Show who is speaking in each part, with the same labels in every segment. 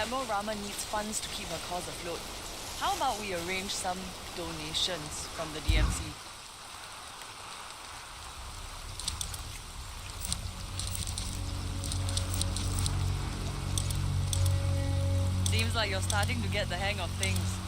Speaker 1: Admiral Rama needs funds to keep her cause afloat. How about we arrange some donations from the DMC? Seems like you're starting to get the hang of things.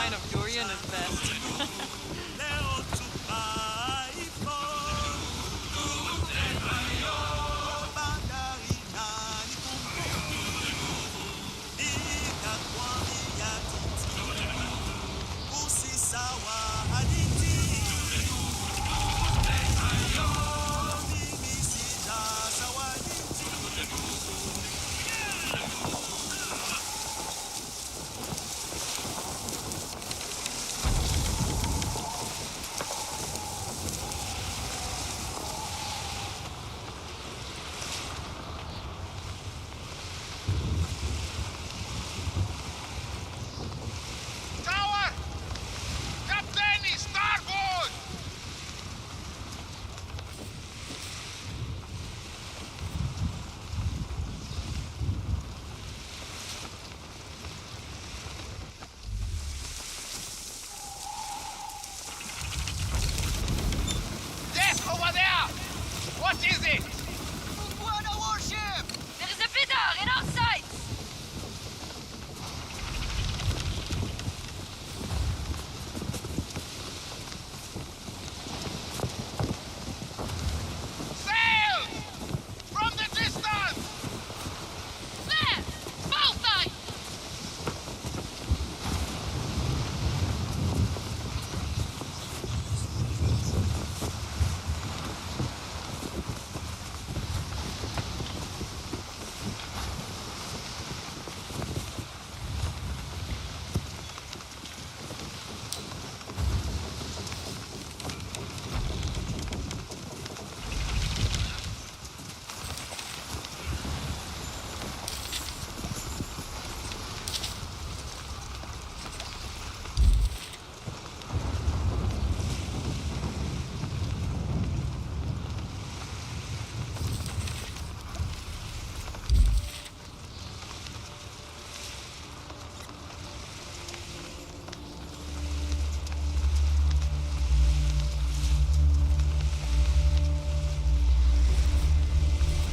Speaker 1: kind of durian is best.
Speaker 2: What is it?
Speaker 3: What a warship!
Speaker 4: There is a bidder in our sights!
Speaker 2: Sail! From the distance!
Speaker 4: There! Both sides!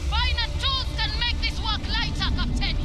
Speaker 4: Finer tools can make this work lighter, Captain!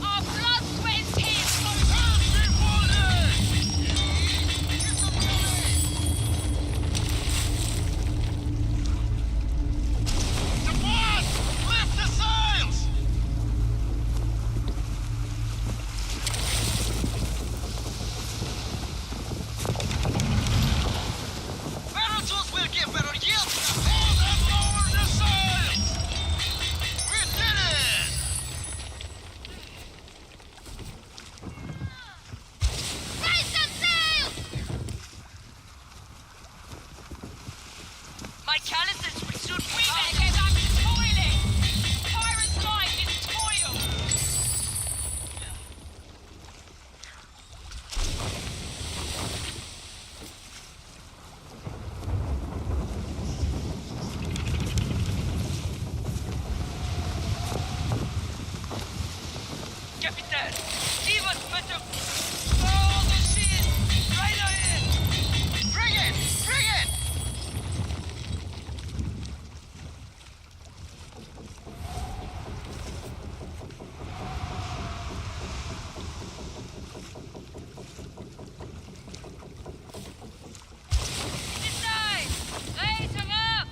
Speaker 4: Our blood sweats here!
Speaker 2: The boss! Lift the sails!
Speaker 3: Better tools will give better yield!
Speaker 2: Hold and lower the sails! We did it!
Speaker 4: Raise the sails! My calluses will soon be back as I'm toiling! Pirate's life is toil! Captain, give us better... Oh, the shit! Right ahead!
Speaker 3: Bring it! Bring it!
Speaker 4: This side! Raise her up!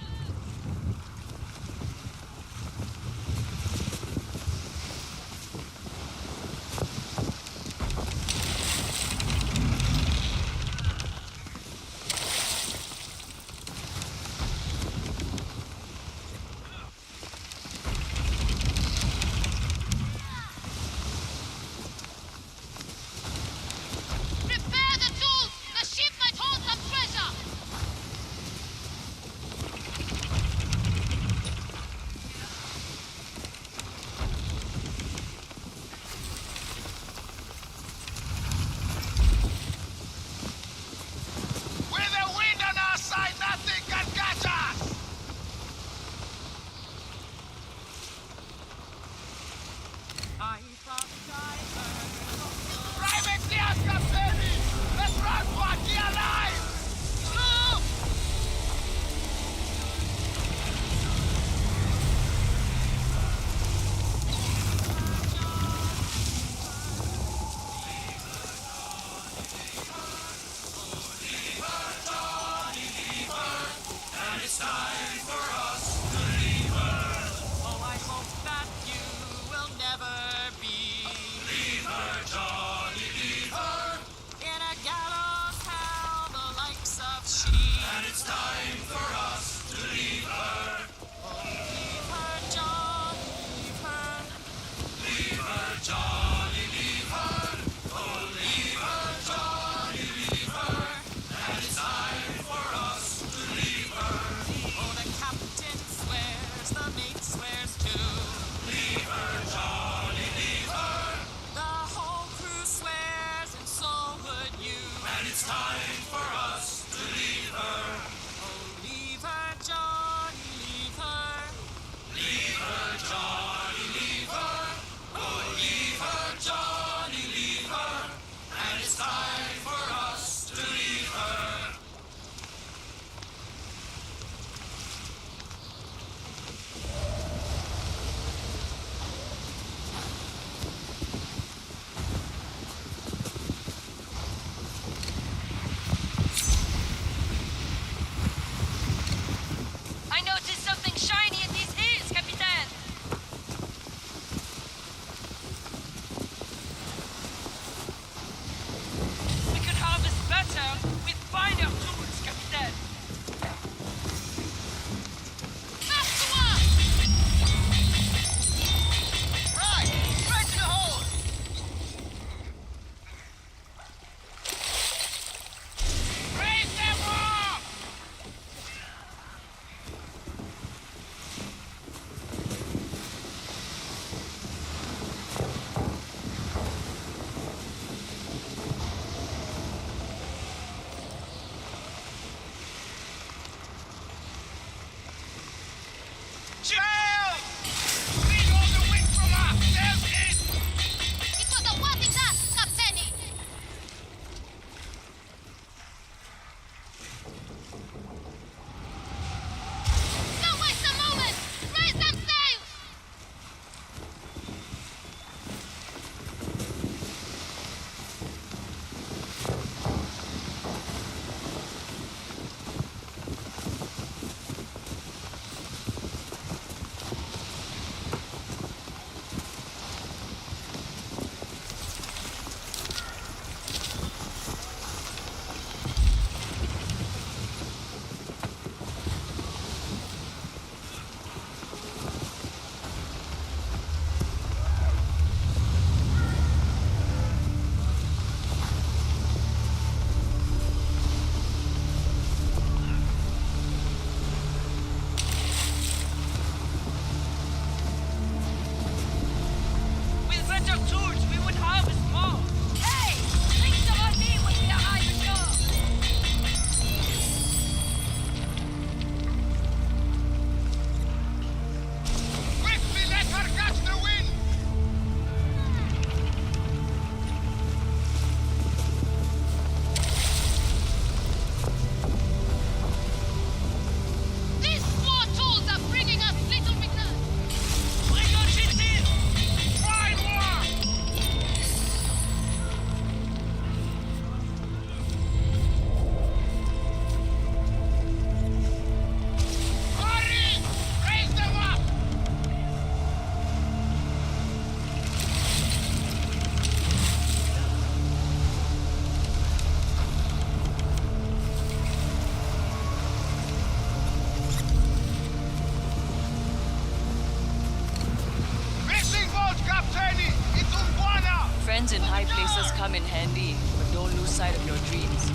Speaker 1: and high places come in handy, but don't lose sight of your dreams.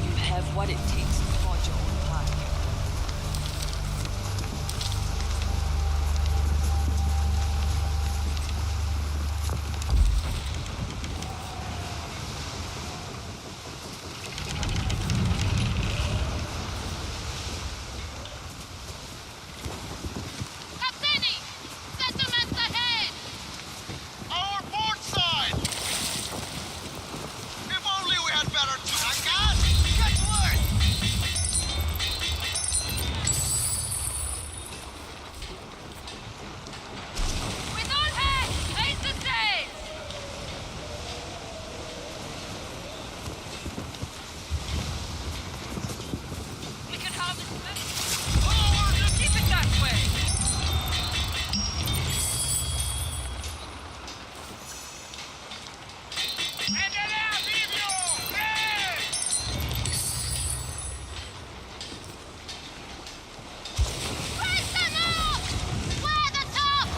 Speaker 1: You have what it takes to forge your own path.
Speaker 4: Captaini! Settlements ahead!
Speaker 2: Our port side! If only we had better tools! Gas! Get to work!
Speaker 4: With all hands, raise the sails! We can harvest this. Forward! Keep it that way!
Speaker 2: Endelea vivyo! Hey!
Speaker 4: Raise them up! Square the top!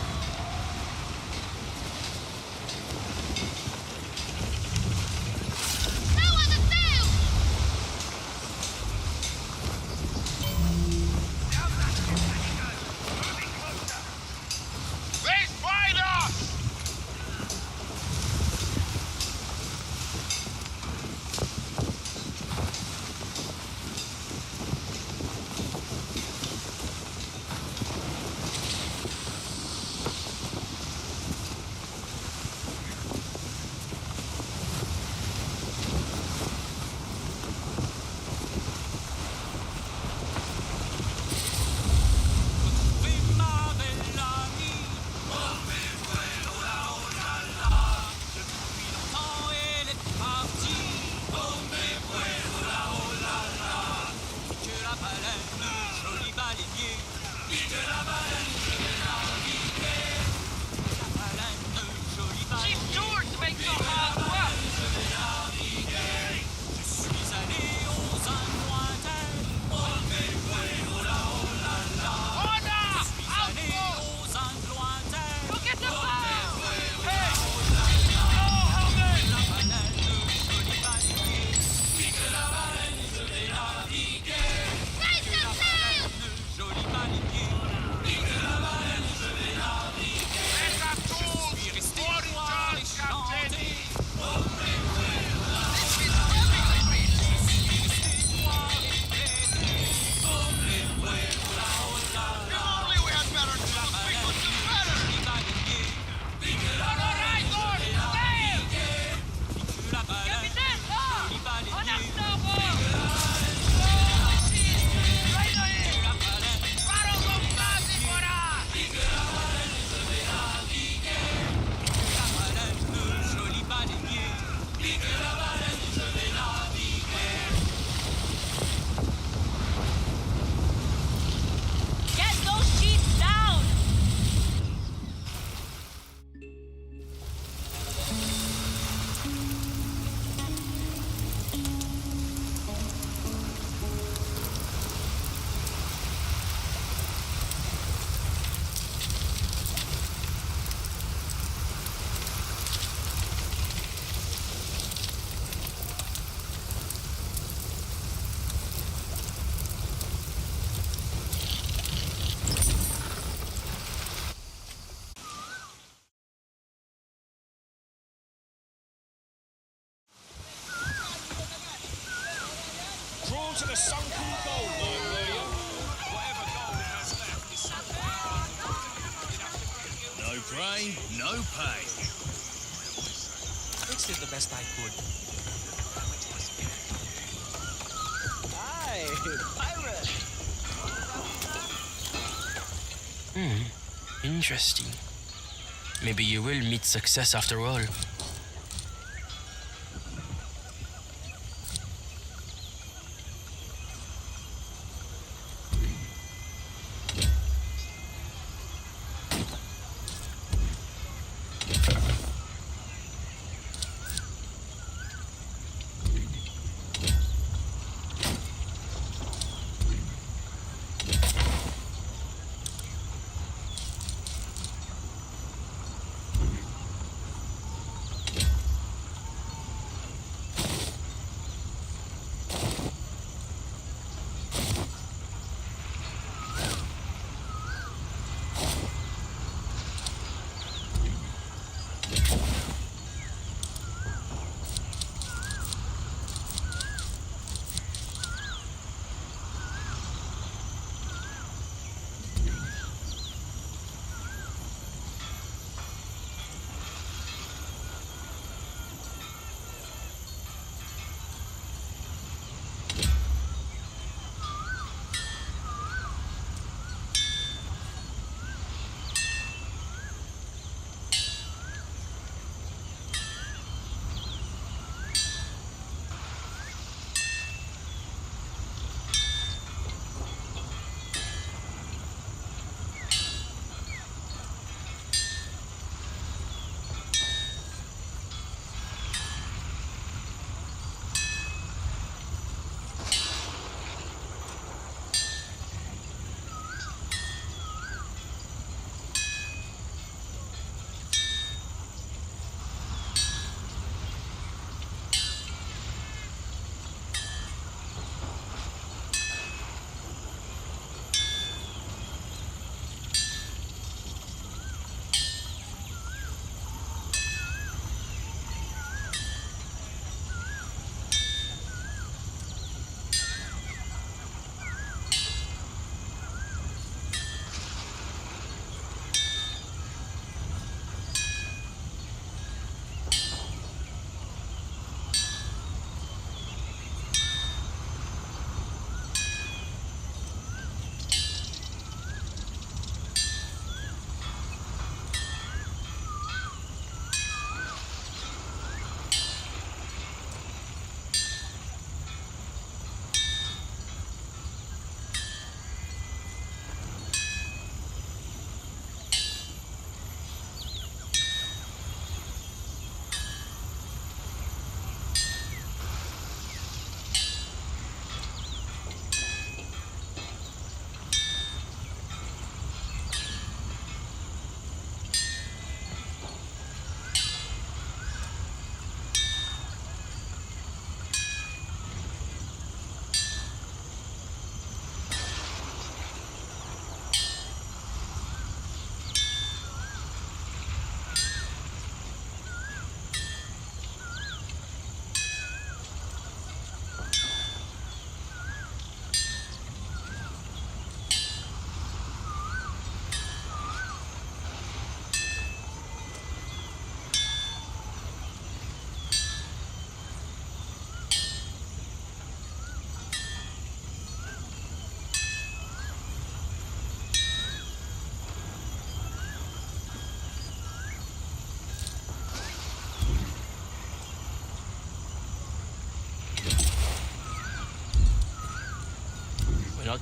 Speaker 4: Lower the sails!
Speaker 2: Raise fire!
Speaker 4: Chief George makes the hard work!
Speaker 2: Order! Outpost!
Speaker 4: Look at the bow!
Speaker 2: Hey! No, helmet!
Speaker 4: Raise the sails!
Speaker 2: Pick up tools! Port in charge, Captain! If only we had better tools, we could do better!
Speaker 4: All right, Lord! Sail! Capitaine! On a starboard!
Speaker 2: Right ahead! Paro con casi fuera!
Speaker 1: Get those sheets down!
Speaker 5: Drawn to the sunken gold mine, were you?
Speaker 2: Whatever gold it has left is
Speaker 5: No grain, no pay.
Speaker 6: I did the best I could.
Speaker 7: Hi, pirate!
Speaker 6: Interesting. Maybe you will meet success after all.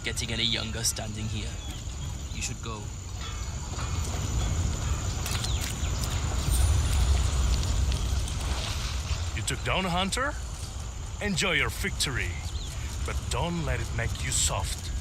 Speaker 6: getting any younger standing here. You should go.
Speaker 7: You took down a hunter? Enjoy your victory, but don't let it make you soft.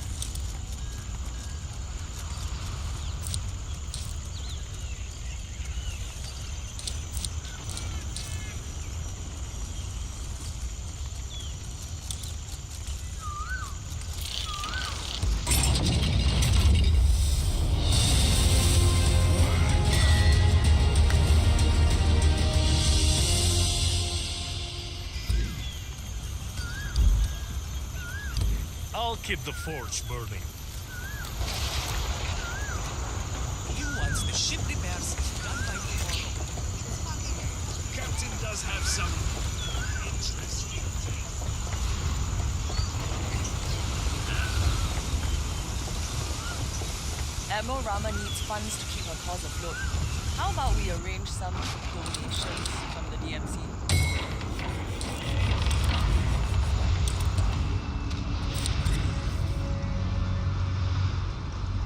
Speaker 7: I'll keep the forge burning.
Speaker 5: You want the ship repairs done by tomorrow. Captain does have some interesting things.
Speaker 1: Admiral Rama needs funds to keep her cause afloat. How about we arrange some donations from the DMC?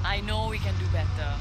Speaker 1: I know we can do better.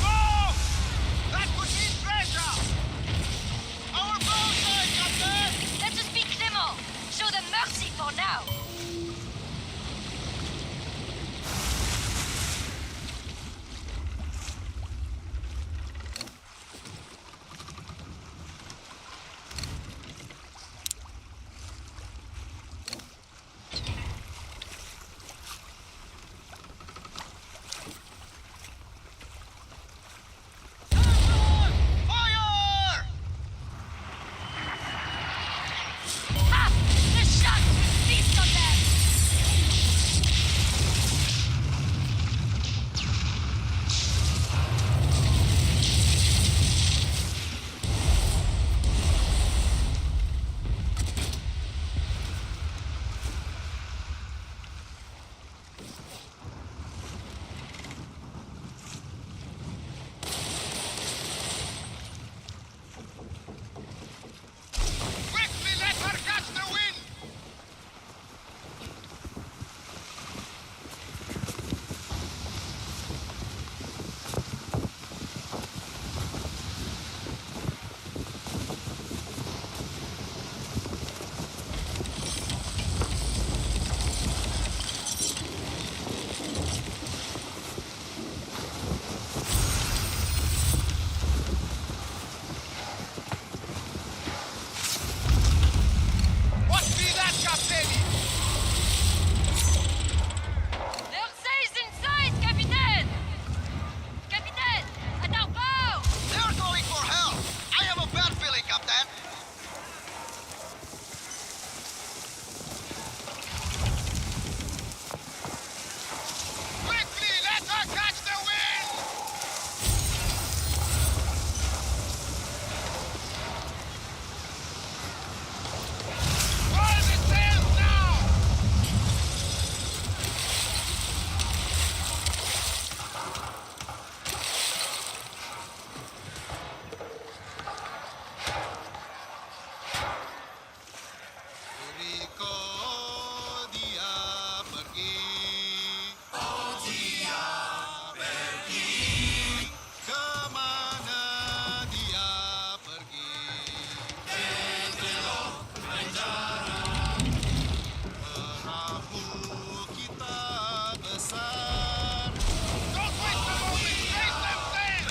Speaker 2: Move! That could mean treasure! Our broadside, Captain!
Speaker 4: Let us be clément. Show them mercy for now.
Speaker 3: Fire!
Speaker 4: Ha! The sharks will feast on them.
Speaker 2: Quickly let her catch the wind! What be that, Captain?
Speaker 4: Their sails inside, Capitaine! Capitaine, at our bow!
Speaker 3: They are calling for help! I have a bad feeling, Captain!
Speaker 2: Quickly let her catch the wind! All the sails now!
Speaker 3: Rico dia pergi. Kemana dia pergi? Perahu kita besar
Speaker 2: Don't waste a moment! Raise them sail!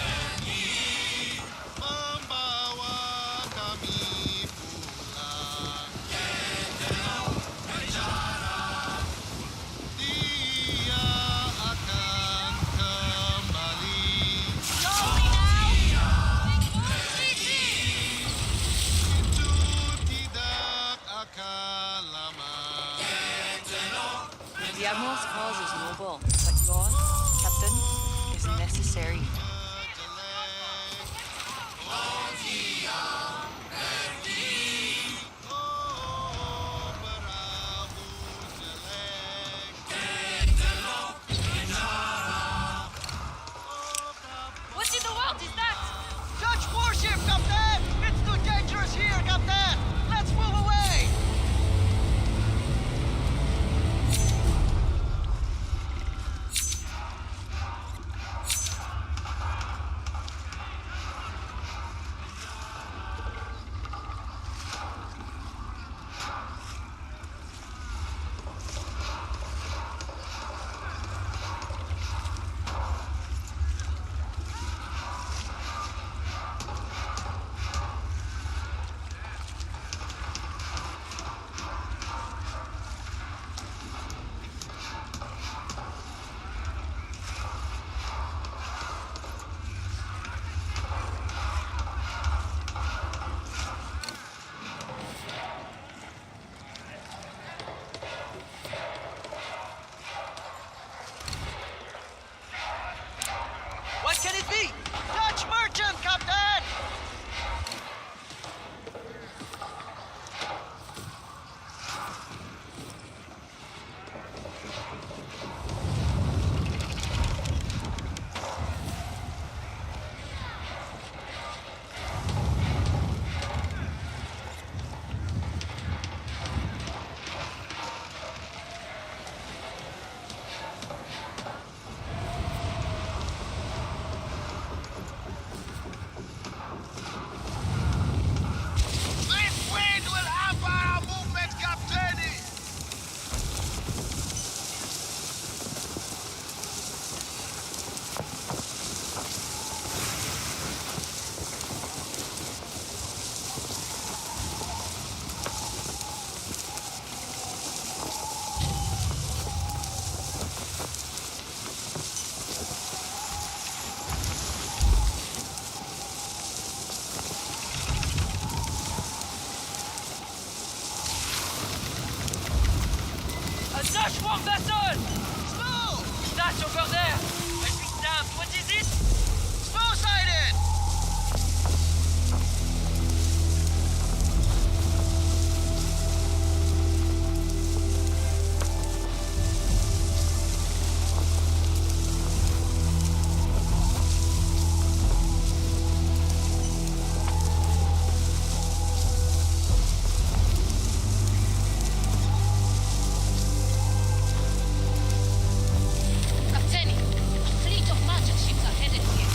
Speaker 3: membawa kami pulang. Dia akan kembali.
Speaker 4: Slowly now! Easy!
Speaker 3: Itu tidak akan lama.
Speaker 1: The Admiral's cause is noble, but yours, Captain, is necessary.
Speaker 4: What in the world is that?
Speaker 3: Dutch warship, Captain! It's too dangerous here, Captain! Let's move away!
Speaker 4: Flash one vessel!
Speaker 3: Smoke!
Speaker 4: That's over there! I've been damned. What is it?
Speaker 3: Smoke sighted!
Speaker 8: Captain, a fleet of magic ships are headed here.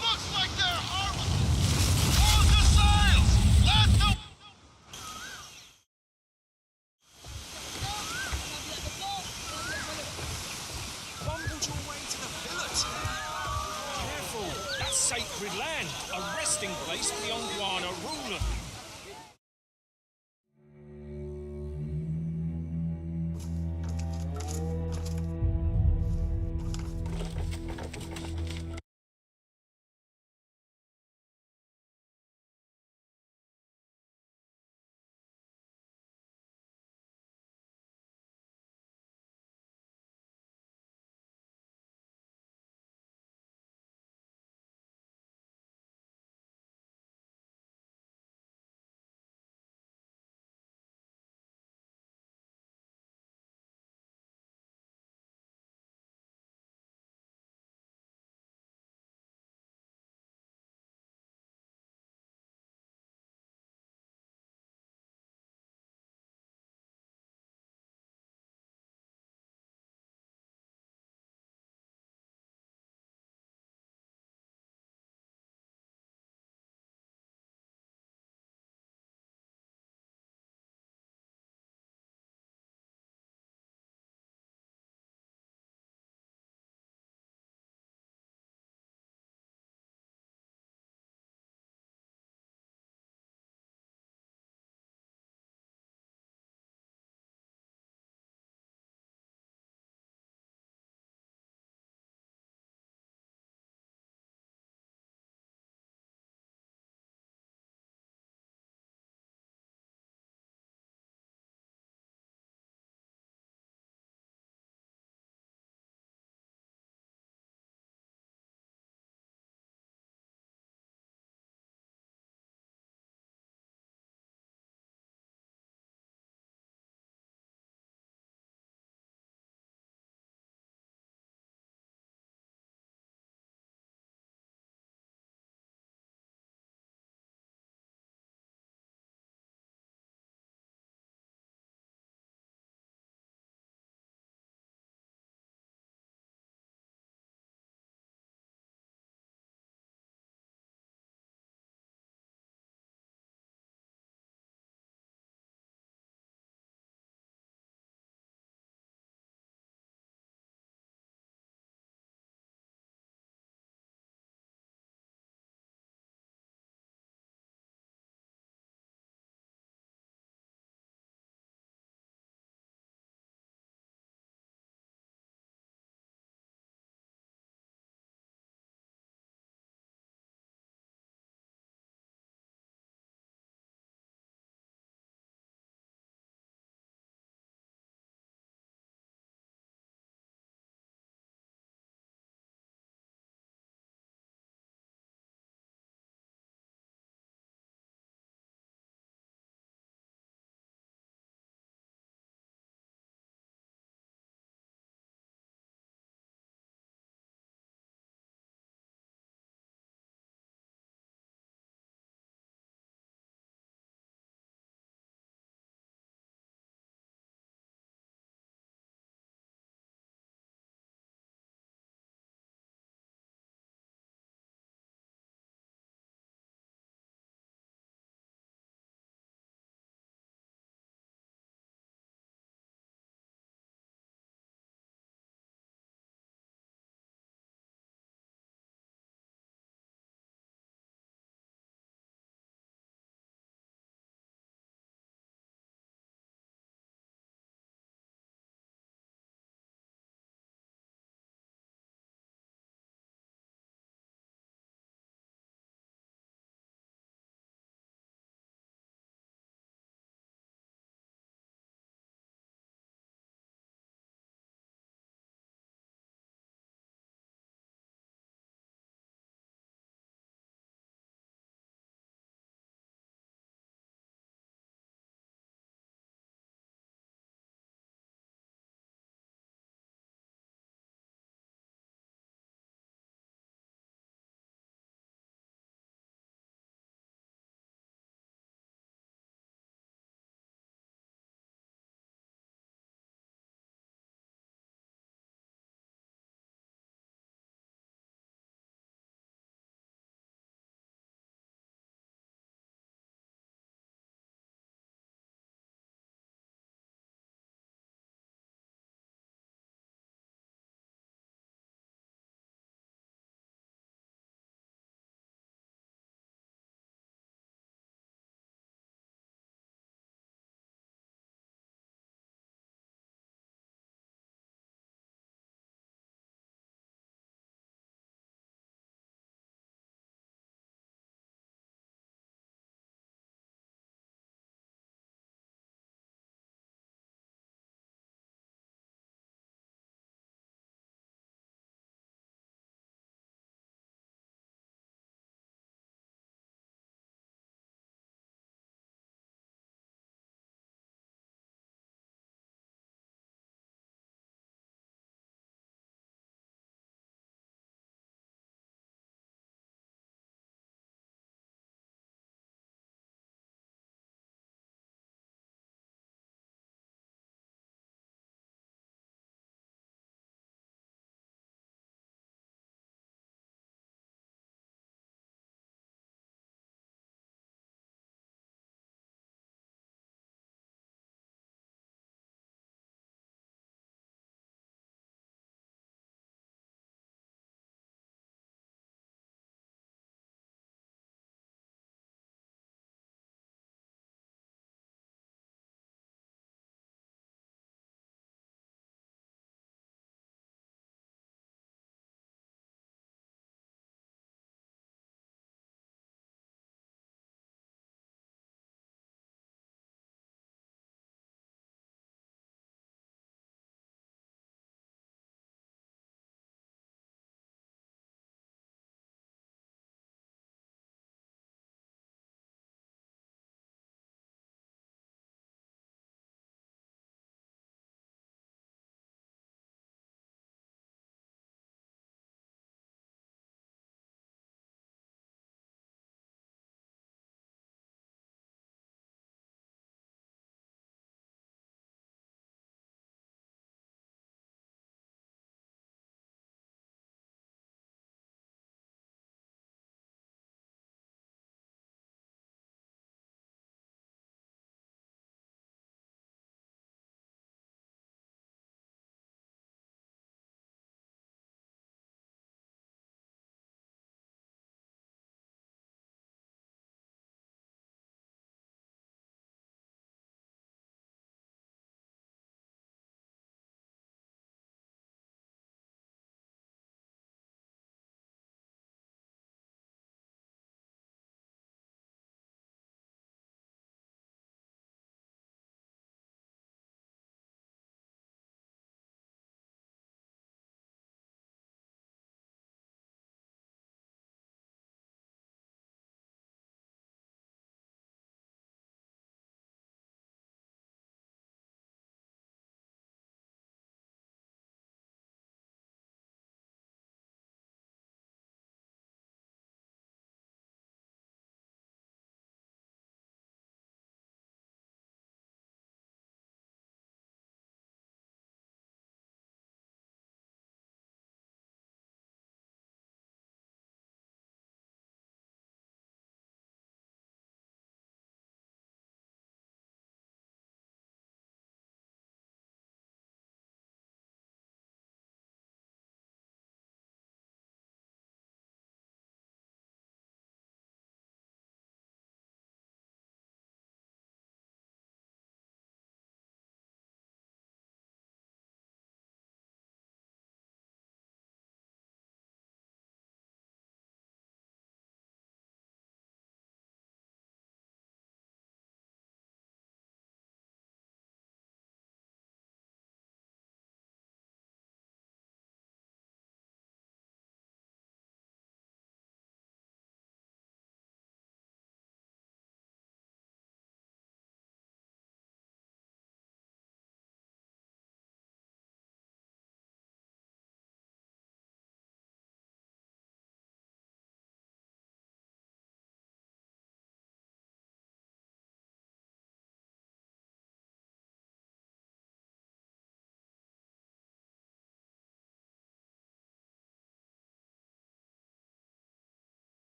Speaker 2: Looks like they're harmless. Hold the sails! Let the...
Speaker 5: Fumbled your way to the billet. Careful, that's sacred land, a resting place for the Ongwana ruler.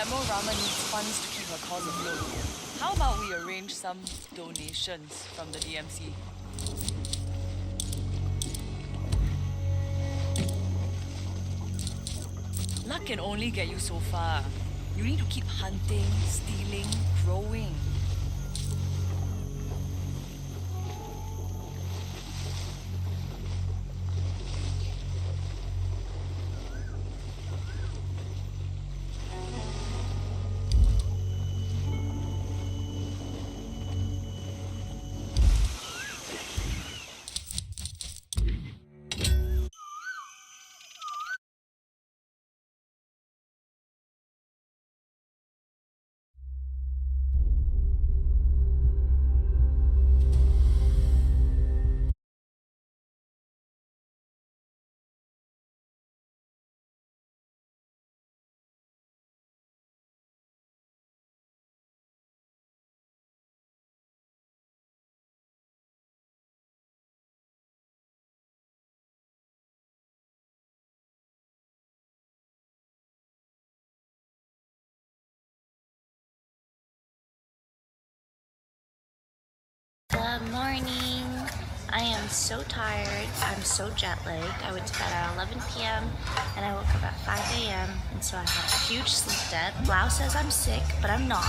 Speaker 1: Rama needs funds to keep her cause afloat. How about we arrange some donations from the DMC? Luck can only get you so far. You need to keep hunting, stealing, growing.
Speaker 9: Good morning. I am so tired. I'm so jet lagged. I went to bed at 11 p.m. and I woke up at 5 a.m. and so I have a huge sleep debt. Blau says I'm sick, but I'm not.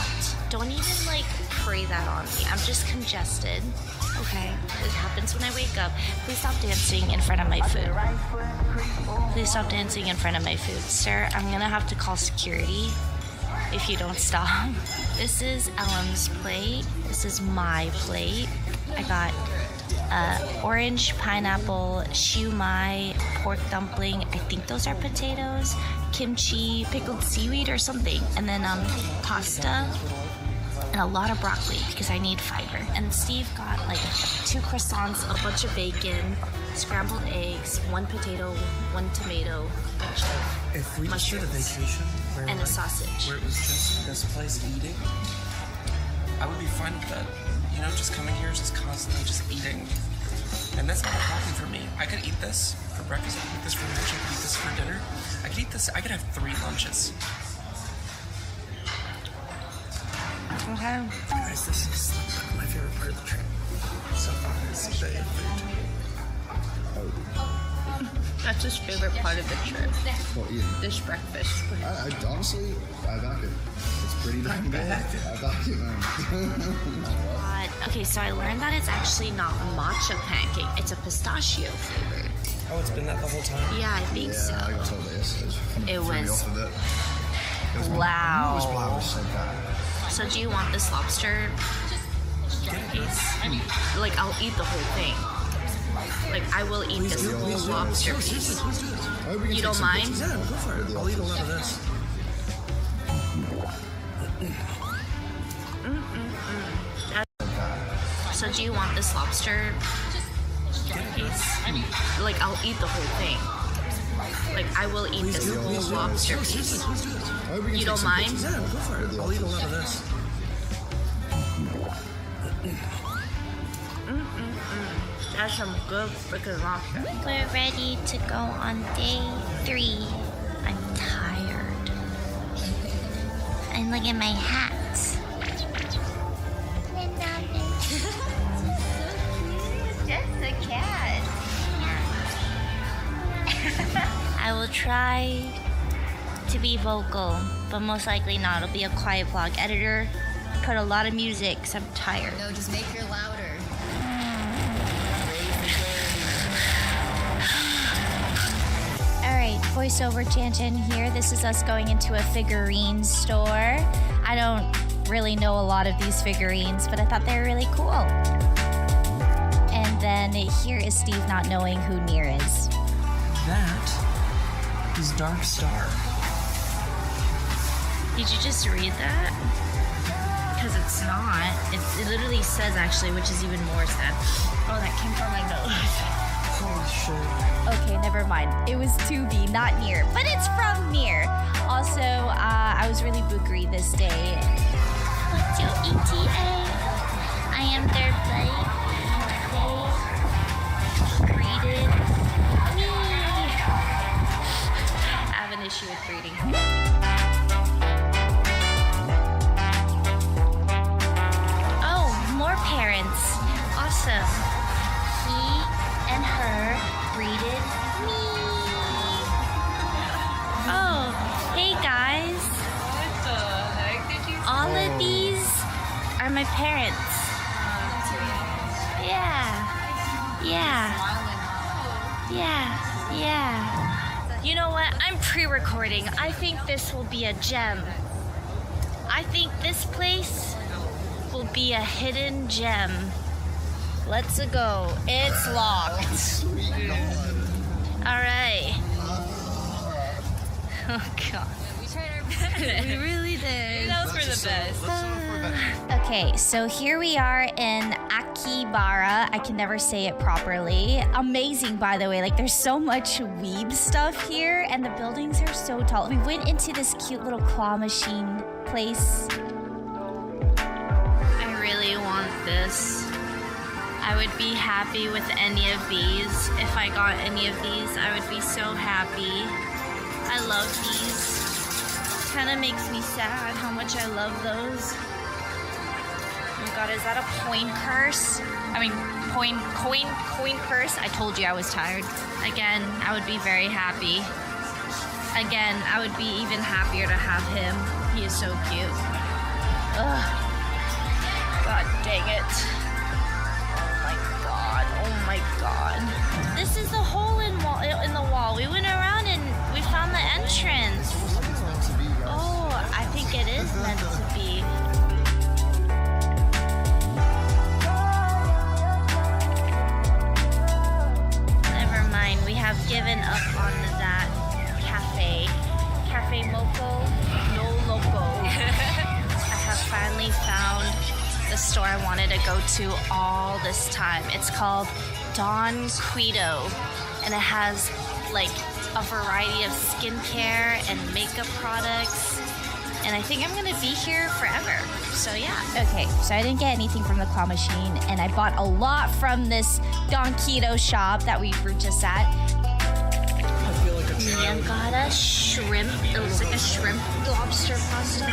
Speaker 9: Don't even pray that on me. I'm just congested. Okay, it happens when I wake up. Please stop dancing in front of my food. Please stop dancing in front of my food. Sir, I'm gonna have to call security if you don't stop. This is Ellen's plate. This is my plate. I got orange, pineapple, shumai, pork dumpling. I think those are potatoes, kimchi, pickled seaweed or something. And then pasta and a lot of broccoli because I need fiber. And Steve got 2 croissants, a bunch of bacon, scrambled eggs, 1 potato, 1 tomato, bunch of
Speaker 6: If we just did a vacation where,
Speaker 9: and a sausage.
Speaker 6: where it was just this place eating, I would be fine with that. You know, just coming here is just constantly just eating. And that's not a problem for me. I could eat this for breakfast, I could eat this for lunch, I could eat this for dinner. I could eat this, I could have 3 lunches.
Speaker 9: Okay.
Speaker 6: Guys, this is my favorite part of the trip. So far, is the food.
Speaker 9: That's his favorite part of the trip.
Speaker 10: What, eating?
Speaker 9: This breakfast.
Speaker 10: I honestly, I back it. It's pretty damn good. I back it, man.
Speaker 9: Okay, so I learned that it's actually not a matcha pancake. It's a pistachio flavor.
Speaker 6: Oh, it's been that the whole time?
Speaker 9: Yeah, I think so.
Speaker 10: I got told this.
Speaker 9: It
Speaker 10: threw me
Speaker 9: was-
Speaker 10: off of it.
Speaker 9: Wow.
Speaker 10: I knew it was why I was so bad.
Speaker 9: So do you want this lobster piece? I'll eat the whole thing. I will eat this whole lobster piece.
Speaker 10: I hope we can
Speaker 9: You
Speaker 10: take
Speaker 9: don't
Speaker 10: some
Speaker 9: mind?
Speaker 10: pictures
Speaker 6: Yeah, go for it. I'll eat a lot of this.
Speaker 9: So do you want this lobster piece? I'll eat the whole thing. I will eat this whole lobster piece.
Speaker 10: I hope we can
Speaker 9: You
Speaker 10: take
Speaker 9: don't
Speaker 10: some
Speaker 9: mind?
Speaker 10: pictures
Speaker 6: Yeah, go for it. I'll eat a lot of this.
Speaker 9: That's some good freaking lobster. We're ready to go on day 3. I'm tired. And look at my hat. Just a cat. I will try to be vocal, but most likely not. It'll be a quiet vlog. Editor, put a lot of music because I'm tired.
Speaker 8: No, just make her louder.
Speaker 9: Alright, voiceover Janjan here. This is us going into a figurine store. I don't really know a lot of these figurines, but I thought they were really cool. And then here is Steve not knowing who Nier is.
Speaker 6: That is Dark Star.
Speaker 9: Did you just read that? Because it's not. It literally says actually, which is even more sad. Oh, that came from my nose.
Speaker 6: Holy shit.
Speaker 9: Okay, never mind. It was 2B, not Nier, but it's from Nier. Also, I was really boogery this day. What's your ETA? I am their plate. They greeted me. I have an issue with greeting. awesome. He and her greeted me. Oh, hey guys.
Speaker 8: What the heck did you
Speaker 9: All of these are my parents. Yeah. You know what? I'm pre-recording. I think this will be a gem. I think this place will be a hidden gem. Let's go. It's locked. All right. Oh God.
Speaker 8: We tried our best.
Speaker 9: We really did.
Speaker 8: That was for the best.
Speaker 9: Okay, so here we are in Akibara. I can never say it properly. Amazing, by the way. Like, there's so much weeb stuff here, and the buildings are so tall. We went into this cute little claw machine place. I really want this. I would be happy with any of these. If I got any of these, I would be so happy. I love these. Kind of makes me sad how much I love those. Oh my God, is that a coin curse? I mean, coin curse? I told you I was tired. Again, I would be very happy. Again, I would be even happier to have him. He is so cute. Ugh. God dang it. Oh my God. This is the hole in the wall. We went around and we found the entrance. Oh, I think it is meant to be. Never mind, we have given up on that cafe. Cafe Moco, no loco. I have finally found the store I wanted to go to all this time. It's called Don Quido, and it has like a variety of skincare and makeup products, and I think I'm gonna be here forever. So yeah. Okay, so I didn't get anything from the claw machine, and I bought a lot from this Don Quido shop that we were just at.
Speaker 6: I feel like a
Speaker 9: Mia got a shrimp. It looks like a shrimp lobster pasta.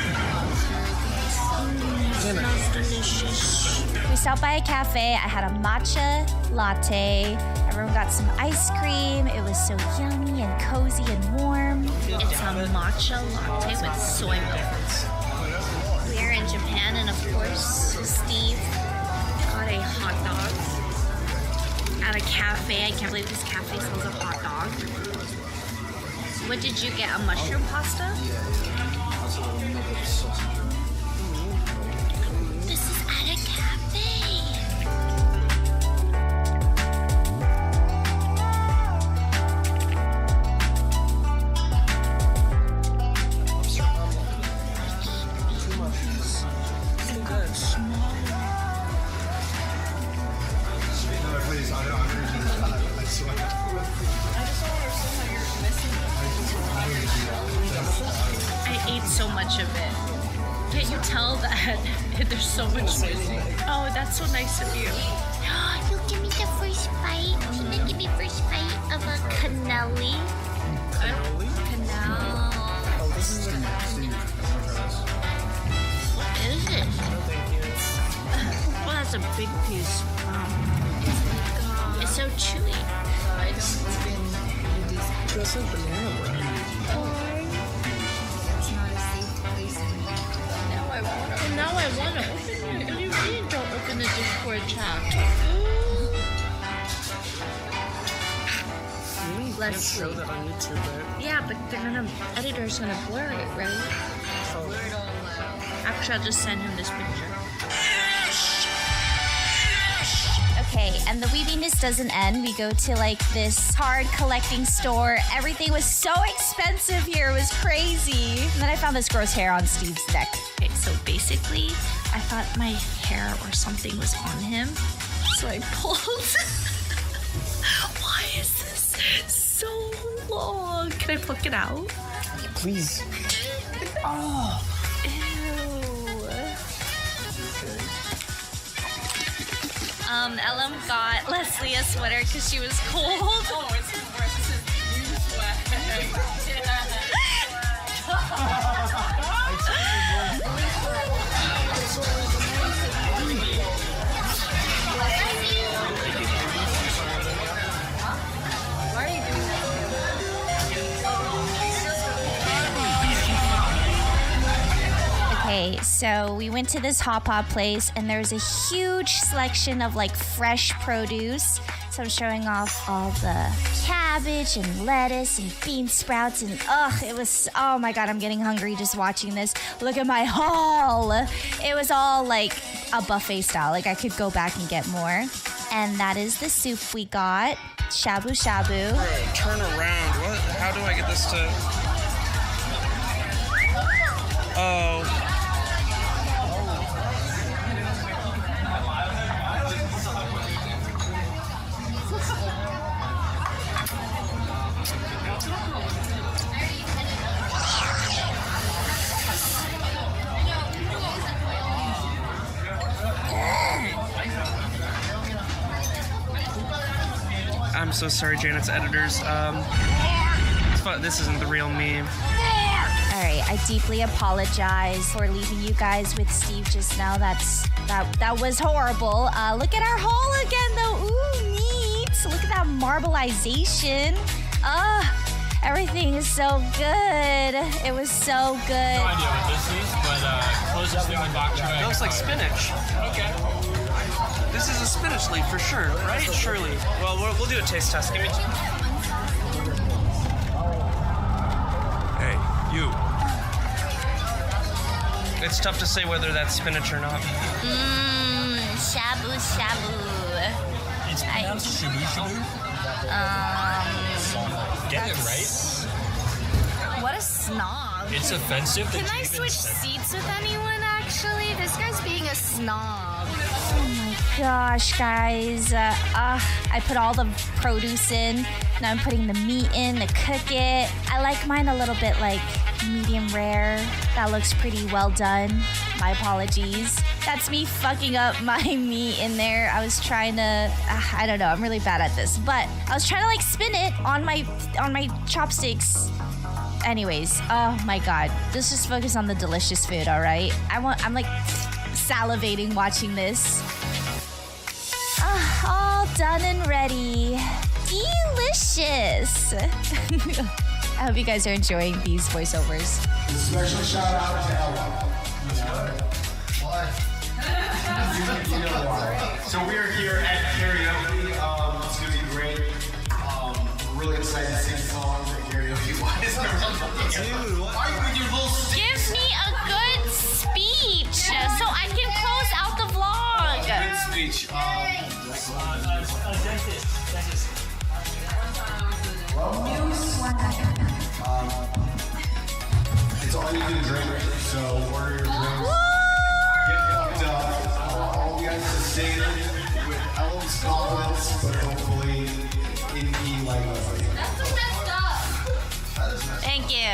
Speaker 9: Smells delicious. We stopped by a cafe. I had a matcha latte. Everyone got some ice cream. It was so yummy and cozy and warm. It's a matcha latte with soy milk. We are in Japan, and of course, Steve got a hot dog at a cafe. I can't believe this cafe sells a hot dog. What did you get? A mushroom pasta? This is at a cafe.
Speaker 10: Please, I swear.
Speaker 9: I ate so much of it. Can't you tell that there's so much missing? Oh, that's so nice of you. You'll give me the first bite. Can you give me first bite of a cannelli? Cannel.
Speaker 10: Oh, this is a
Speaker 9: What is it? Well, that's a big piece. It's so chewy.
Speaker 6: That's like banana bread.
Speaker 9: Now I want to open it. And you really don't open the Discord chat.
Speaker 6: You can't show that on YouTube, right?
Speaker 9: Yeah, but editor's gonna blur it, right? Actually, I'll just send him this picture. Okay, and the weebiness doesn't end. We go to like this card collecting store. Everything was so expensive here. It was crazy. And then I found this gross hair on Steve's neck. Okay, so basically, I thought my hair or something was on him. So I pulled. Why is this so long? Can I pluck it out?
Speaker 6: Please.
Speaker 9: Oh. Ew. Ellen got Leslie a sweater because she was cold. Oh, it's worse. This is new sweat. So we went to this hot pot place and there's a huge selection of like fresh produce. So I'm showing off all the cabbage and lettuce and bean sprouts and oh my god, I'm getting hungry just watching this. Look at my haul. It was all like a buffet style. Like I could go back and get more. And that is the soup we got. Shabu shabu.
Speaker 6: Bro, turn around. What? How do I get this to... Oh. I'm so sorry, Janet's editors. This isn't the real me.
Speaker 9: Alright, I deeply apologize for leaving you guys with Steve just now. That was horrible. Look at our haul again though. Ooh, neat. Look at that marbleization. Everything is so good. It was so good.
Speaker 11: No idea what this is, but closest thing to bok choy.
Speaker 6: That looks like spinach.
Speaker 11: Okay.
Speaker 6: This is a spinach leaf for sure, right? Surely. Well, we'll do a taste test. Give me.
Speaker 7: Hey, you.
Speaker 6: It's tough to say whether that's spinach or not.
Speaker 9: Shabu shabu.
Speaker 11: It's pronounced shabu shabu? Get it right?
Speaker 8: What a snob.
Speaker 11: It's offensive.
Speaker 8: Can I switch seats with anyone, actually? This guy's being a snob.
Speaker 9: Oh my gosh, guys. I put all the produce in. Now I'm putting the meat in to cook it. I like mine a little bit like medium rare. That looks pretty well done. My apologies. That's me fucking up my meat in there. I was trying to, I don't know, I'm really bad at this. But I was trying to like spin it on my chopsticks. Anyways, oh my god. Let's just focus on the delicious food, alright? I'm like salivating watching this. All done and ready. Delicious. I hope you guys are enjoying these voiceovers.
Speaker 10: Special shout out to Ella.
Speaker 12: So we are here at karaoke. It's going to be great. We're really excited to sing songs at karaoke. Why is everyone Dude, why are you with your little
Speaker 9: Give me a good speech so I can close out the vlog.
Speaker 12: Good speech. It's all you can drink, so order your drinks. Get fucked up. All you guys to stay with Ellen's compliments, but hopefully in E like us.
Speaker 8: That's messed up.
Speaker 9: Thank you.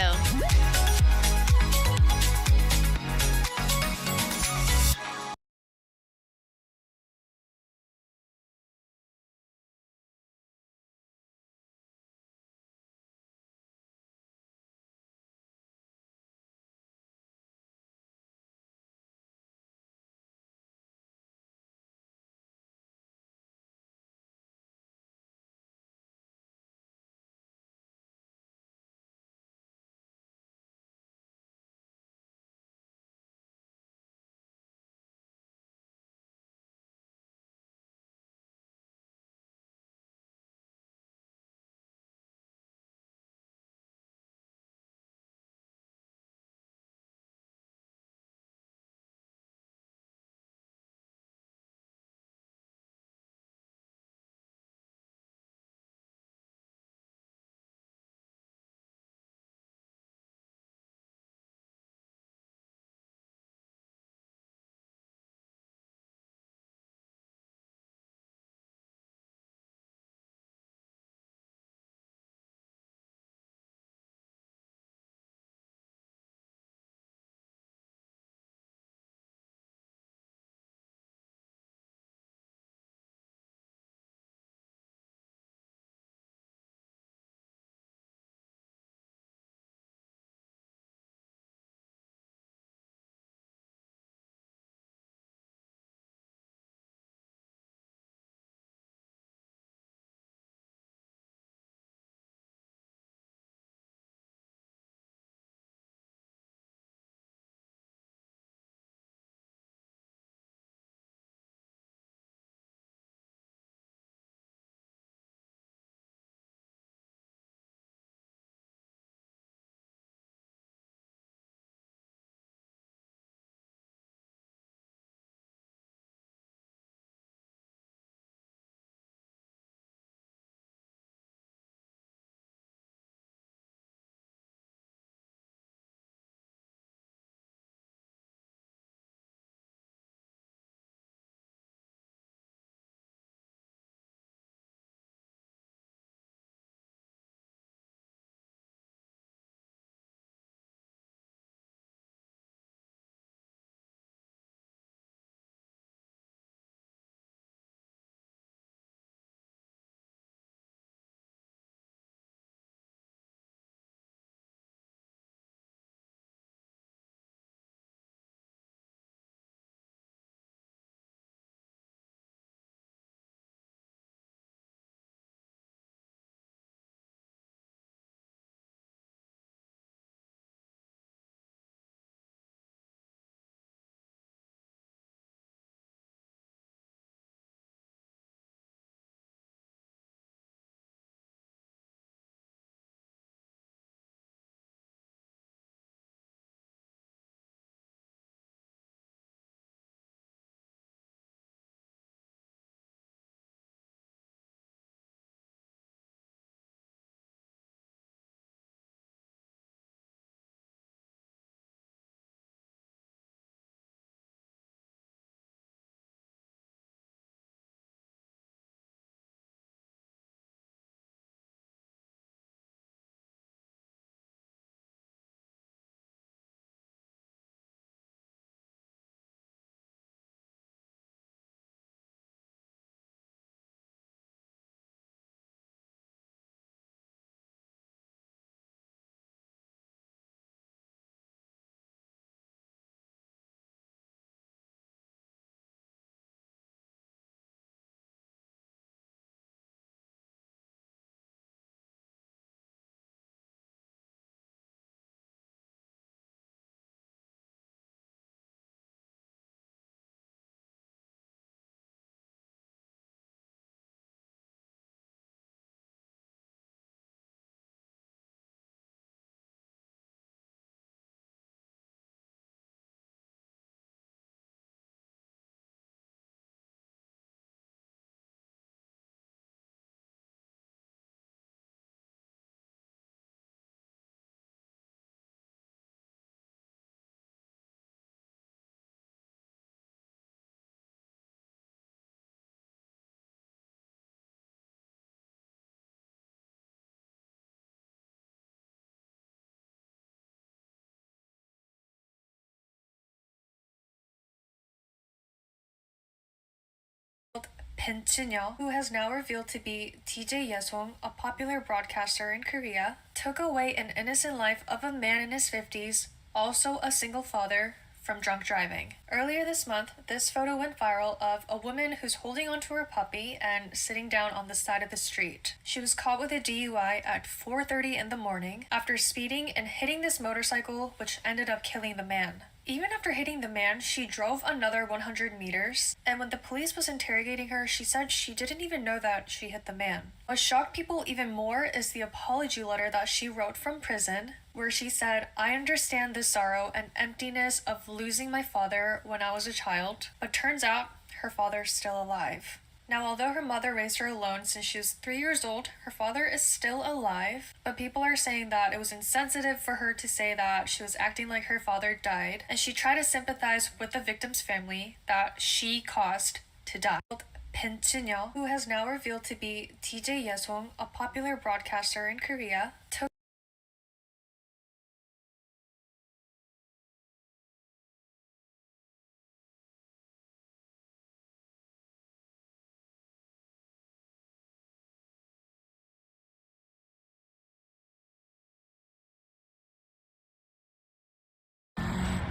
Speaker 13: Jin-young, who has now revealed to be TJ Yesung, a popular broadcaster in Korea, took away an innocent life of a man in his 50s, also a single father, from drunk driving. Earlier this month, this photo went viral of a woman who's holding onto her puppy and sitting down on the side of the street. She was caught with a DUI at 4:30 in the morning after speeding and hitting this motorcycle, which ended up killing the man. Even after hitting the man, she drove another 100 meters, and when the police was interrogating her, she said she didn't even know that she hit the man. What shocked people even more is the apology letter that she wrote from prison, where she said, "I understand the sorrow and emptiness of losing my father when I was a child, but turns out her father's still alive." Now, although her mother raised her alone since she was 3 years old, her father is still alive, but people are saying that it was insensitive for her to say that she was acting like her father died, and she tried to sympathize with the victim's family that she caused to die. Jin-young, who has now revealed to be TJ Yesung, a popular broadcaster in Korea, took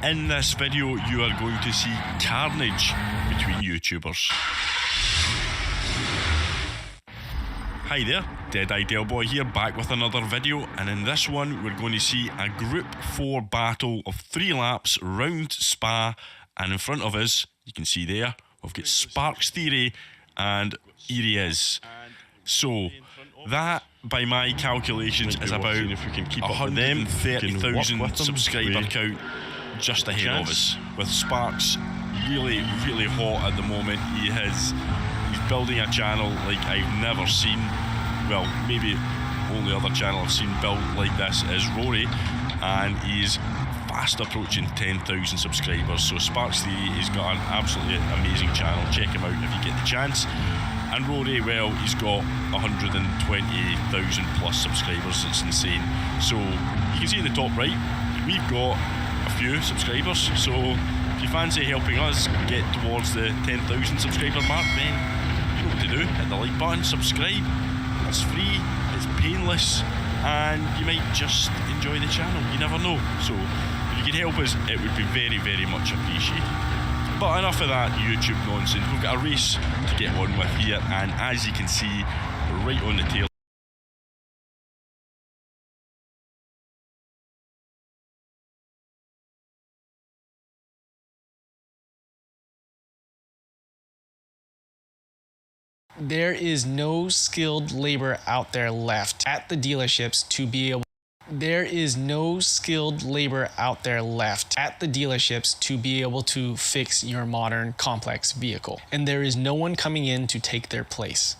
Speaker 14: In this video, you are going to see carnage between YouTubers. Hi there, Dead Idea Boy here, back with another video, and in this one we're going to see a Group 4 battle of 3 laps round Spa, and in front of us, you can see there, we've got Sparks Theory and here he is. So, that, by my calculations, is about 130,000 subscriber count just ahead of us, with Sparks really hot at the moment. He's building a channel like I've never seen. Well, maybe only other channel I've seen built like this is Rory, and he's fast approaching 10,000 subscribers. So Sparks Theory, he's got an absolutely amazing channel. Check him out if you get the chance. And Rory, well, he's got 120,000 plus subscribers. It's insane. So you can see in the top right, we've got a few subscribers, so if you fancy helping us get towards the 10,000 subscriber mark, then you know what to do. Hit the like button, subscribe. It's free, it's painless, and you might just enjoy the channel. You never know. So if you could help us, it would be very much appreciated. But enough of that YouTube nonsense. We've got a race to get on with here, and as you can see, we're right on the tail.
Speaker 15: There is no skilled labor out there left at the dealerships to be able to fix your modern complex vehicle, and there is no one coming in to take their place.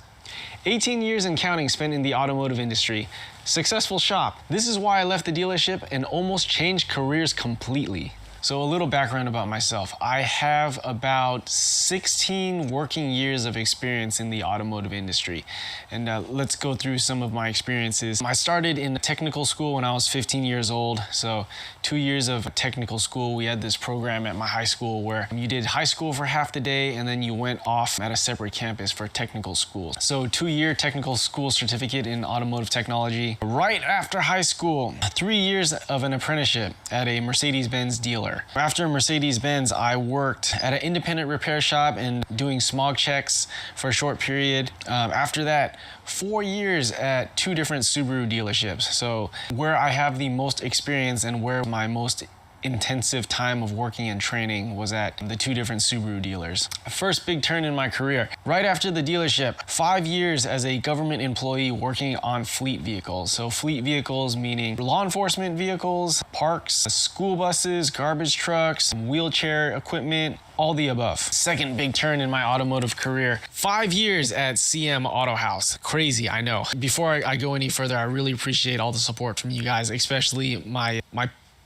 Speaker 15: 18 years and counting spent in the automotive industry. Successful shop. This is why I left the dealership and almost changed careers completely. So a little background about myself. I have about 16 working years of experience in the automotive industry. And let's go through some of my experiences. I started in technical school when I was 15 years old. So 2 years of technical school. We had this program at my high school where you did high school for half the day and then you went off at a separate campus for technical school. So 2-year technical school certificate in automotive technology. Right after high school, 3 years of an apprenticeship at a Mercedes-Benz dealer. After Mercedes-Benz, I worked at an independent repair shop and doing smog checks for a short period. After that, 4 years at 2 different Subaru dealerships. So where I have the most experience and where my most intensive time of working and training was at the 2 different Subaru dealers. First big turn in my career. Right after the dealership, 5 years as a government employee working on fleet vehicles. So fleet vehicles meaning law enforcement vehicles, parks, school buses, garbage trucks, wheelchair equipment, all the above. Second big turn in my automotive career, 5 years at CM Auto House. Crazy, I know. Before I go any further, I really appreciate all the support from you guys, especially my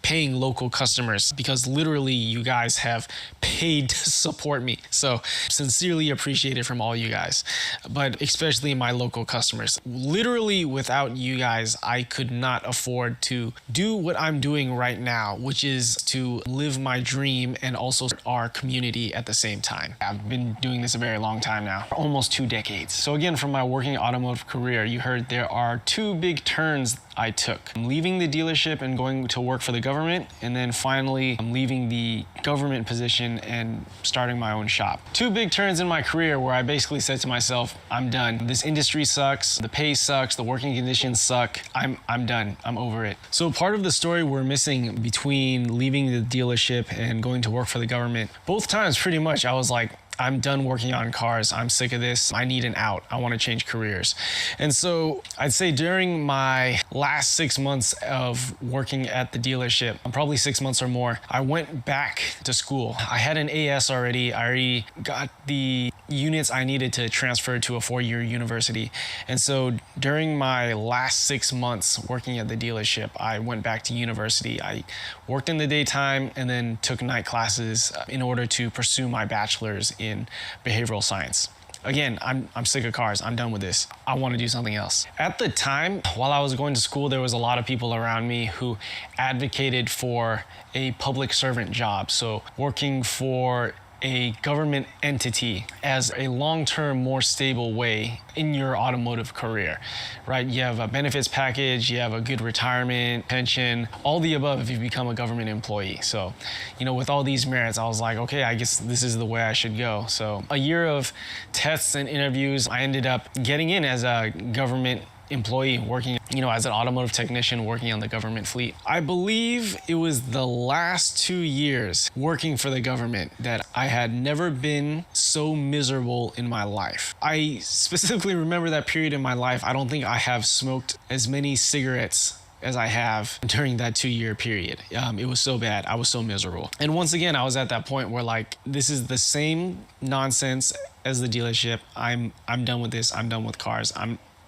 Speaker 15: paying local customers, because literally you guys have paid to support me. So sincerely appreciate it from all you guys, but especially my local customers. Literally without you guys, I could not afford to do what I'm doing right now, which is to live my dream and also our community at the same time. I've been doing this a very long time now, almost 2 decades. So again, from my working automotive career, you heard there are 2 big turns I took. I'm leaving the dealership and going to work for the government, and then finally I'm leaving the government position and starting my own shop. 2 big turns in my career where I basically said to myself, I'm done. This industry sucks, the pay sucks, the working conditions suck. I'm done, I'm over it. So part of the story we're missing between leaving the dealership and going to work for the government, both times pretty much I was like, I'm done working on cars. I'm sick of this. I need an out. I want to change careers. And so I'd say during my last 6 months of working at the dealership, probably 6 months or more, I went back to school. I had an AS already. I already got the units I needed to transfer to a 4-year university. And so during my last 6 months working at the dealership, I went back to university. I worked in the daytime and then took night classes in order to pursue my bachelor's in behavioral science. Again, I'm sick of cars. I'm done with this. I want to do something else. At the time, while I was going to school, there was a lot of people around me who advocated for a public servant job. So working for a government entity as a long-term, more stable way in your automotive career, right? You have a benefits package, you have a good retirement, pension, all the above if you become a government employee. So, you know, with all these merits, I was like, okay, I guess this is the way I should go. So a year of tests and interviews, I ended up getting in as a government employee working, you know, as an automotive technician working on the government fleet. I believe it was the last 2 years working for the government that I had never been so miserable in my life. I specifically remember that period in my life. I don't think I have smoked as many cigarettes as I have during that 2-year period. It was so bad. I was so miserable. And once again, I was at that point where like, this is the same nonsense as the dealership. I'm done with this. I'm done with cars.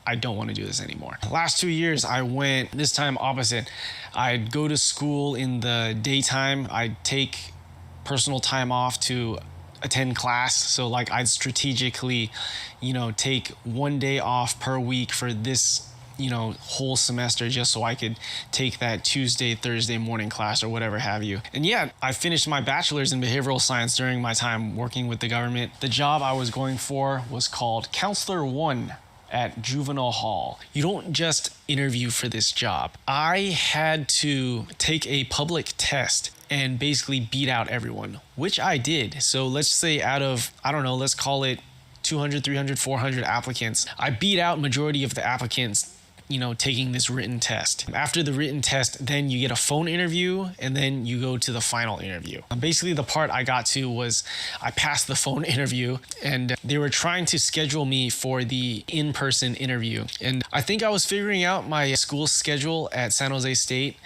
Speaker 15: I don't want to do this anymore. The last 2 years, I went this time opposite. I'd go to school in the daytime. I'd take personal time off to attend class. So like I'd strategically, you know, take 1 day off per week for this, you know, whole semester just so I could take that Tuesday, Thursday morning class or whatever have you. And yeah, I finished my bachelor's in behavioral science during my time working with the government. The job I was going for was called Counselor 1 at Juvenile Hall. You don't just interview for this job. I had to take a public test and basically beat out everyone, which I did. So let's say out of, I don't know, let's call it 200, 300, 400 applicants, I beat out majority of the applicants, you know, taking this written test. After the written test, then you get a phone interview and then you go to the final interview. Basically the part I got to was I passed the phone interview and they were trying to schedule me for the in-person interview. And I think I was figuring out my school schedule at San Jose State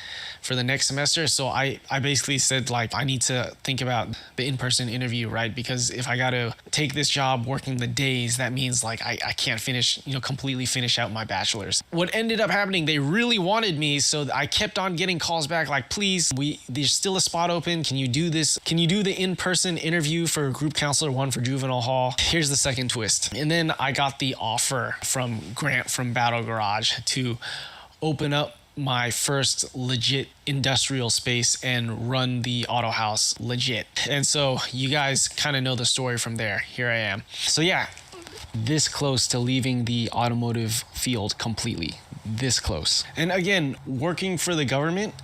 Speaker 15: for the next semester. So I basically said like, I need to think about the in-person interview, right? Because if I got to take this job working the days, that means like I can't finish, you know, completely finish out my bachelor's. What ended up happening, they really wanted me, so I kept on getting calls back like, please, there's still a spot open. Can you do this? Can you do the in-person interview for Group Counselor 1 for Juvenile Hall? Here's the second twist. And then I got the offer from Grant from Battle Garage to open up my first legit industrial space and run the auto house legit. And so you guys kind of know the story from there. Here I am. So yeah, this close to leaving the automotive field completely. This close. And again, working for the government,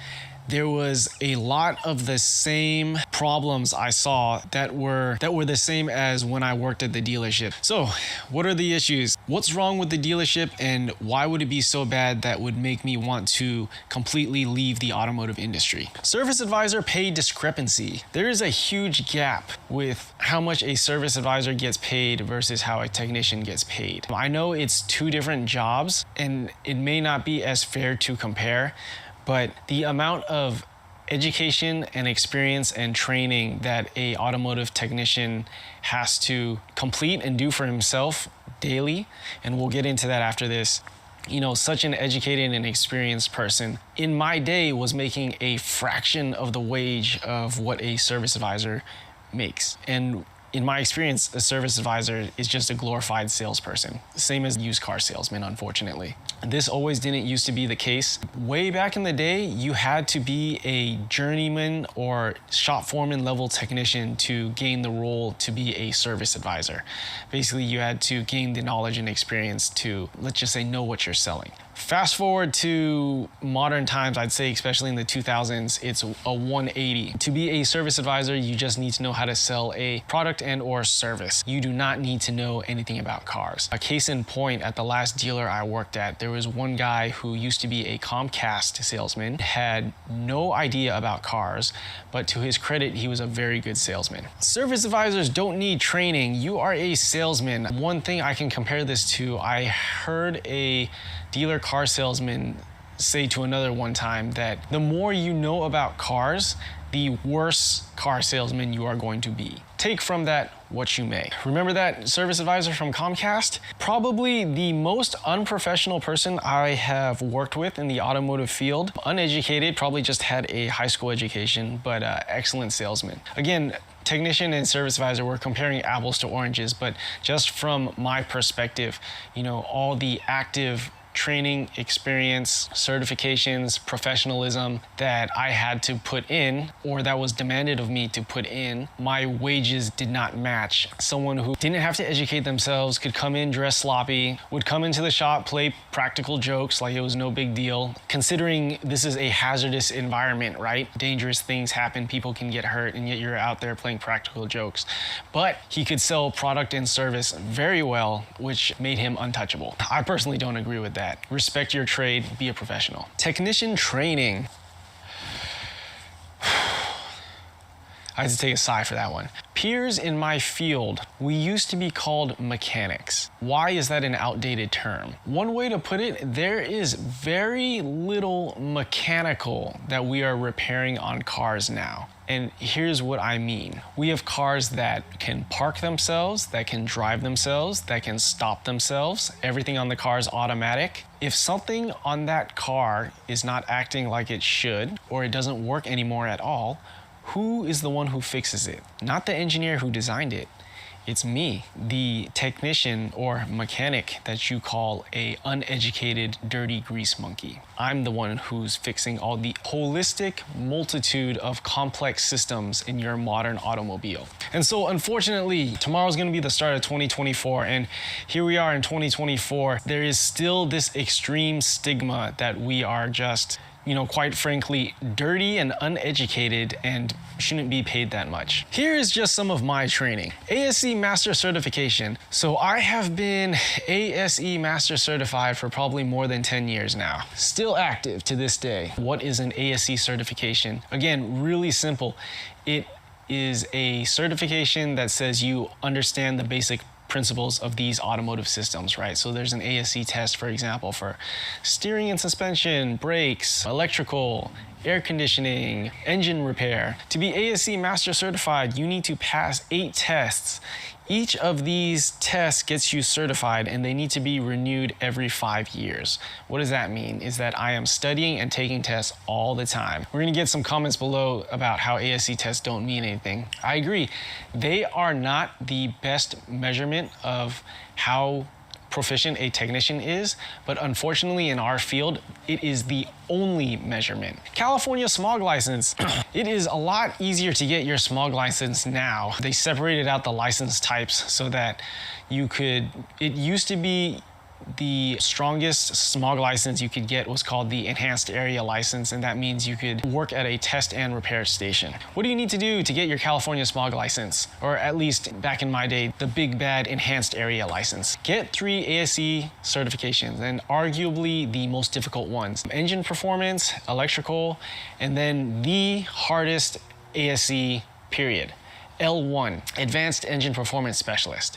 Speaker 15: there was a lot of the same problems I saw that were the same as when I worked at the dealership. So what are the issues? What's wrong with the dealership and why would it be so bad that would make me want to completely leave the automotive industry? Service advisor pay discrepancy. There is a huge gap with how much a service advisor gets paid versus how a technician gets paid. I know it's 2 different jobs and it may not be as fair to compare, but the amount of education and experience and training that a automotive technician has to complete and do for himself daily, and we'll get into that after this, such an educated and experienced person in my day was making a fraction of the wage of what a service advisor makes. And in my experience, a service advisor is just a glorified salesperson, same as used car salesman, unfortunately. This always didn't used to be the case. Way back in the day, you had to be a journeyman or shop foreman level technician to gain the role to be a service advisor. Basically, you had to gain the knowledge and experience to, let's just say, know what you're selling. Fast forward to modern times, I'd say especially in the 2000s, it's a 180. To be a service advisor, you just need to know how to sell a product and or service. You do not need to know anything about cars. A case in point, at the last dealer I worked at, there was one guy who used to be a Comcast salesman, had no idea about cars, but to his credit, he was a very good salesman. Service advisors don't need training. You are a salesman. One thing I can compare this to, I heard a dealer car salesman say to another one time that the more you know about cars, the worse car salesman you are going to be. Take from that what you may. Remember that service advisor from Comcast? Probably the most unprofessional person I have worked with in the automotive field. Uneducated, probably just had a high school education, but excellent salesman. Again, technician and service advisor, we're comparing apples to oranges, but just from my perspective, all the active training, experience, certifications, professionalism that I had to put in, or that was demanded of me to put in, my wages did not match. Someone who didn't have to educate themselves, could come in dressed sloppy, would come into the shop, play practical jokes like it was no big deal. Considering this is a hazardous environment, right? Dangerous things happen, people can get hurt, and yet you're out there playing practical jokes. But he could sell product and service very well, which made him untouchable. I personally don't agree with that. Respect your trade, be a professional. Technician training. I had to take a sigh for that one. Peers in my field, we used to be called mechanics. Why is that an outdated term? One way to put it, there is very little mechanical that we are repairing on cars now. And here's what I mean. We have cars that can park themselves, that can drive themselves, that can stop themselves. Everything on the car is automatic. If something on that car is not acting like it should, or it doesn't work anymore at all, who is the one who fixes it? Not the engineer who designed it. It's me, the technician or mechanic that you call a uneducated, dirty grease monkey. I'm the one who's fixing all the holistic multitude of complex systems in your modern automobile. And so unfortunately, tomorrow's gonna be the start of 2024, and here we are in 2024. There is still this extreme stigma that we are just, quite frankly, dirty and uneducated and shouldn't be paid that much. Here is just some of my training. ASE Master Certification. So I have been ASE Master Certified for probably more than 10 years now. Still active to this day. What is an ASE certification? Again, really simple. It is a certification that says you understand the basic principles of these automotive systems, right? So there's an ASE test, for example, for steering and suspension, brakes, electrical, air conditioning, engine repair. To be ASE Master Certified, you need to pass 8 tests. Each of these tests gets you certified, and they need to be renewed every 5 years. What does that mean? Is that I am studying and taking tests all the time. We're gonna get some comments below about how ASE tests don't mean anything. I agree. They are not the best measurement of how proficient a technician is, but unfortunately in our field, it is the only measurement. California smog license. It is a lot easier to get your smog license now. They separated out the license types so that it used to be the strongest smog license you could get was called the enhanced area license, and that means you could work at a test and repair station. What do you need to do to get your California smog license? Or at least back in my day, the big bad enhanced area license. Get 3 ASE certifications, and arguably the most difficult ones. Engine performance, electrical, and then the hardest ASE period. L1, Advanced Engine Performance Specialist.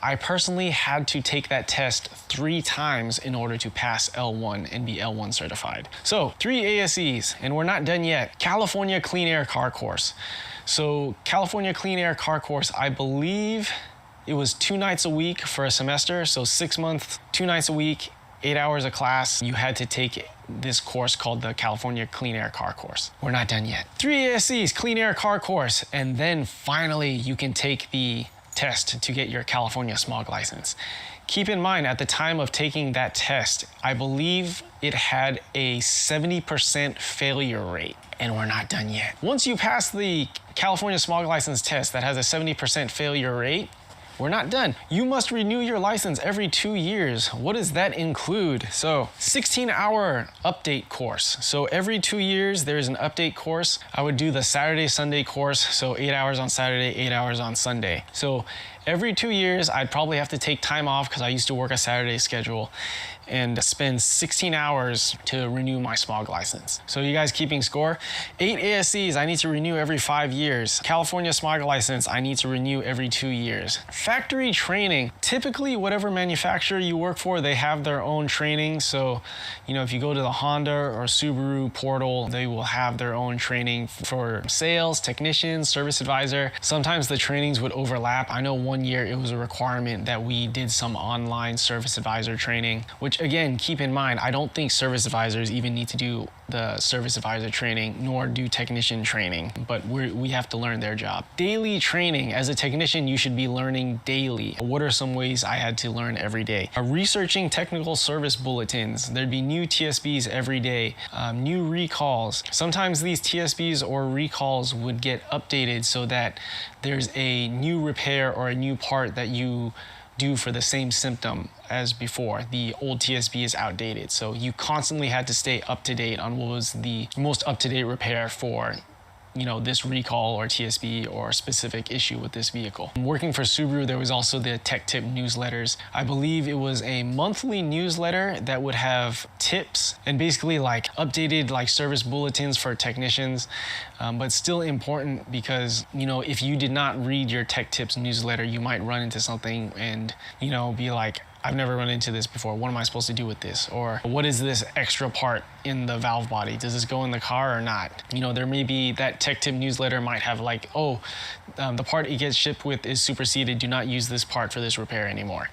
Speaker 15: I personally had to take that test 3 times in order to pass L1 and be L1 certified. So 3 ASEs, and we're not done yet. California Clean Air Car Course. So California Clean Air Car Course, I believe it was 2 nights a week for a semester. So 6 months, 2 nights a week, 8 hours of class, you had to take this course called the California Clean Air Car Course. We're not done yet. 3 ASCs, Clean Air Car Course, and then finally you can take the test to get your California smog license. Keep in mind, at the time of taking that test, I believe it had a 70% failure rate, and we're not done yet. Once you pass the California smog license test that has a 70% failure rate, we're not done. You must renew your license every 2 years. What does that include? So 16-hour update course. So every 2 years, there's an update course. I would do the Saturday, Sunday course. So 8 hours on Saturday, 8 hours on Sunday. So every 2 years, I'd probably have to take time off because I used to work a Saturday schedule and spend 16 hours to renew my smog license. So you guys keeping score? 8 ASCs, I need to renew every 5 years. California smog license, I need to renew every 2 years. Factory training, typically whatever manufacturer you work for, they have their own training. So, you know, if you go to the Honda or Subaru portal, they will have their own training for sales, technicians, service advisor. Sometimes the trainings would overlap. I know one year it was a requirement that we did some online service advisor training, which again, keep in mind, I don't think service advisors even need to do the service advisor training, nor do technician training, but we have to learn their job. Daily training. As a technician, you should be learning daily. What are some ways I had to learn every day? Researching technical service bulletins. There'd be new TSBs every day, new recalls. Sometimes these TSBs or recalls would get updated so that there's a new repair or a new part that you do for the same symptom as before. The old TSB is outdated, so you constantly had to stay up to date on what was the most up-to-date repair for, you know, this recall or TSB or specific issue with this vehicle. Working for Subaru, there was also the tech tip newsletters. I believe it was a monthly newsletter that would have tips and basically like updated like service bulletins for technicians, but still important because, you know, if you did not read your tech tips newsletter, you might run into something and, you know, be like, I've never run into this before. What am I supposed to do with this? Or what is this extra part in the valve body? Does this go in the car or not? You know, there may be that tech tip newsletter might have like, oh, the part it gets shipped with is superseded. Do not use this part for this repair anymore.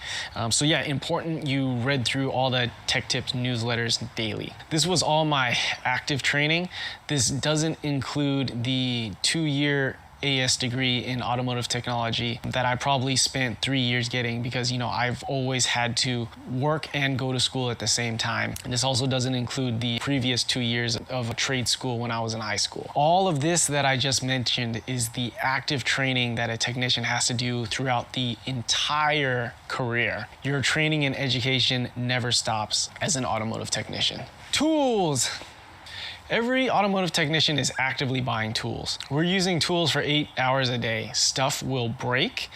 Speaker 15: So yeah, important you read through all the tech tips newsletters daily. This was all my active training. This doesn't include the 2-year AS degree in automotive technology that I probably spent 3 years getting because, you know, I've always had to work and go to school at the same time. And this also doesn't include the previous 2 years of a trade school when I was in high school. All of this that I just mentioned is the active training that a technician has to do throughout the entire career. Your training and education never stops as an automotive technician. Tools. Every automotive technician is actively buying tools. We're using tools for 8 hours a day. Stuff will break.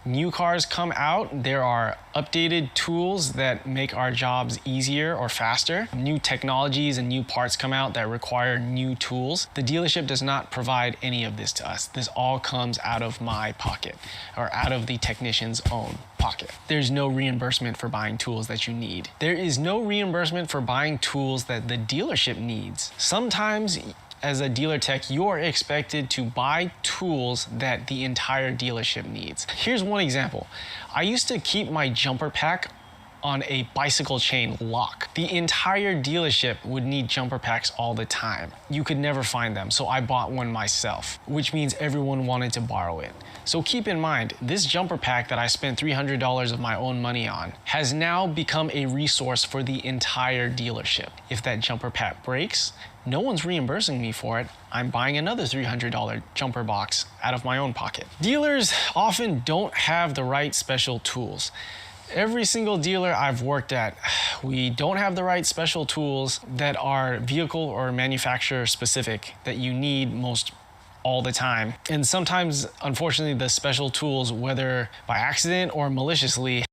Speaker 15: New cars come out. There are updated tools that make our jobs easier or faster. New technologies and new parts come out that require new tools. The dealership does not provide any of this to us. This all comes out of my pocket or out of the technician's own pocket. There's no reimbursement for buying tools that you need. There is no reimbursement for buying tools that the dealership needs. Sometimes as a dealer tech, you're expected to buy tools that the entire dealership needs. Here's one example. I used to keep my jumper pack on a bicycle chain lock. The entire dealership would need jumper packs all the time. You could never find them, so I bought one myself, which means everyone wanted to borrow it. So keep in mind, this jumper pack that I spent $300 of my own money on has now become a resource for the entire dealership. If that jumper pack breaks, no one's reimbursing me for it. I'm buying another $300 jumper box out of my own pocket. Dealers often don't have the right special tools. Every single dealer I've worked at, we don't have the right special tools that are vehicle or manufacturer specific that you need most all the time. And sometimes, unfortunately, the special tools, whether by accident or maliciously,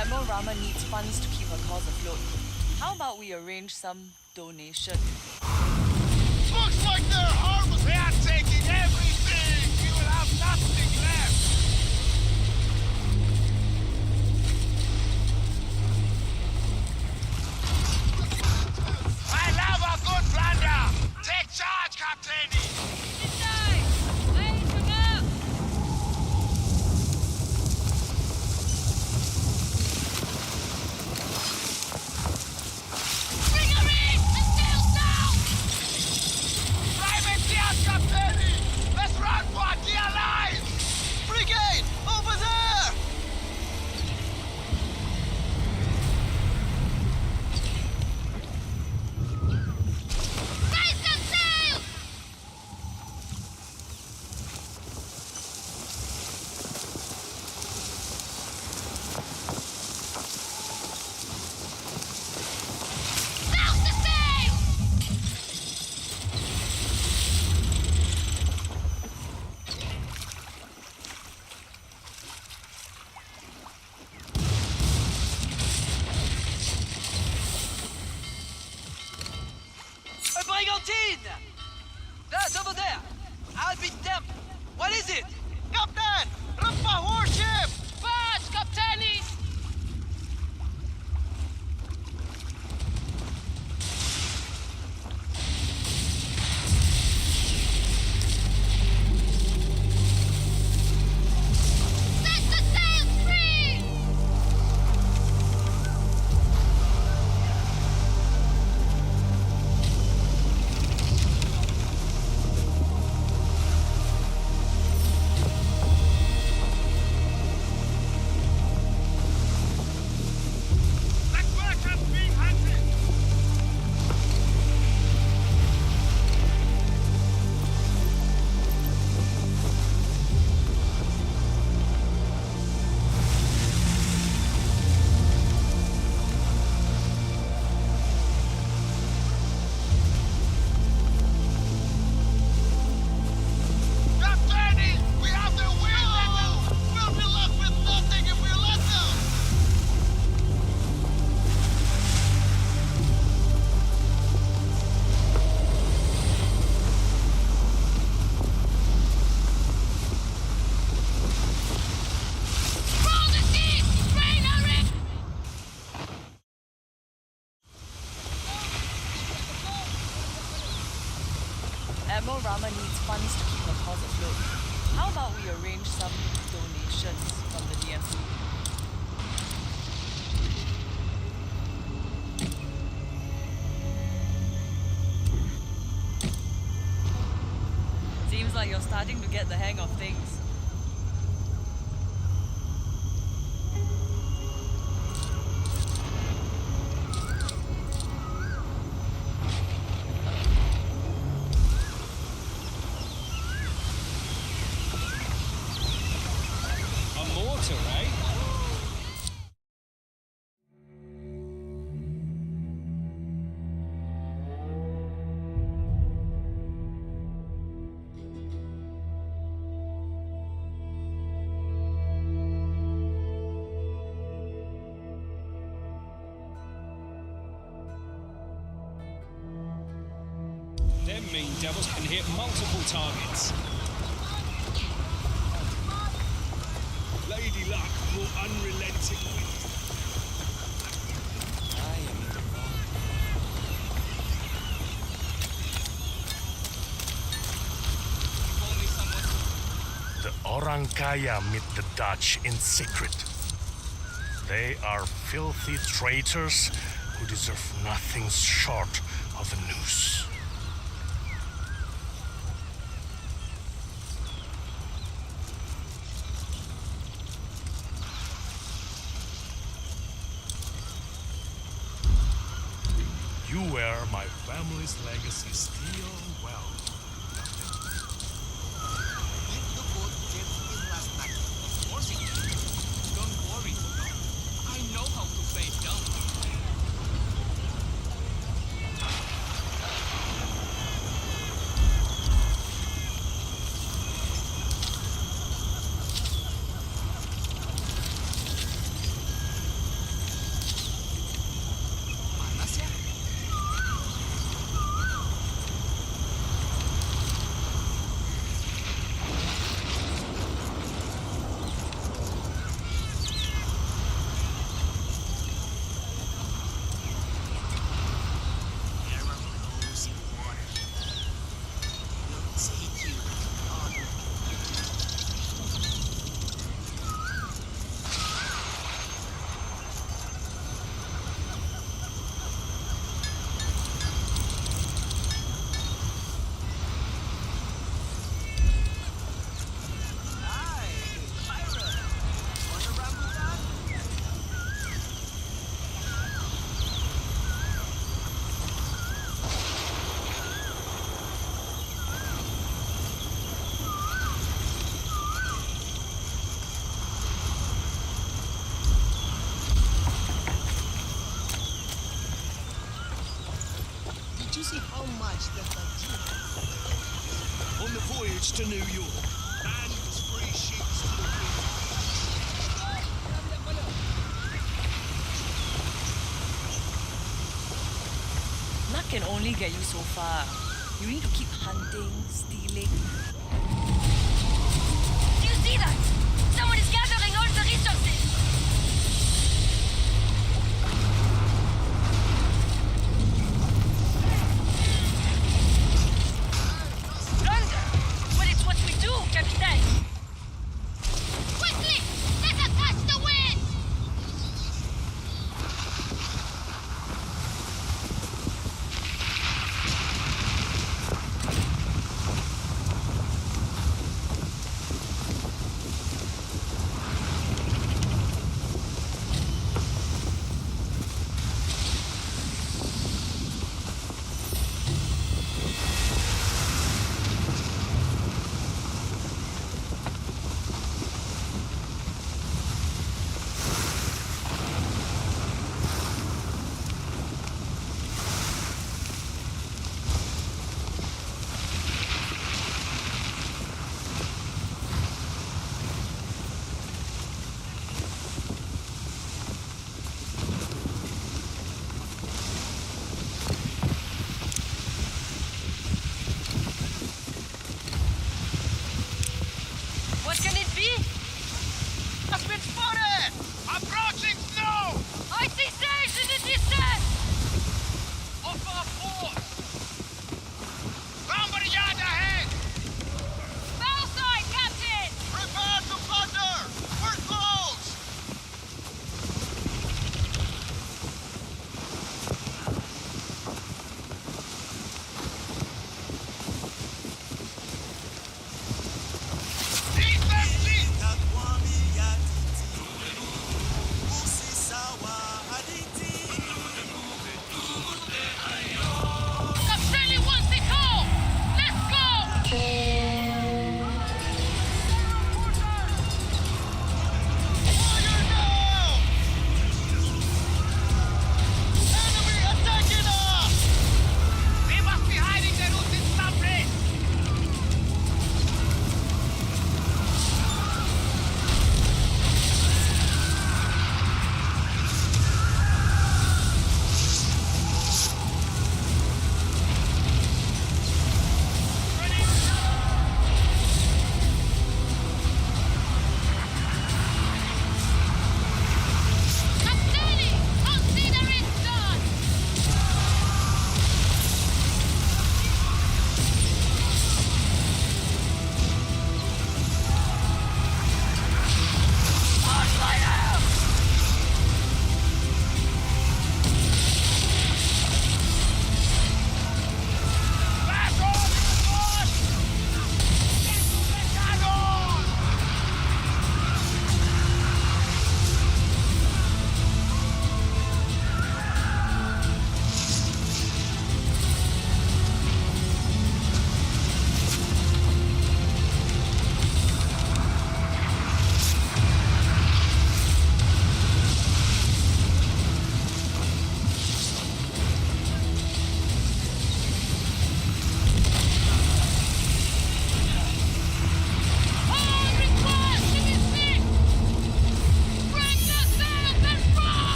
Speaker 1: Admiral Rama needs funds to keep her cause afloat. How about we arrange some donation?
Speaker 2: Looks like they're harmless. They are taking everything. We will have nothing left. I love a good plunder. Take charge, Captain. Let's run for dear life!
Speaker 3: Brigade! Over there!
Speaker 4: Raise the sail! Mount the sail!
Speaker 3: A brigantine! That's over there! I'll beat them! What is it? Captain! Rampa warship!
Speaker 4: Pass, Captain! Set the sails free!
Speaker 2: Let's work on being hunted. Captain, we have the wheel. We'll be left with nothing if we let them.
Speaker 4: Roll the deep! Rain on it!
Speaker 1: Admiral Rama needs funds to keep her cause afloat. How about we arrange some donations from the DMC? Seems like you're starting to get the hang of things.
Speaker 11: A mortar, right? Them mean devils can hit multiple targets.
Speaker 5: Lady Luck will unrelentingly. I am in the wrong.
Speaker 7: The Orang Kaya meet the Dutch in secret. They are filthy traitors who deserve nothing short of a noose. You wear my family's legacy still well.
Speaker 2: Don't worry, I know how to face down.
Speaker 5: Did you see how much the fatigue? On the voyage to New York, and free sheets to the wind.
Speaker 1: Luck can only get you so far. You need to keep hunting, stealing.
Speaker 4: Do you see that? Someone is gathering all the resources. Plunder? Well, it's what we do, Captain. Quickly! Let us catch the wind!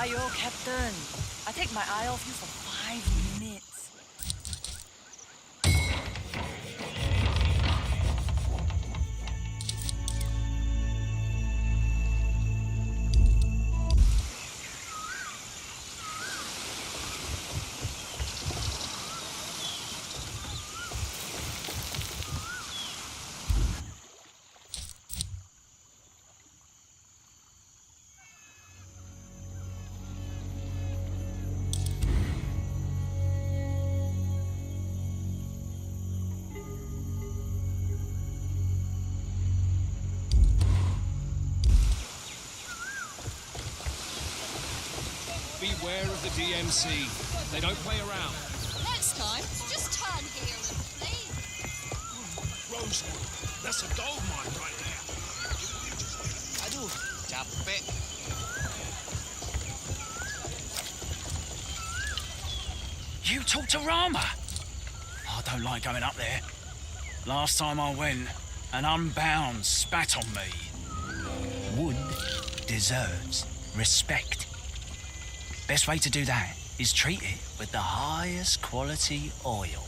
Speaker 1: Aiyo, Captain. I take my eye off you for 5 minutes.
Speaker 11: Beware of the DMC. They don't play around.
Speaker 4: Next time, just turn heel and flee.
Speaker 5: Rosewood, that's a gold mine right there.
Speaker 3: Aduh, capek.
Speaker 16: You talk to Rama? I don't like going up there. Last time I went, an unbound spat on me. Wood deserves respect. Best way to do that is treat it with the highest quality oil.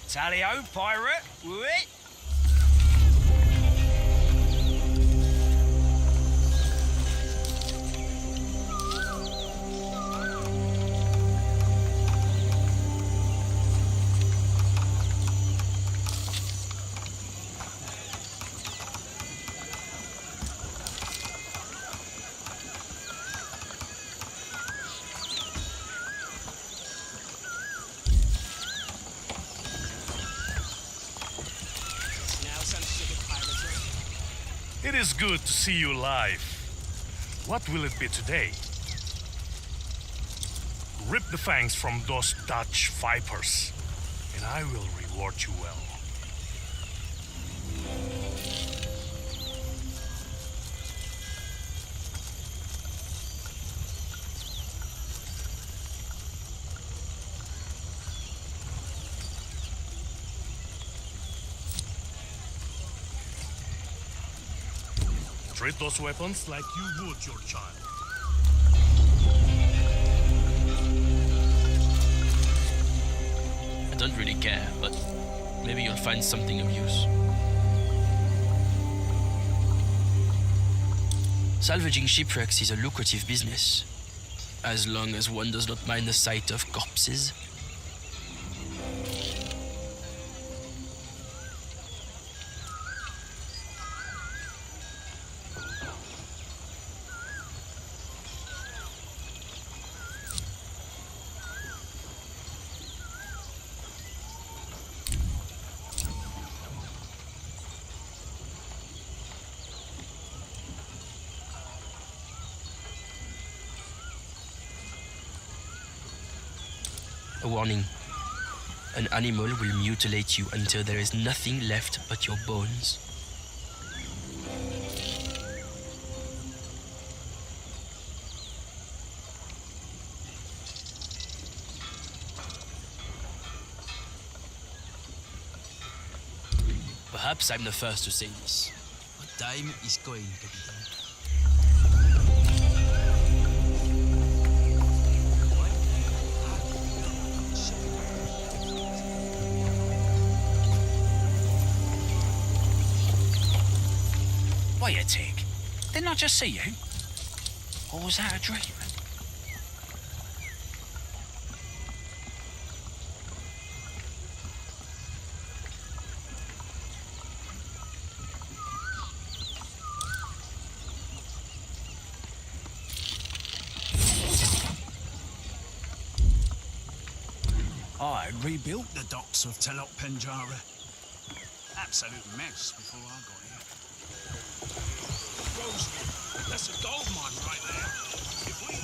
Speaker 16: Tally-ho, pirate! Wait.
Speaker 7: It is good to see you live. What will it be today? Rip the fangs from those Dutch vipers, and I will reward you well. Treat those weapons like you would your child.
Speaker 17: I don't really care, but maybe you'll find something of use. Salvaging shipwrecks is a lucrative business, as long as one does not mind the sight of corpses. A warning. An animal will mutilate you until there is nothing left but your bones. Perhaps I'm the first to say this, but time is going, Captain.
Speaker 16: Wait a tick. Didn't I just see you? Or was that a dream?
Speaker 5: I rebuilt the docks of Telok Penjara. Absolute mess before I got here. Rosewood, that's a gold mine right there. If we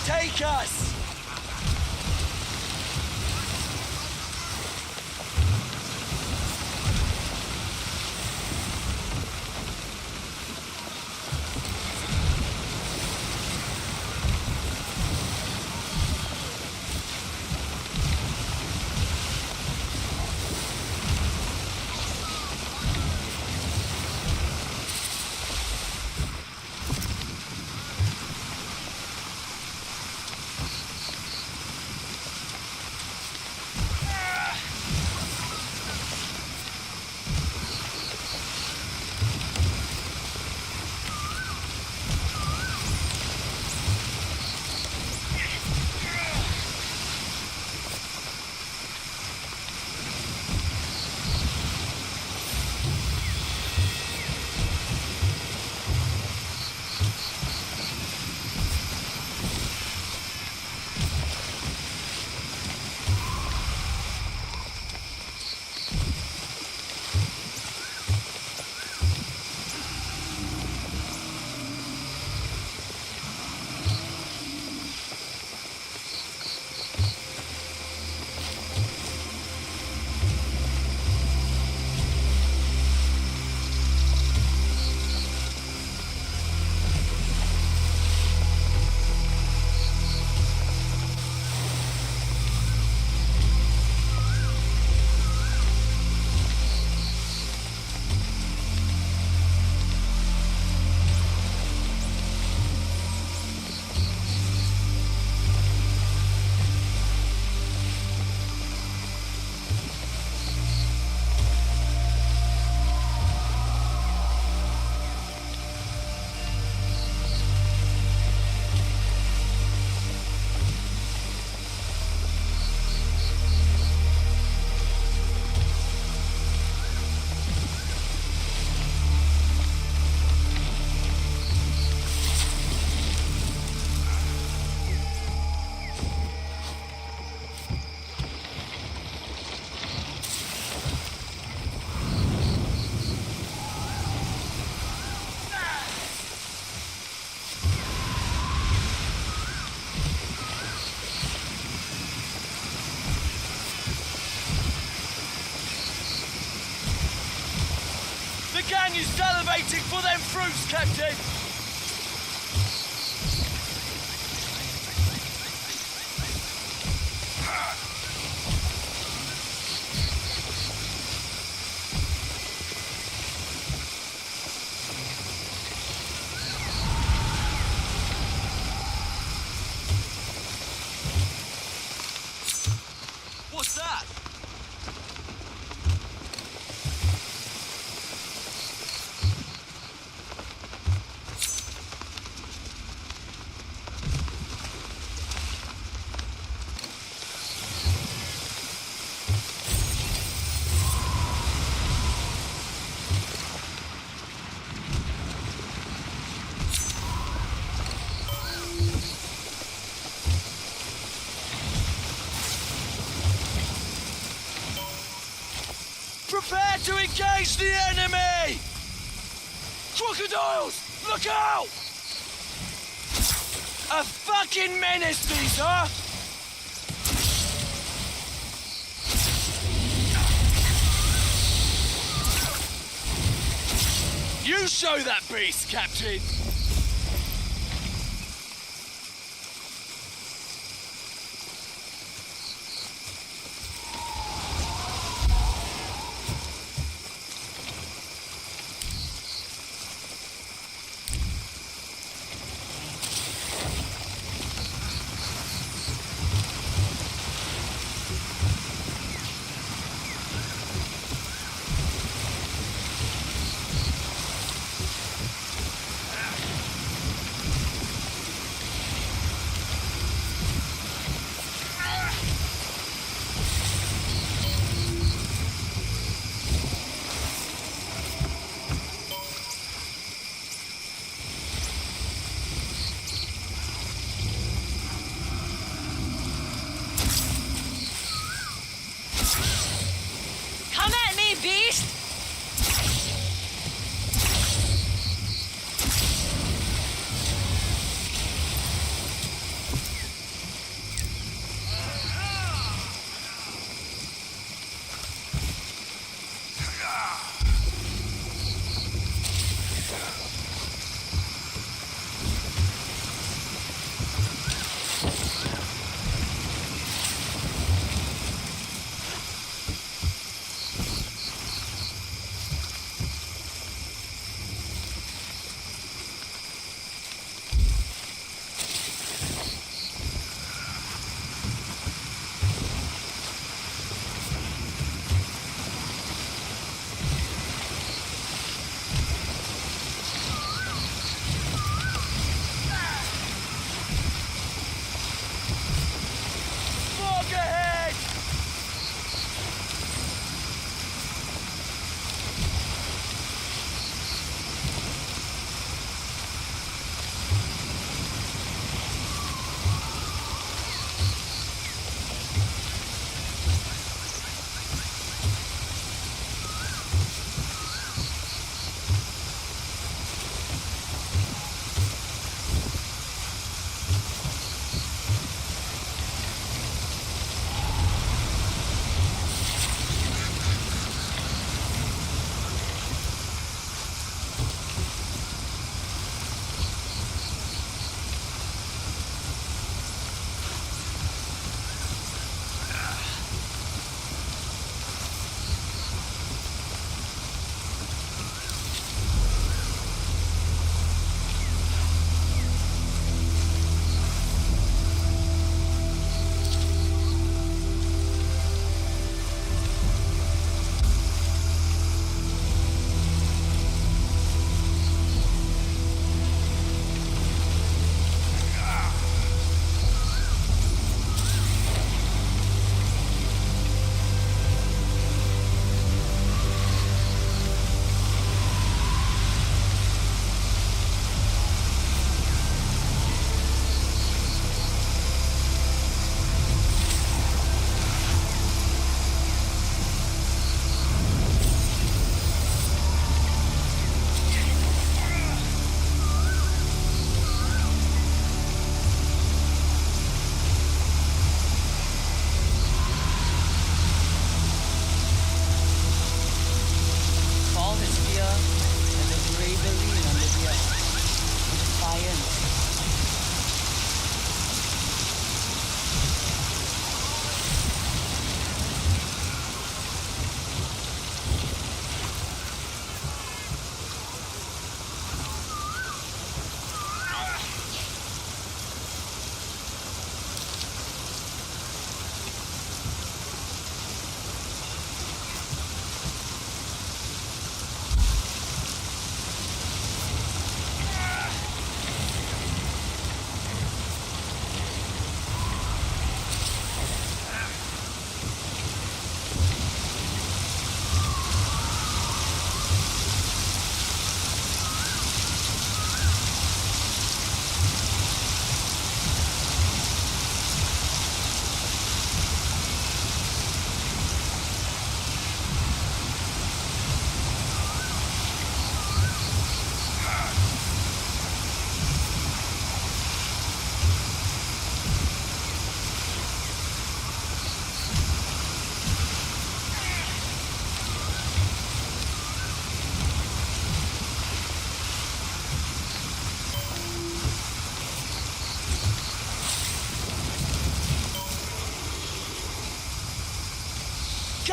Speaker 3: take us! The gang is salivating for them fruits, Captain! What's that? Prepare to engage the enemy! Crocodiles! Look out! A fucking menace, these, huh? You show that beast, Captain!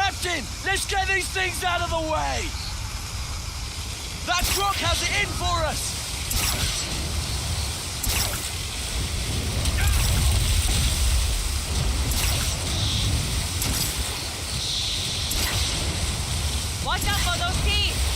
Speaker 3: Captain, let's get these things out of the way! That truck has it in for us!
Speaker 1: Watch out for those teeth!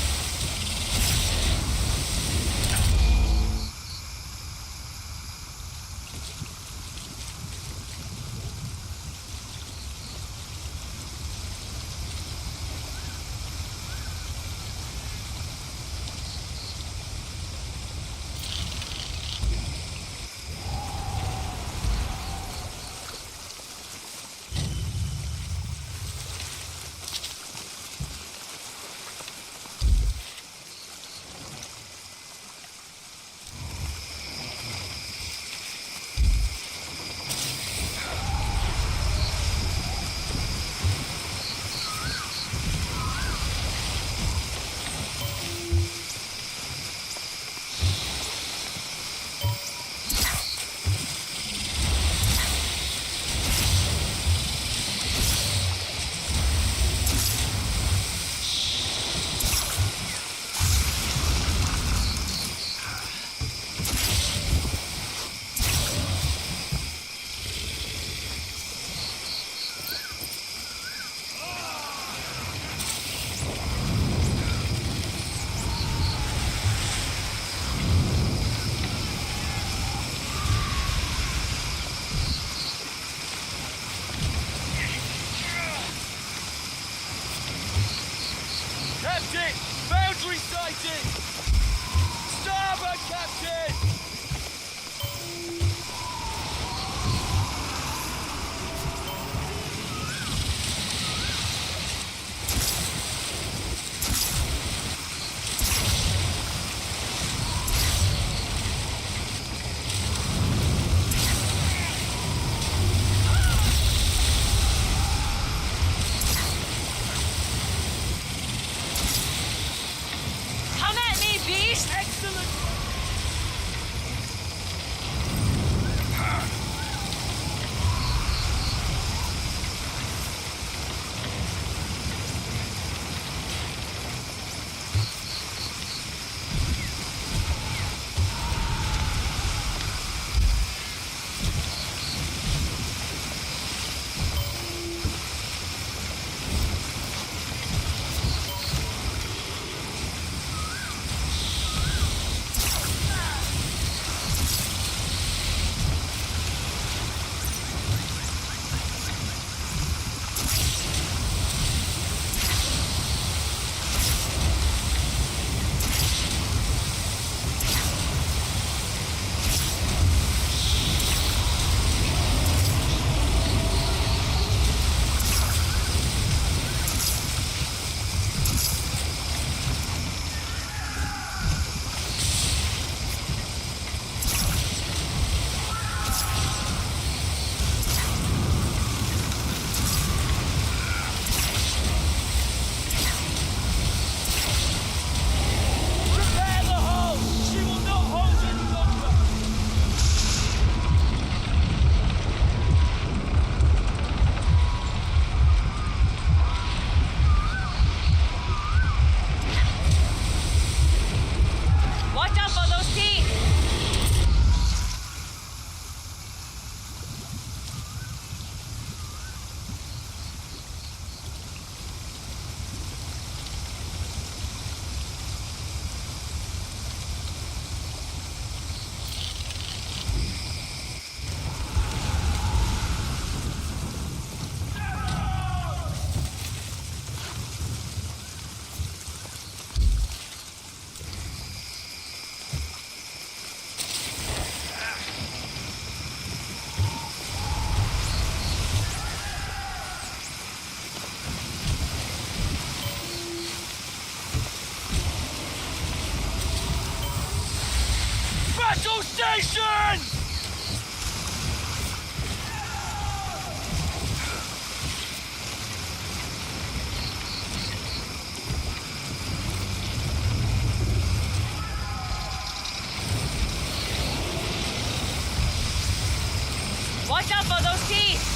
Speaker 3: Captain! Boundary sighted! Starboard, Captain!
Speaker 1: Come at me, beast!
Speaker 3: Excellent! Prepare the hull! She will not hold any longer!
Speaker 1: Watch out for those teeth! Battle station! Watch out for those teeth!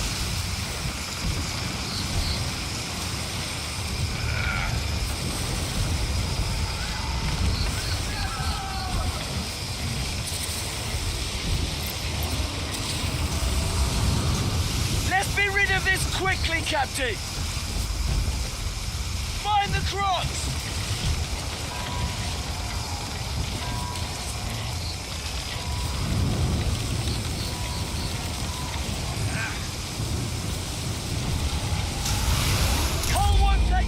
Speaker 3: this quickly, Captain! Find the cross! Cole won't take...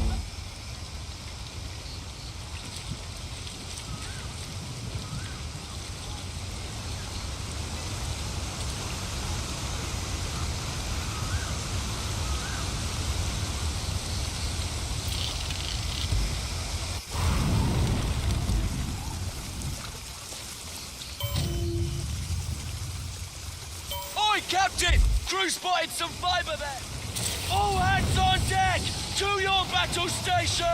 Speaker 3: Oi, Captain! Crew spotted some fibre there! All hands on deck! To your battle stations!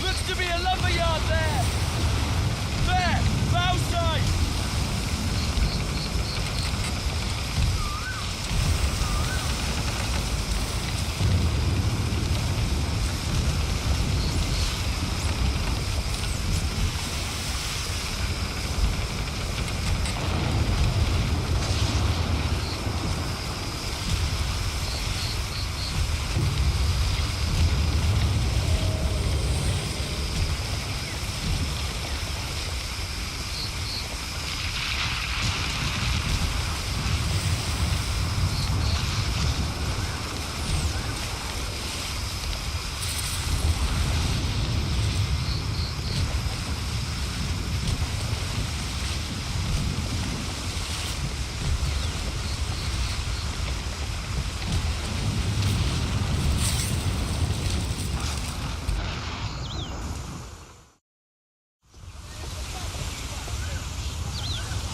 Speaker 3: Looks to be a lumberyard there! There! Bow side!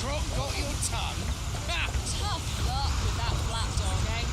Speaker 11: Drop got your tongue? Ha!
Speaker 1: Tough luck with that flat dog, eh?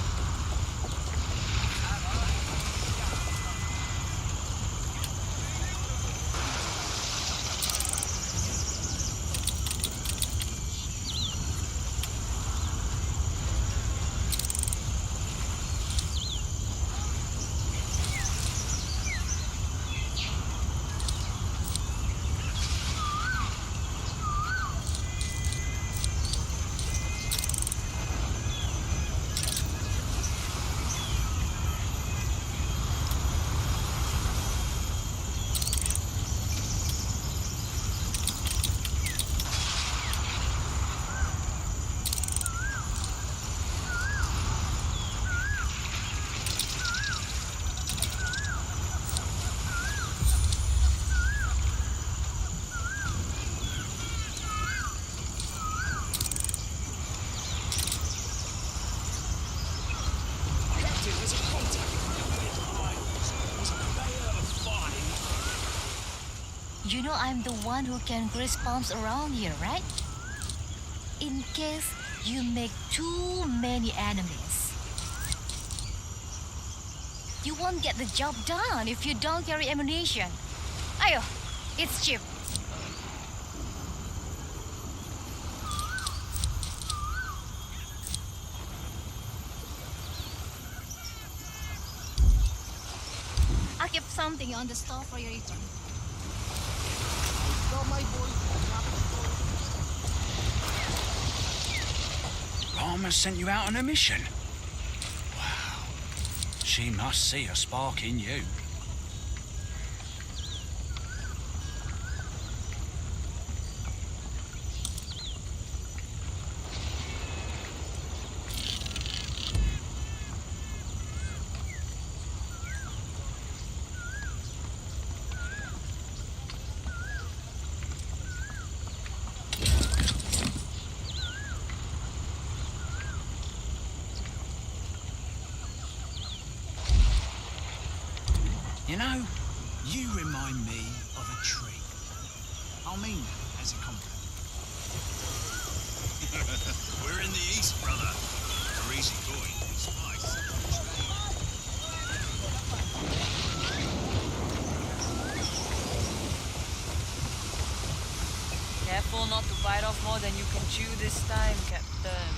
Speaker 5: Captain, there's a contact. There's a conveyor of fine.
Speaker 18: You know I'm the one who can grease pumps around here, right? In case you make too many enemies. You won't get the job done if you don't carry ammunition. Ayo, it's cheap. I'll keep something on the stove for your return.
Speaker 16: Rama sent you out on a mission? Wow. She must see a spark in you. You know, you remind me of a tree. I mean, as a compliment.
Speaker 5: We're in the east, brother. Greasy coin, spice,
Speaker 1: Careful not to bite off more than you can chew this time, Captain.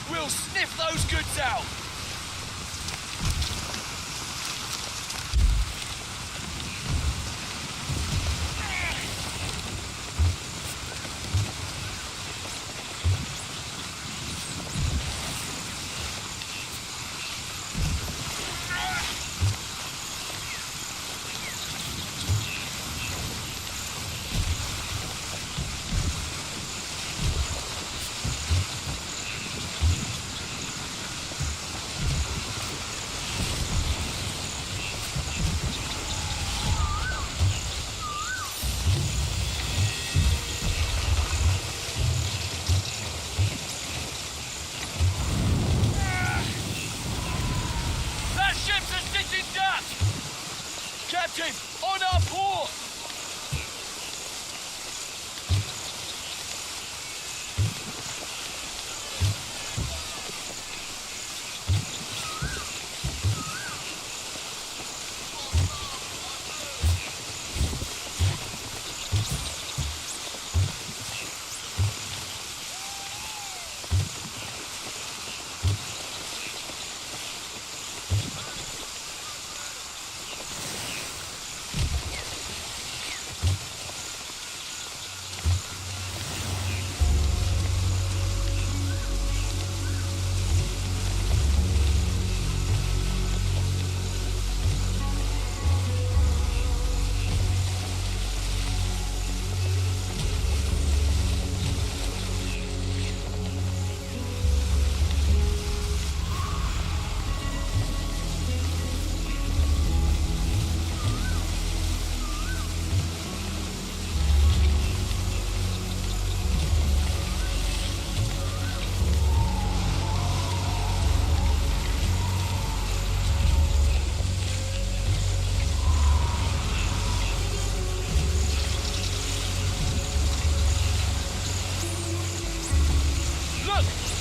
Speaker 3: We'll sniff those goods out! Captain, on our port!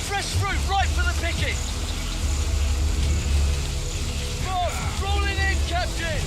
Speaker 3: Fresh fruit ripe for the picking! Mark, rolling in, Captain!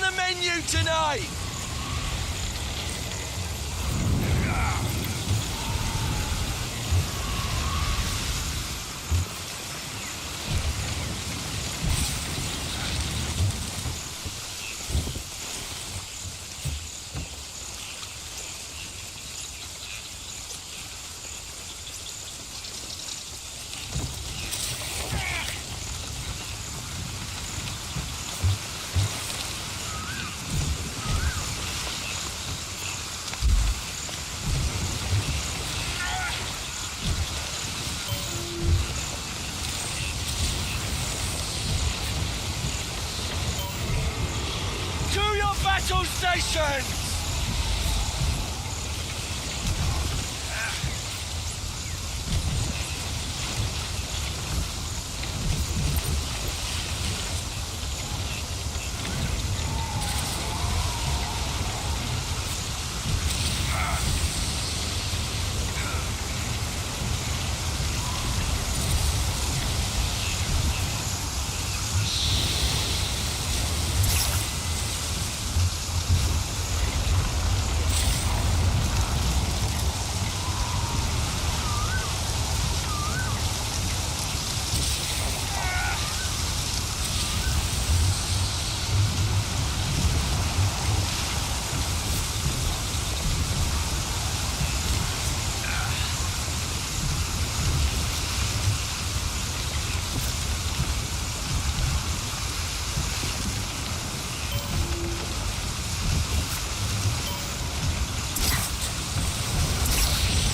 Speaker 3: the menu tonight? Battle stations!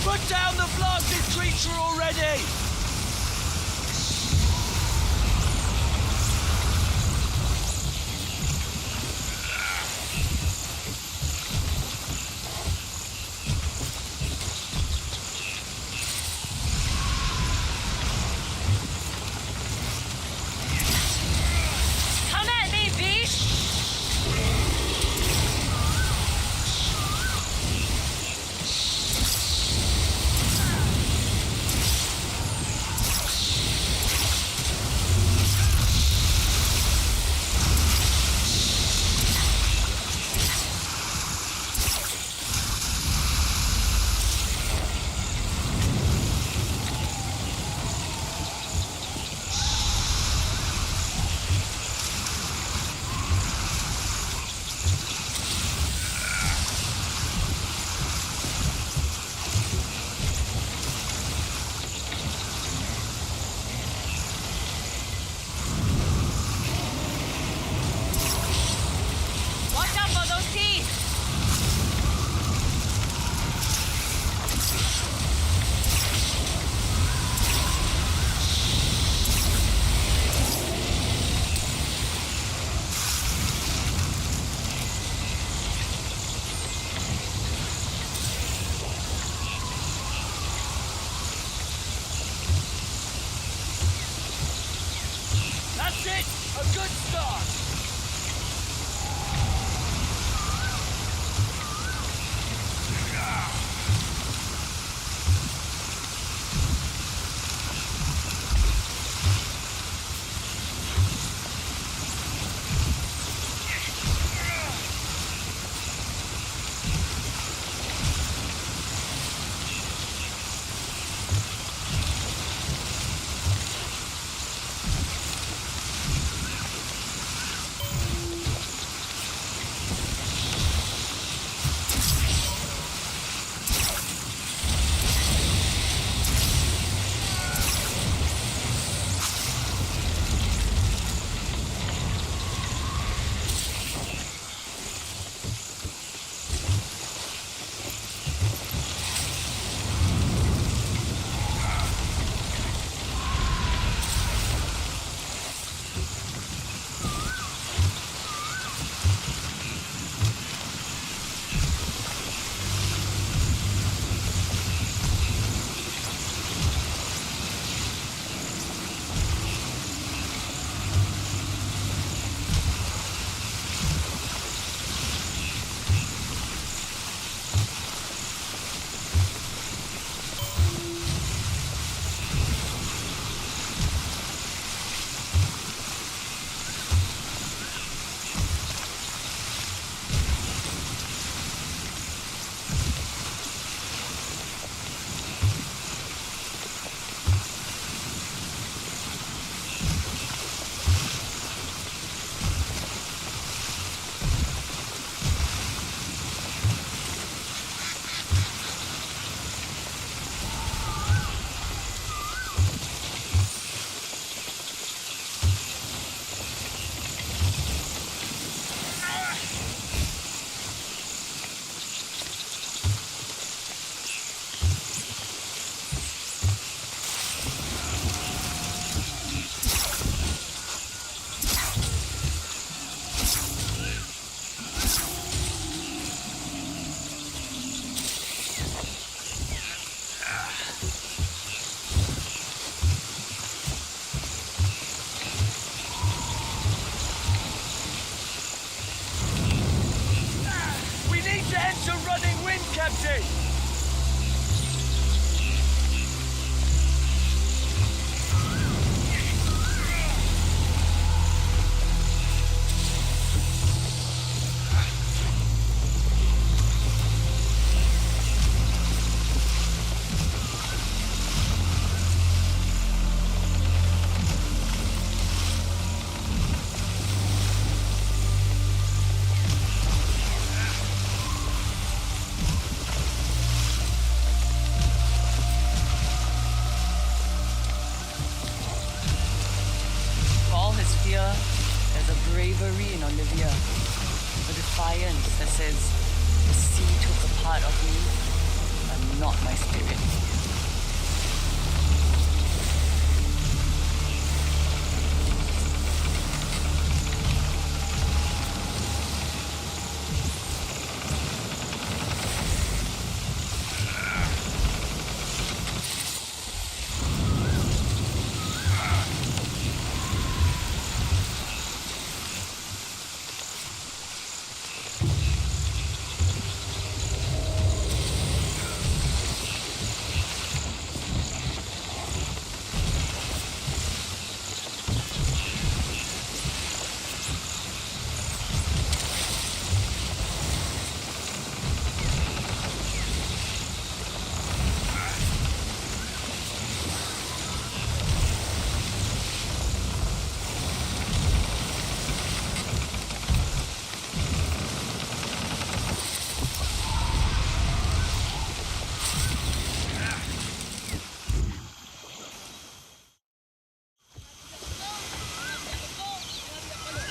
Speaker 3: Put down the blasted creature already!
Speaker 18: Come at me, beast! Watch out for those teeth!
Speaker 3: That's it! A good start!
Speaker 5: TJ!
Speaker 1: For all his fear, there's a bravery in Olivia. A defiance that says, the sea took a part of me, but not my spirit.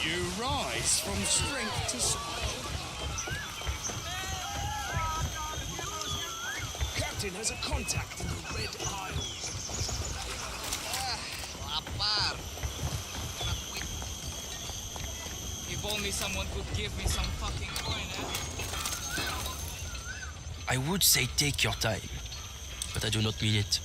Speaker 5: You rise from strength to strength. Captain has a contact in the Red Isles.
Speaker 3: Lapar. Cannot wait. If only someone could give me some fucking coin,
Speaker 17: I would say take your time, but I do not mean it.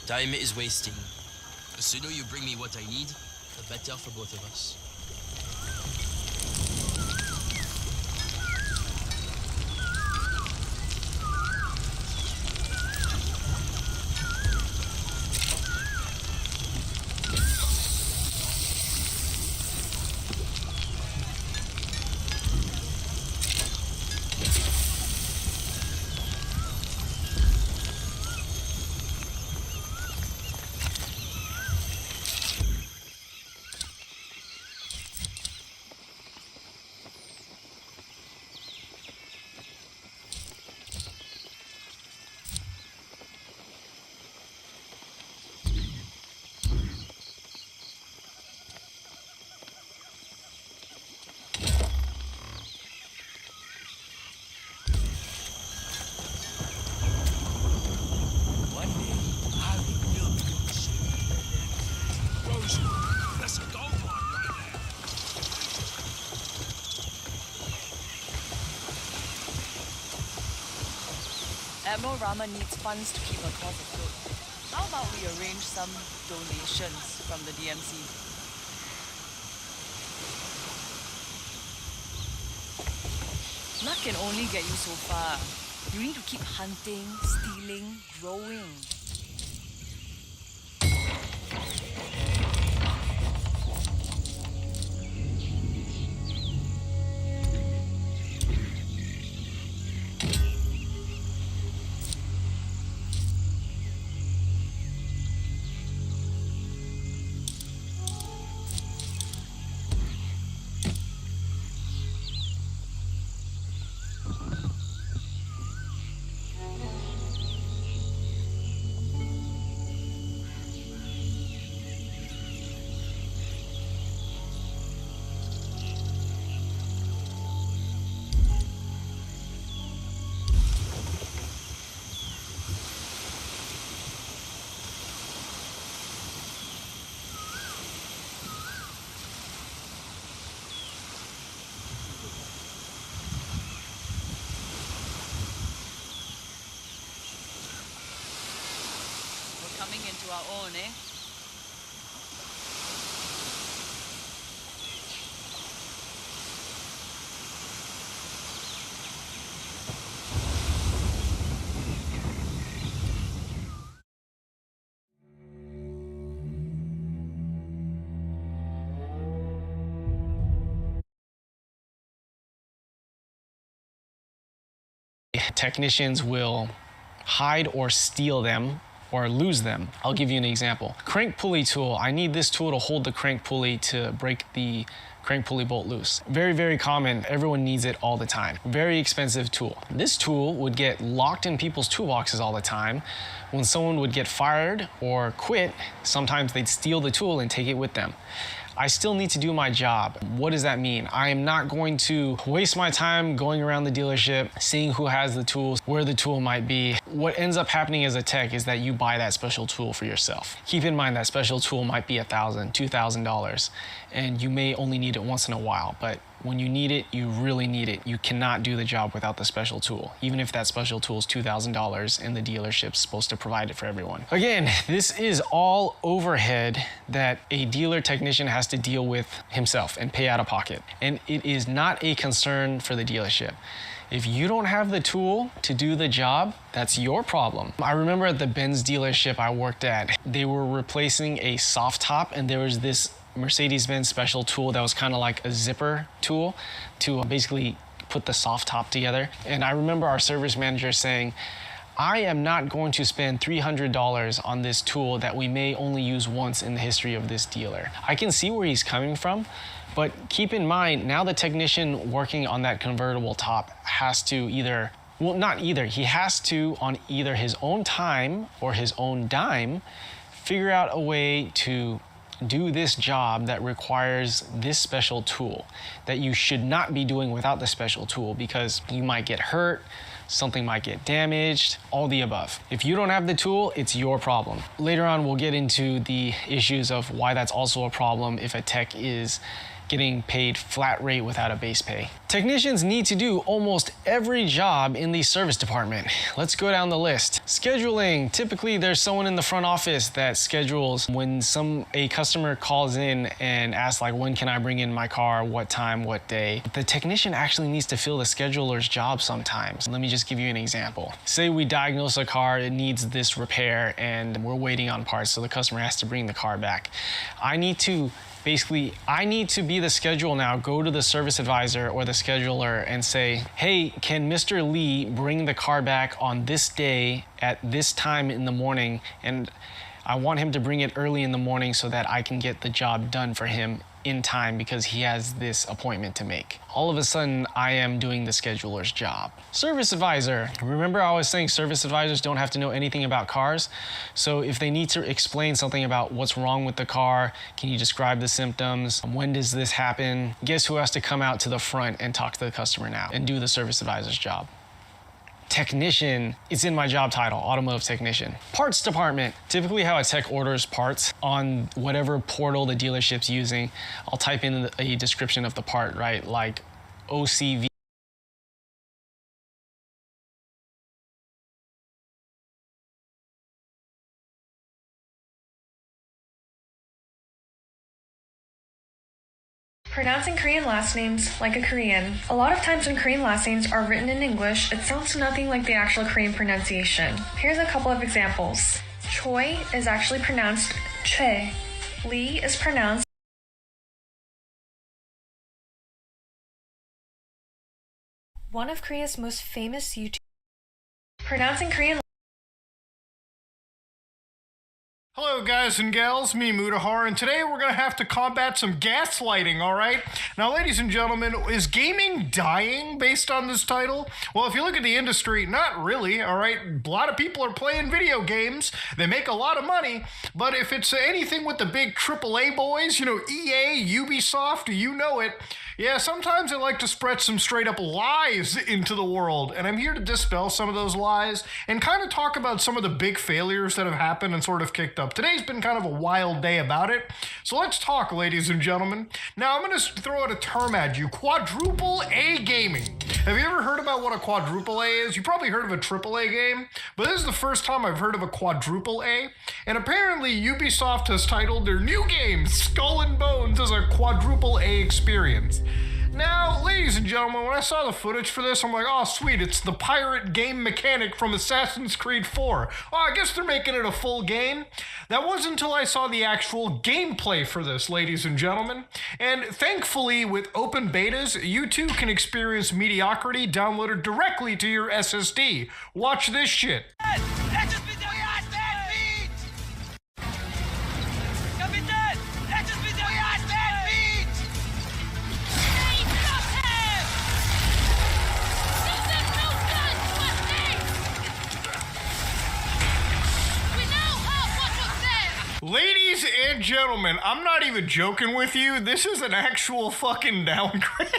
Speaker 17: Time is wasting. The sooner you bring me what I need, the better for both of us.
Speaker 5: That's a gold one right there.
Speaker 1: Admiral Rama needs funds to keep her cause afloat. How about we arrange some donations from the DMC? Luck can only get you so far. You need to keep hunting, stealing, growing. to our own, eh?
Speaker 15: Technicians will hide or steal them or lose them. I'll give you an example. Crank pulley tool. I need this tool to hold the crank pulley to break the crank pulley bolt loose. Very, very common. Everyone needs it all the time. Very expensive tool. This tool would get locked in people's toolboxes all the time. When someone would get fired or quit, sometimes they'd steal the tool and take it with them. I still need to do my job. What does that mean? I am not going to waste my time going around the dealership, seeing who has the tools, where the tool might be. What ends up happening as a tech is that you buy that special tool for yourself. Keep in mind that special tool might be $1,000, $2,000, and you may only need it once in a while, but when you need it, you really need it. You cannot do the job without the special tool, even if that special tool is $2,000 and the dealership's supposed to provide it for everyone. Again, this is all overhead that a dealer technician has to deal with himself and pay out of pocket. And it is not a concern for the dealership. If you don't have the tool to do the job, that's your problem. I remember at the Benz dealership I worked at, they were replacing a soft top and there was this Mercedes-Benz special tool that was kind of like a zipper tool to basically put the soft top together. And I remember our service manager saying, I am not going to spend $300 on this tool that we may only use once in the history of this dealer. I can see where he's coming from, but keep in mind, now the technician working on that convertible top has to either, well, not either, he has to, on either his own time or his own dime, figure out a way to do this job that requires this special tool that you should not be doing without the special tool, because you might get hurt, something might get damaged, all the above. If you don't have the tool, it's your problem. Later on, we'll get into the issues of why that's also a problem if a tech is getting paid flat rate without a base pay. Technicians need to do almost every job in the service department. Let's go down the list. Scheduling. Typically, there's someone in the front office that schedules when a customer calls in and asks, like, when can I bring in my car, what time, what day. The technician actually needs to fill the scheduler's job sometimes. Let me just give you an example. Say we diagnose a car, it needs this repair, and we're waiting on parts, so the customer has to bring the car back. I need to be the schedule now, go to the service advisor or the scheduler and say, hey, can Mr. Lee bring the car back on this day at this time in the morning? And I want him to bring it early in the morning so that I can get the job done for him in time because he has this appointment to make. All of a sudden, I am doing the scheduler's job. Service advisor. Remember I was saying service advisors don't have to know anything about cars? So if they need to explain something about what's wrong with the car, can you describe the symptoms? When does this happen? Guess who has to come out to the front and talk to the customer now and do the service advisor's job? Technician, it's in my job title, automotive technician. Parts department, typically how a tech orders parts on whatever portal the dealership's using. I'll type in a description of the part, right? Like OCV.
Speaker 13: Pronouncing Korean last names like a Korean. A lot of times when Korean last names are written in English, it sounds nothing like the actual Korean pronunciation. Here's a couple of examples. Choi is actually pronounced Choi. Lee is pronounced one of Korea's most famous YouTubers. Pronouncing Korean.
Speaker 12: Hello guys and gals, me Mutahar, and today we're going to have to combat some gaslighting, alright? Now ladies and gentlemen, is gaming dying based on this title? Well, if you look at the industry, not really, alright? A lot of people are playing video games, they make a lot of money, but if it's anything with the big AAA boys, you know, EA, Ubisoft, you know it, yeah, sometimes they like to spread some straight up lies into the world, and I'm here to dispel some of those lies and kind of talk about some of the big failures that have happened and sort of kicked up. Today's been kind of a wild day about it, so let's talk, ladies and gentlemen. Now, I'm going to throw out a term at you, quadruple A gaming.
Speaker 19: Have you ever heard about what a quadruple A is? You probably heard of a triple A game, but this is the first time I've heard of a quadruple A. And apparently Ubisoft has titled their new game, Skull and Bones, as a quadruple A experience. Now, ladies and gentlemen, when I saw the footage for this, I'm like, oh, sweet, it's the pirate game mechanic from Assassin's Creed 4. Oh, I guess they're making it a full game. That wasn't until I saw the actual gameplay for this, ladies and gentlemen. And thankfully, with open betas, you too can experience mediocrity downloaded directly to your SSD. Watch this shit. Ladies and gentlemen, I'm not even joking with you. This is an actual fucking downgrade.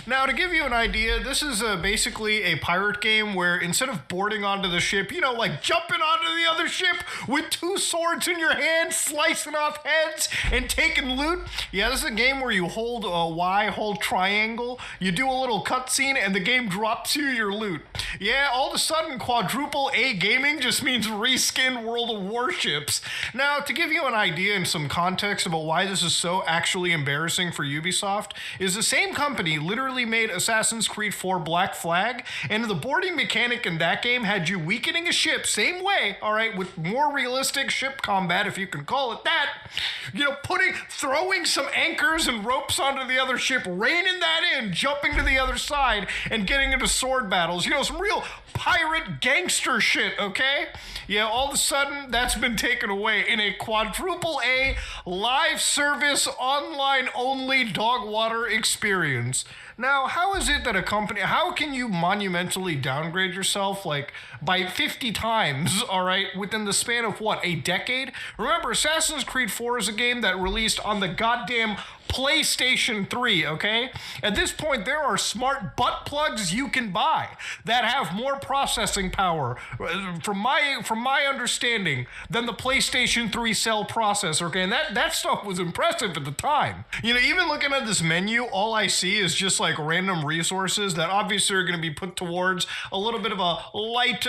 Speaker 19: Now, to give you an idea, this is basically a pirate game where instead of boarding onto the ship, you know, like jumping onto the other ship with two swords in your hand, slicing off heads and taking loot. Yeah, this is a game where you hold Y, hold triangle, you do a little cutscene, and the game drops you your loot. Yeah, all of a sudden, quadruple A gaming just means reskin World of Warships. Now, to give you an idea and some context about why this is so actually embarrassing for Ubisoft, is the same company literally made Assassin's Creed 4 Black Flag, and the boarding mechanic in that game had you weakening a ship, same way, alright, with more realistic ship combat, if you can call it that. You know, throwing some anchors and ropes onto the other ship, reining that in, jumping to the other side, and getting into sword battles. You know, some real pirate gangster shit, okay? Yeah, all of a sudden, that's been taken away in a quadruple A live service, online only dog water experience. Now, how is it that how can you monumentally downgrade yourself, like, by 50 times, alright, within the span of, what, a decade? Remember, Assassin's Creed 4 is a game that released on the goddamn PlayStation 3, okay? At this point, there are smart butt plugs you can buy that have more processing power, from my understanding, than the PlayStation 3 cell processor, okay? And that stuff was impressive at the time. You know, even looking at this menu, all I see is just like random resources that obviously are going to be put towards a little bit of a light,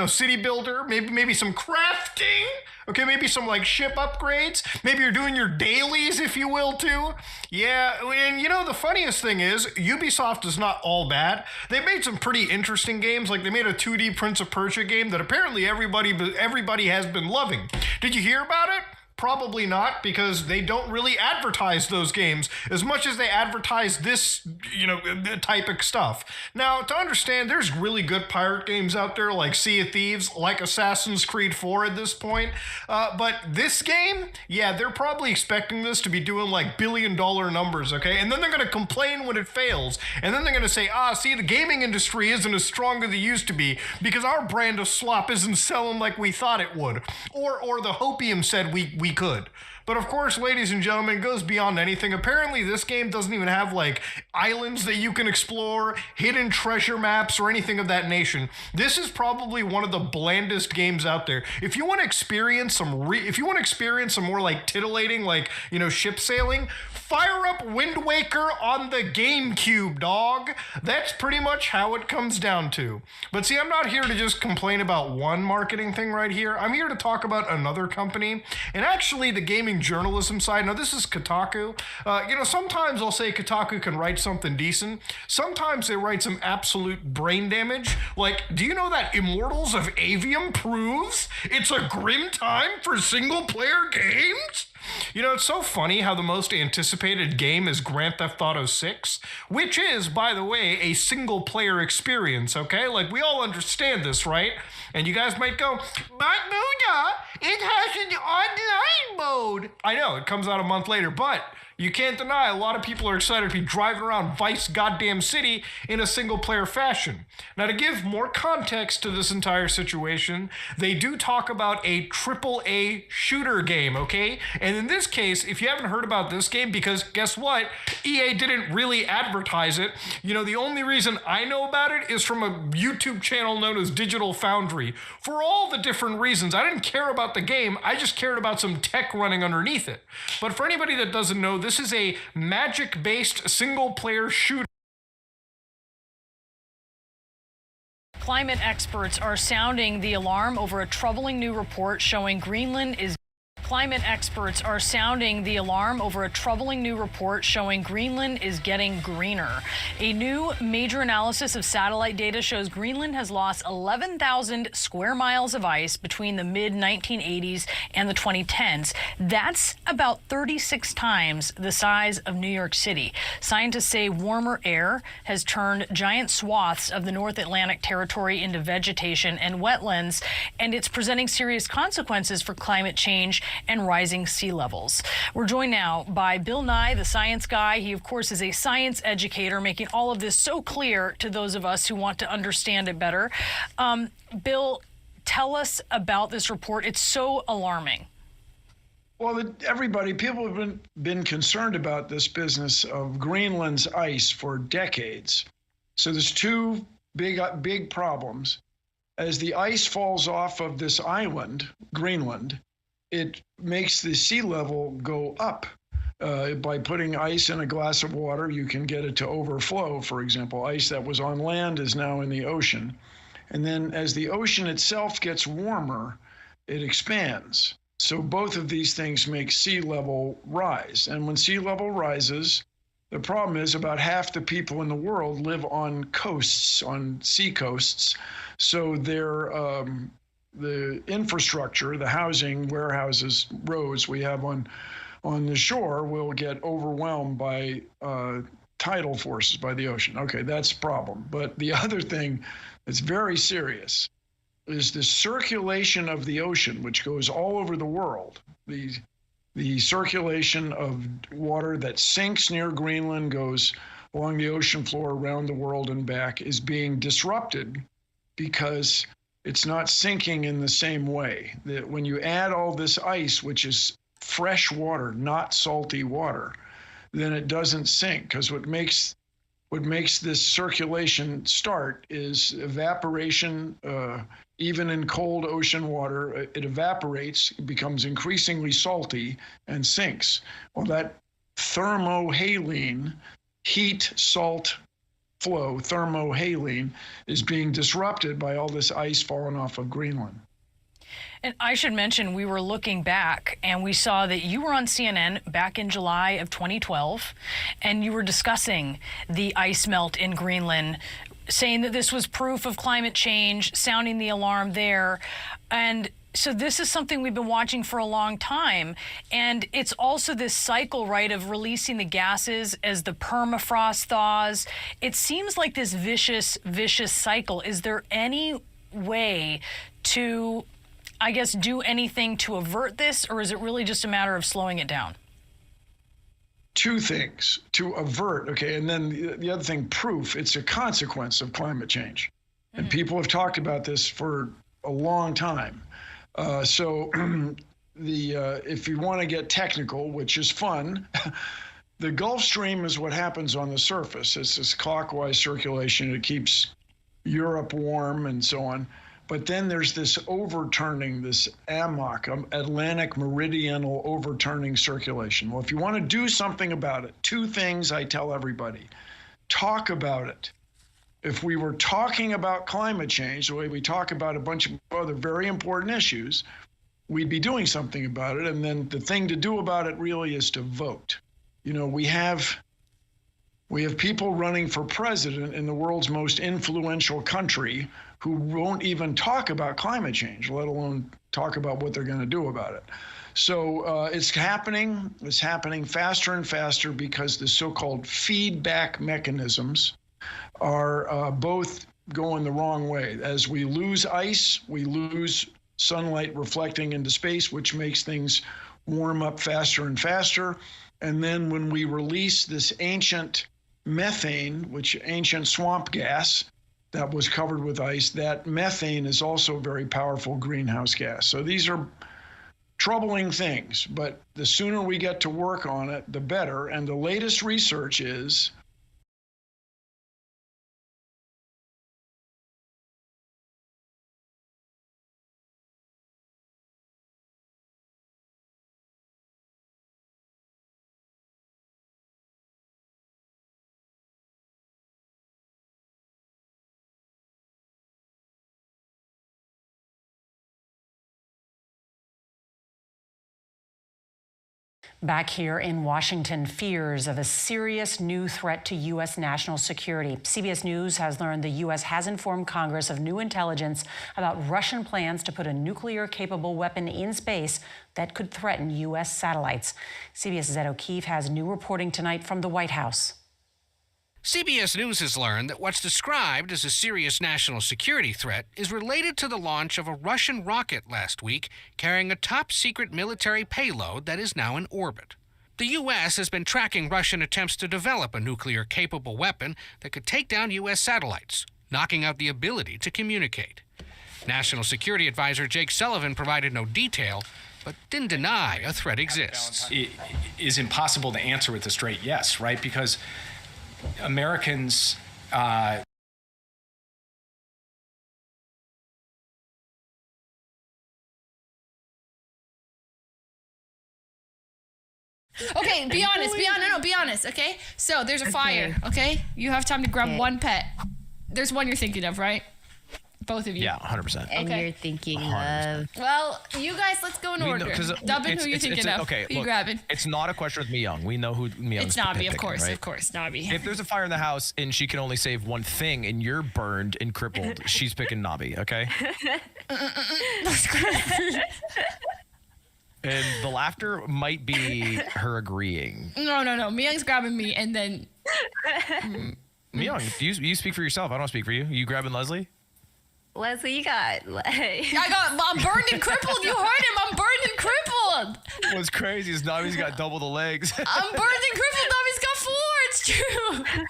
Speaker 19: city builder, maybe some crafting. Okay, maybe some like ship upgrades. Maybe you're doing your dailies, if you will, too. Yeah, and you know, the funniest thing is, Ubisoft is not all bad. They made some pretty interesting games, like they made a 2D Prince of Persia game that apparently everybody has been loving. Did you hear about it? Probably not, because they don't really advertise those games as much as they advertise this, type of stuff. Now, to understand, there's really good pirate games out there like Sea of Thieves, like Assassin's Creed 4 at this point. But this game, yeah, they're probably expecting this to be doing like billion-dollar numbers, okay? And then they're going to complain when it fails. And then they're going to say, see, the gaming industry isn't as strong as it used to be because our brand of slop isn't selling like we thought it would. Or the Hopium said we could. But of course, ladies and gentlemen, it goes beyond anything. Apparently, this game doesn't even have, like, islands that you can explore, hidden treasure maps, or anything of that nation. This is probably one of the blandest games out there. If you want to experience some more, like, titillating, like, ship sailing, fire up Wind Waker on the GameCube, dog. That's pretty much how it comes down to. But see, I'm not here to just complain about one marketing thing right here. I'm here to talk about another company, and actually the gaming journalism side. Now, this is Kotaku. Sometimes I'll say Kotaku can write something decent. Sometimes they write some absolute brain damage. Like, do you know that Immortals of Avium proves it's a grim time for single-player games? It's so funny how the most anticipated game is Grand Theft Auto 6, which is, by the way, a single-player experience, okay? Like, we all understand this, right? And you guys might go, but Muda, it has an online mode. I know, it comes out a month later, but you can't deny a lot of people are excited to be driving around Vice goddamn City in a single-player fashion. Now, to give more context to this entire situation, they do talk about a AAA shooter game, okay? And in this case, if you haven't heard about this game, because guess what? EA didn't really advertise it. The only reason I know about it is from a YouTube channel known as Digital Foundry. For all the different reasons, I didn't care about the game, I just cared about some tech running underneath it. But for anybody that doesn't know, this is a magic-based single-player shooter
Speaker 20: Climate experts are sounding the alarm over a troubling new report showing Greenland is Climate experts are sounding the alarm over a troubling new report showing Greenland is getting greener. A new major analysis of satellite data shows Greenland has lost 11,000 square miles of ice between the mid-1980s and the 2010s. That's about 36 times the size of New York City. Scientists say warmer air has turned giant swaths of the North Atlantic territory into vegetation and wetlands, and it's presenting serious consequences for climate change and rising sea levels. We're joined now by Bill Nye, the science guy. He, of course, is a science educator, making all of this so clear to those of us who want to understand it better. Bill, tell us about this report. It's so alarming.
Speaker 21: Well, people have been concerned about this business of Greenland's ice for decades. So there's two big problems. As the ice falls off of this island, Greenland, it makes the sea level go up. By putting ice in a glass of water, you can get it to overflow. For example, ice that was on land is now in the ocean. And then as the ocean itself gets warmer, it expands. So both of these things make sea level rise. And when sea level rises, the problem is about half the people in the world live on coasts, on sea coasts. So the infrastructure, the housing, warehouses, roads we have on the shore will get overwhelmed by tidal forces, by the ocean. Okay, that's a problem. But the other thing that's very serious is the circulation of the ocean, which goes all over the world. The circulation of water that sinks near Greenland, goes along the ocean floor around the world and back, is being disrupted because it's not sinking in the same way. That when you add all this ice, which is fresh water, not salty water, then it doesn't sink, because what makes this circulation start is evaporation. Even in cold ocean water, it evaporates, becomes increasingly salty, and sinks. Well, that thermohaline, heat salt flow, thermohaline, is being disrupted by all this ice falling off of Greenland.
Speaker 20: And I should mention, we were looking back and we saw that you were on CNN back in July of 2012, and you were discussing the ice melt in Greenland, saying that this was proof of climate change, sounding the alarm there. And so this is something we've been watching for a long time. And it's also this cycle, right, of releasing the gases as the permafrost thaws. It seems like this vicious cycle. Is there any way to, I guess, do anything to avert this, or is it really just a matter of slowing it down?
Speaker 21: Two things to avert, okay, and then the other thing, proof. It's a consequence of climate change. And people have talked about this for a long time. So if you want to get technical, which is fun, the Gulf Stream is what happens on the surface. It's this clockwise circulation. It keeps Europe warm and so on. But then there's this overturning, this AMOC, Atlantic Meridional Overturning Circulation. Well, if you want to do something about it, two things I tell everybody. Talk about it. If we were talking about climate change the way we talk about a bunch of other very important issues, we'd be doing something about it. And then the thing to do about it really is to vote. You know, we have people running for president in the world's most influential country who won't even talk about climate change, let alone talk about what they're going to do about it. So it's happening. It's happening faster and faster because the so-called feedback mechanisms are both going the wrong way. As we lose ice, we lose sunlight reflecting into space, which makes things warm up faster and faster. And then when we release this ancient methane, which ancient swamp gas that was covered with ice, that methane is also a very powerful greenhouse gas. So these are troubling things, but the sooner we get to work on it, the better. And the latest research is
Speaker 6: Back here in Washington, fears of a serious new threat to U.S. national security. CBS News has learned the U.S. has informed Congress of new intelligence about Russian plans to put a nuclear-capable weapon in space that could threaten U.S. satellites. CBS's Ed O'Keefe has new reporting tonight from the White House.
Speaker 22: CBS News has learned that what's described as a serious national security threat is related to the launch of a Russian rocket last week carrying a top-secret military payload that is now in orbit. The U.S. has been tracking Russian attempts to develop a nuclear-capable weapon that could take down U.S. satellites, knocking out the ability to communicate. National Security Advisor Jake Sullivan provided no detail, but didn't deny a threat exists.
Speaker 23: It is impossible to answer with a straight yes, right? Because Americans
Speaker 24: Okay, be honest. Be honest, okay? So there's a fire, okay? You have time to grab one pet. There's one you're thinking of, right? Both of you.
Speaker 25: Yeah, 100%.
Speaker 24: And you're
Speaker 18: thinking
Speaker 25: 100%.
Speaker 24: Well, you guys, let's go in order. Dubbin, who you thinking of?
Speaker 25: Okay,
Speaker 24: who you
Speaker 25: look,
Speaker 24: grabbing?
Speaker 25: it's not a question with Mi Young. We know who Mi Young's
Speaker 24: It's Nabi,
Speaker 25: picking,
Speaker 24: of course,
Speaker 25: right?
Speaker 24: of course, Nabi.
Speaker 25: If there's a fire in the house and she can only save one thing and you're burned and crippled, she's picking Nabi, okay? And the laughter might be her agreeing.
Speaker 24: No. Mi Young's grabbing me, and then...
Speaker 25: Mi Young, you speak for yourself. I don't speak for you. You grabbing Leslie?
Speaker 9: Leslie, you got...
Speaker 24: I'm burned and crippled. You heard him. I'm burned and crippled.
Speaker 25: What's crazy is Nabi's got double the legs.
Speaker 24: I'm burned and crippled. Nabi's got 4. It's true.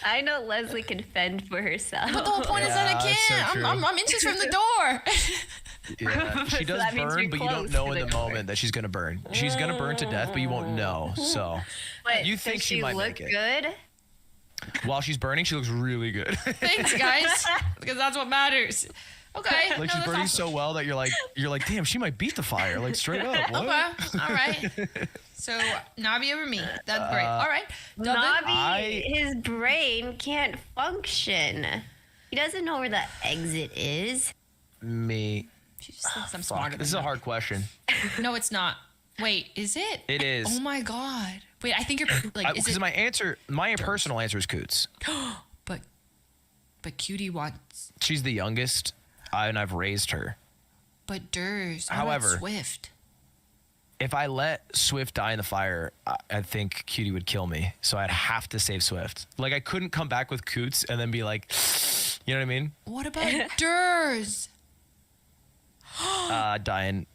Speaker 9: I know Leslie can fend for herself.
Speaker 24: But the whole point is that I can't.
Speaker 25: so
Speaker 24: I'm inches from the door.
Speaker 25: Yeah, she does
Speaker 9: that means
Speaker 25: burn,
Speaker 9: you're
Speaker 25: but you don't
Speaker 9: close
Speaker 25: know
Speaker 9: to
Speaker 25: in
Speaker 9: the
Speaker 25: the
Speaker 9: door.
Speaker 25: moment that she's gonna burn. She's gonna burn to death, but you won't know. So
Speaker 9: What,
Speaker 25: you think
Speaker 9: does
Speaker 25: she might
Speaker 9: look
Speaker 25: make it.
Speaker 9: good?
Speaker 25: While she's burning, she looks really good.
Speaker 24: Thanks, guys, because that's what matters. Okay.
Speaker 25: Like she's burning so well that you're like, damn, she might beat the fire. Like straight up. What?
Speaker 24: Okay. All right. So Nabi over me. That's great. All right.
Speaker 9: Nabi, his brain can't function. He doesn't know where the exit is.
Speaker 25: Me.
Speaker 24: She just thinks I'm smarter.
Speaker 25: This is a hard question.
Speaker 24: No, it's not. Wait, is it?
Speaker 25: It is.
Speaker 24: Oh my god. Wait, I think you're like. Is
Speaker 25: Because
Speaker 24: it?
Speaker 25: my personal answer is Coots.
Speaker 24: But Cutie wants.
Speaker 25: She's the youngest, and I've raised her.
Speaker 24: But Durs.
Speaker 25: However,
Speaker 24: Swift.
Speaker 25: If I let Swift die in the fire, I think Cutie would kill me. So I'd have to save Swift. Like I couldn't come back with Coots and then be like, you know what I mean?
Speaker 24: What about Durs?
Speaker 25: Dying.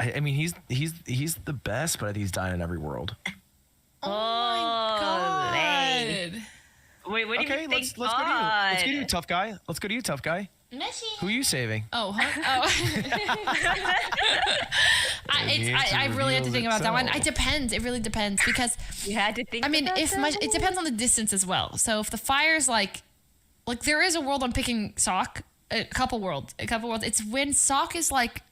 Speaker 25: I mean, he's the best, but I think he's dying in every world.
Speaker 24: Oh my god.
Speaker 9: Wait, what do
Speaker 25: Okay,
Speaker 9: you
Speaker 25: let's
Speaker 9: think?
Speaker 25: go to you. Let's go to you, tough guy. Let's go to you, tough guy.
Speaker 24: Messi.
Speaker 25: Who are you saving?
Speaker 24: Oh, huh? I really have to think about that one. It depends. It really depends because
Speaker 9: you had to think.
Speaker 24: I mean,
Speaker 9: about
Speaker 24: if
Speaker 9: that
Speaker 24: it depends on the distance as well. So if the fire's like there is a world I'm picking Sock. A couple worlds. It's when Sock is like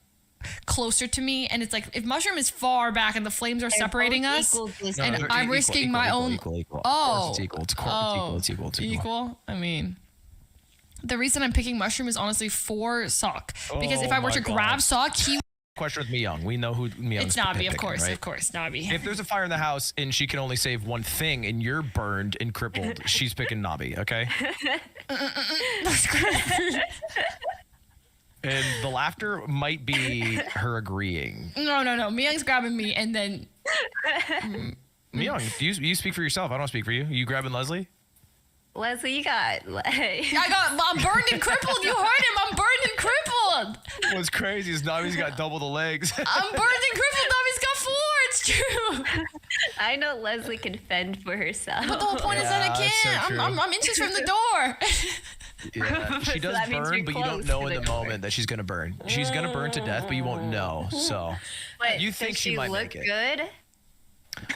Speaker 24: closer to me, and it's like if Mushroom is far back and the flames are separating us, and I'm risking my own.
Speaker 25: Equal.
Speaker 24: Oh,
Speaker 25: It's equal. It's equal.
Speaker 24: Equal. I mean, the reason I'm picking Mushroom is honestly for Sock because if I were to grab Sock, he.
Speaker 25: Question with Mi Young. We know who Mi Young's
Speaker 24: It's Nabi,
Speaker 25: picking,
Speaker 24: of course,
Speaker 25: right?
Speaker 24: of course, Nabi.
Speaker 25: If there's a fire in the house and she can only save one thing and you're burned and crippled, she's picking Nabi, okay? And the laughter might be her agreeing.
Speaker 24: No. Mi Young's grabbing me, and then.
Speaker 25: Mi Young, you speak for yourself. I don't speak for you. You grabbing Leslie?
Speaker 9: Leslie, you got.
Speaker 24: I'm burned and crippled. You heard him. I'm burned and crippled.
Speaker 25: What's crazy is Nabi's got double the legs.
Speaker 24: I'm burned and crippled. Nabi's got 4. It's true.
Speaker 9: I know Leslie can fend for herself.
Speaker 24: But the whole point is that I can't.
Speaker 25: so
Speaker 24: I'm inches from the door.
Speaker 25: Yeah, she does
Speaker 9: that means
Speaker 25: burn,
Speaker 9: you're
Speaker 25: but you don't
Speaker 9: close
Speaker 25: know
Speaker 9: to
Speaker 25: in
Speaker 9: the
Speaker 25: the
Speaker 9: door.
Speaker 25: moment that she's gonna burn. She's gonna burn to death, but you won't know. So
Speaker 9: What,
Speaker 25: you think
Speaker 9: does
Speaker 25: she might
Speaker 9: look
Speaker 25: make it.
Speaker 9: good?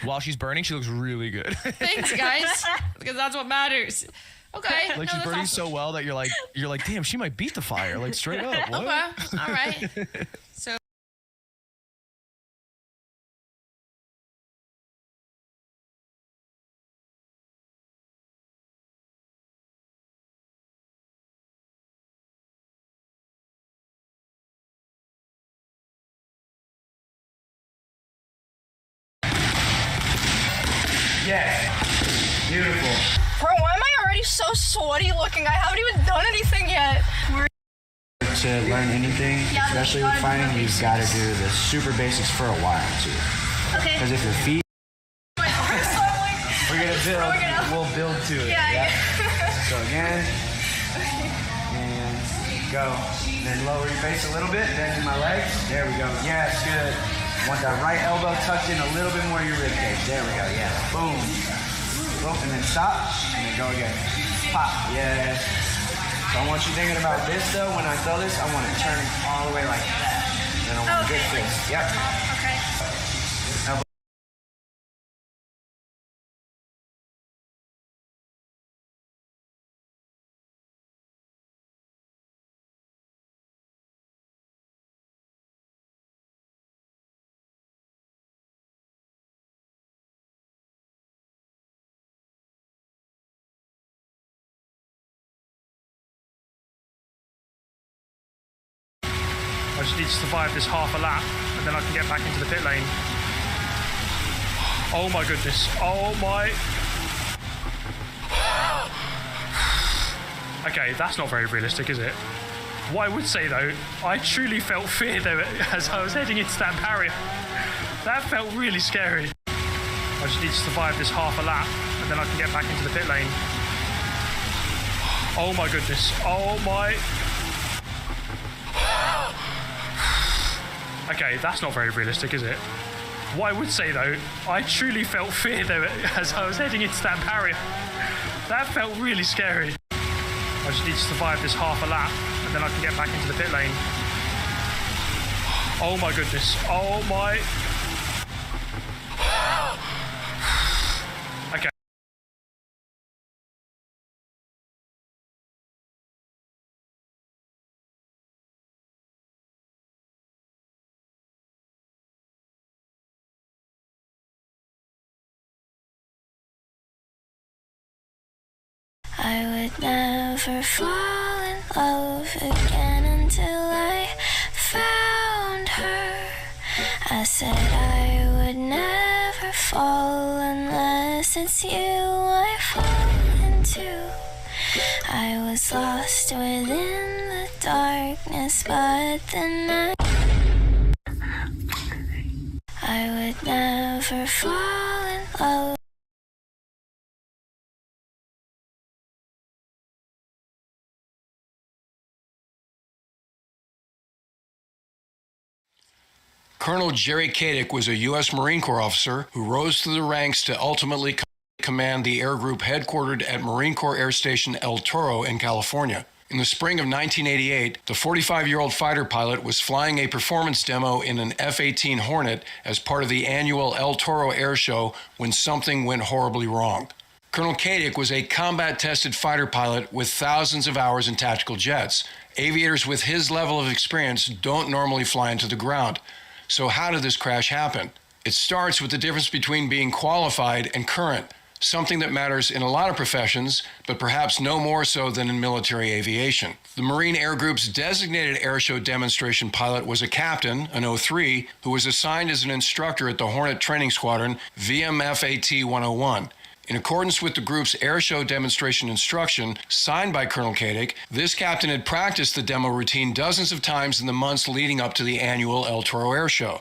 Speaker 25: While she's burning, she looks really good.
Speaker 24: Thanks, guys, because that's what matters. Okay.
Speaker 25: Like she's burning so well that you're like, damn, she might beat the fire. Like straight up. What?
Speaker 24: Okay. All right. So.
Speaker 2: Yes. Beautiful.
Speaker 4: Bro, why am I already so sweaty looking? I haven't even done anything yet.
Speaker 2: To learn anything,
Speaker 4: Yeah,
Speaker 2: especially with fighting, you've got to do the super basics for a while too.
Speaker 4: Okay.
Speaker 2: Because if your feet,
Speaker 4: My arms are like,
Speaker 2: we're gonna build.
Speaker 4: throwing it out.
Speaker 2: We'll build to it.
Speaker 4: Yeah.
Speaker 2: So again, and go. Then lower your face a little bit. Bend my legs. There we go. Yes, good. Want that right elbow tucked in a little bit more of your rib cage. There we go. Yeah. Boom. Boom. And then stop. And then go again. Pop. Yes. So I want you thinking about this though. When I throw this, I want to turn all the way like that. Then I want a good fist. Yep.
Speaker 4: Okay.
Speaker 2: Now,
Speaker 8: I just need to survive this half a lap, and then I can get back into the pit lane. Oh my goodness. Oh my. Okay, that's not very realistic, is it? What I would say though, I truly felt fear though as I was heading into that barrier. That felt really scary. I just need to survive this half a lap, and then I can get back into the pit lane. Oh my goodness. Oh my. Okay, that's not very realistic, is it? What I would say though, I truly felt fear though as I was heading into that barrier. That felt really scary. I just need to survive this half a lap, and then I can get back into the pit lane. Oh my goodness. Oh my. Okay.
Speaker 9: I would never fall in love again until I found her. I said I would never fall unless it's you I fall into. I was lost within the darkness, but then I would never fall in love.
Speaker 10: Colonel Jerry Kadick was a U.S. Marine Corps officer who rose through the ranks to ultimately command the air group headquartered at Marine Corps Air Station El Toro in California. In the spring of 1988, the 45-year-old fighter pilot was flying a performance demo in an F-18 Hornet as part of the annual El Toro Air Show when something went horribly wrong. Colonel Kadick was a combat-tested fighter pilot with thousands of hours in tactical jets. Aviators with his level of experience don't normally fly into the ground. So how did this crash happen? It starts with the difference between being qualified and current, something that matters in a lot of professions, but perhaps no more so than in military aviation. The Marine Air Group's designated airshow demonstration pilot was a captain, an 03, who was assigned as an instructor at the Hornet Training Squadron, VMFAT 101. In accordance with the group's airshow demonstration instruction signed by Colonel Kadick, this captain had practiced the demo routine dozens of times in the months leading up to the annual El Toro Air Show.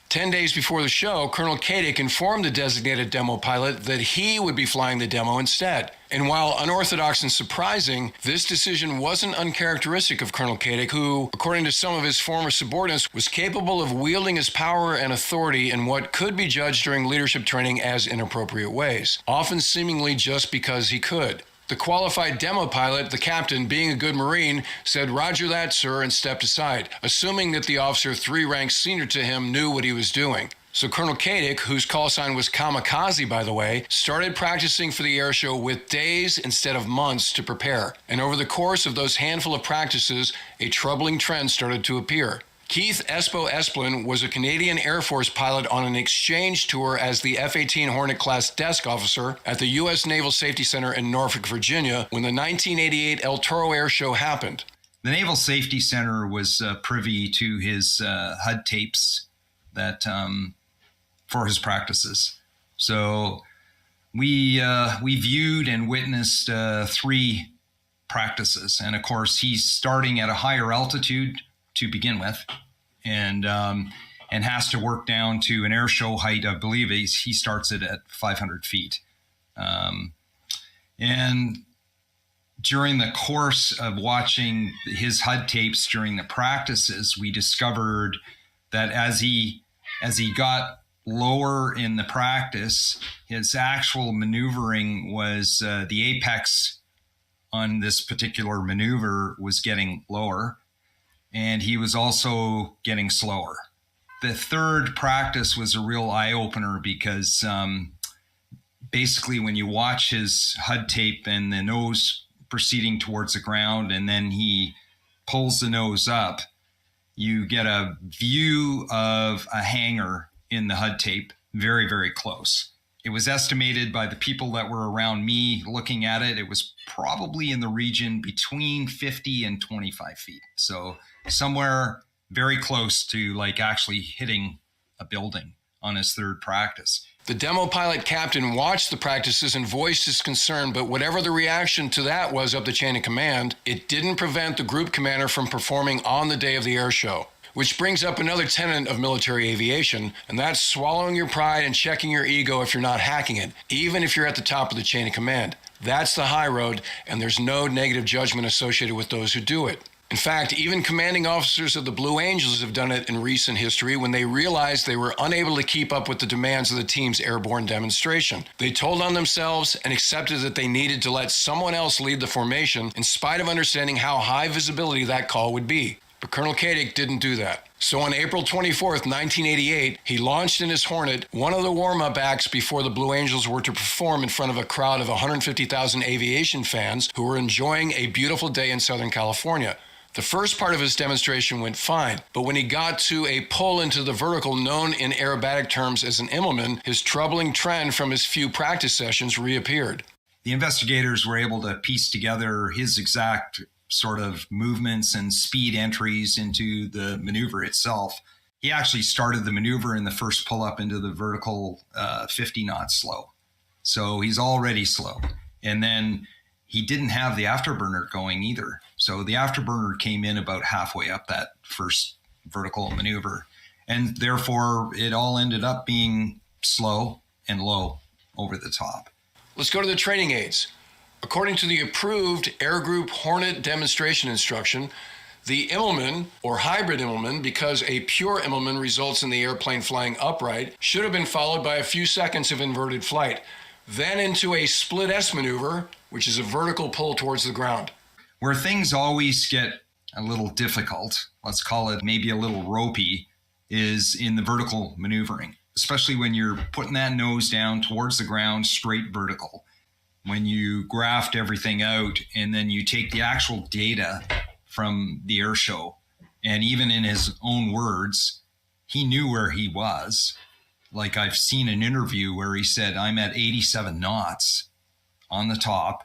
Speaker 10: 10 days before the show, Colonel Kadick informed the designated demo pilot that he would be flying the demo instead. And while unorthodox and surprising, this decision wasn't uncharacteristic of Colonel Kadick, who, according to some of his former subordinates, was capable of wielding his power and authority in what could be judged during leadership training as inappropriate ways, often seemingly just because he could. The qualified demo pilot, the captain, being a good Marine, said, "Roger that, sir," and stepped aside, assuming that the officer 3 ranks senior to him knew what he was doing. So Colonel Kadick, whose call sign was Kamikaze, by the way, started practicing for the air show with days instead of months to prepare. And over the course of those handful of practices, a troubling trend started to appear. Keith Espo Esplin was a Canadian Air Force pilot on an exchange tour as the F-18 Hornet-class desk officer at the U.S. Naval Safety Center in Norfolk, Virginia, when the 1988 El Toro Air Show happened.
Speaker 14: The Naval Safety Center was privy to his HUD tapes that for his practices. So we viewed and witnessed 3 practices. And of course, he's starting at a higher altitude to begin with, and has to work down to an air show height. I believe he starts it at 500 feet. And during the course of watching his HUD tapes during the practices, we discovered that as he got lower in the practice, his actual maneuvering was the apex on this particular maneuver was getting lower, and he was also getting slower. The third practice was a real eye-opener because basically when you watch his HUD tape and the nose proceeding towards the ground and then he pulls the nose up, you get a view of a hangar in the HUD tape very, very close. It was estimated by the people that were around me looking at it, it was probably in the region between 50 and 25 feet. So somewhere very close to like actually hitting a building on his third practice.
Speaker 10: The demo pilot captain watched the practices and voiced his concern, but whatever the reaction to that was up the chain of command, it didn't prevent the group commander from performing on the day of the air show. Which brings up another tenet of military aviation, and that's swallowing your pride and checking your ego if you're not hacking it, even if you're at the top of the chain of command. That's the high road, and there's no negative judgment associated with those who do it. In fact, even commanding officers of the Blue Angels have done it in recent history when they realized they were unable to keep up with the demands of the team's airborne demonstration. They told on themselves and accepted that they needed to let someone else lead the formation in spite of understanding how high visibility that call would be. But Colonel Kadick didn't do that. So on April 24th, 1988, he launched in his Hornet one of the warm-up acts before the Blue Angels were to perform in front of a crowd of 150,000 aviation fans who were enjoying a beautiful day in Southern California. The first part of his demonstration went fine, but when he got to a pull into the vertical known in aerobatic terms as an Immelman, his troubling trend from his few practice sessions reappeared.
Speaker 14: The investigators were able to piece together his exact sort of movements and speed entries into the maneuver itself. He actually started the maneuver in the first pull-up into the vertical 50 knots slow. So he's already slow. And then he didn't have the afterburner going either. So the afterburner came in about halfway up that first vertical maneuver. And therefore, it all ended up being slow and low over the top.
Speaker 10: Let's go to the training aids. According to the approved Air Group Hornet demonstration instruction, the Immelman, or hybrid Immelman, because a pure Immelman results in the airplane flying upright, should have been followed by a few seconds of inverted flight, then into a split S maneuver, which is a vertical pull towards the ground.
Speaker 14: Where things always get a little difficult, let's call it maybe a little ropey, is in the vertical maneuvering, especially when you're putting that nose down towards the ground, straight vertical. When you graphed everything out and then you take the actual data from the air show, and even in his own words, he knew where he was. Like I've seen an interview where he said, I'm at 87 knots on the top,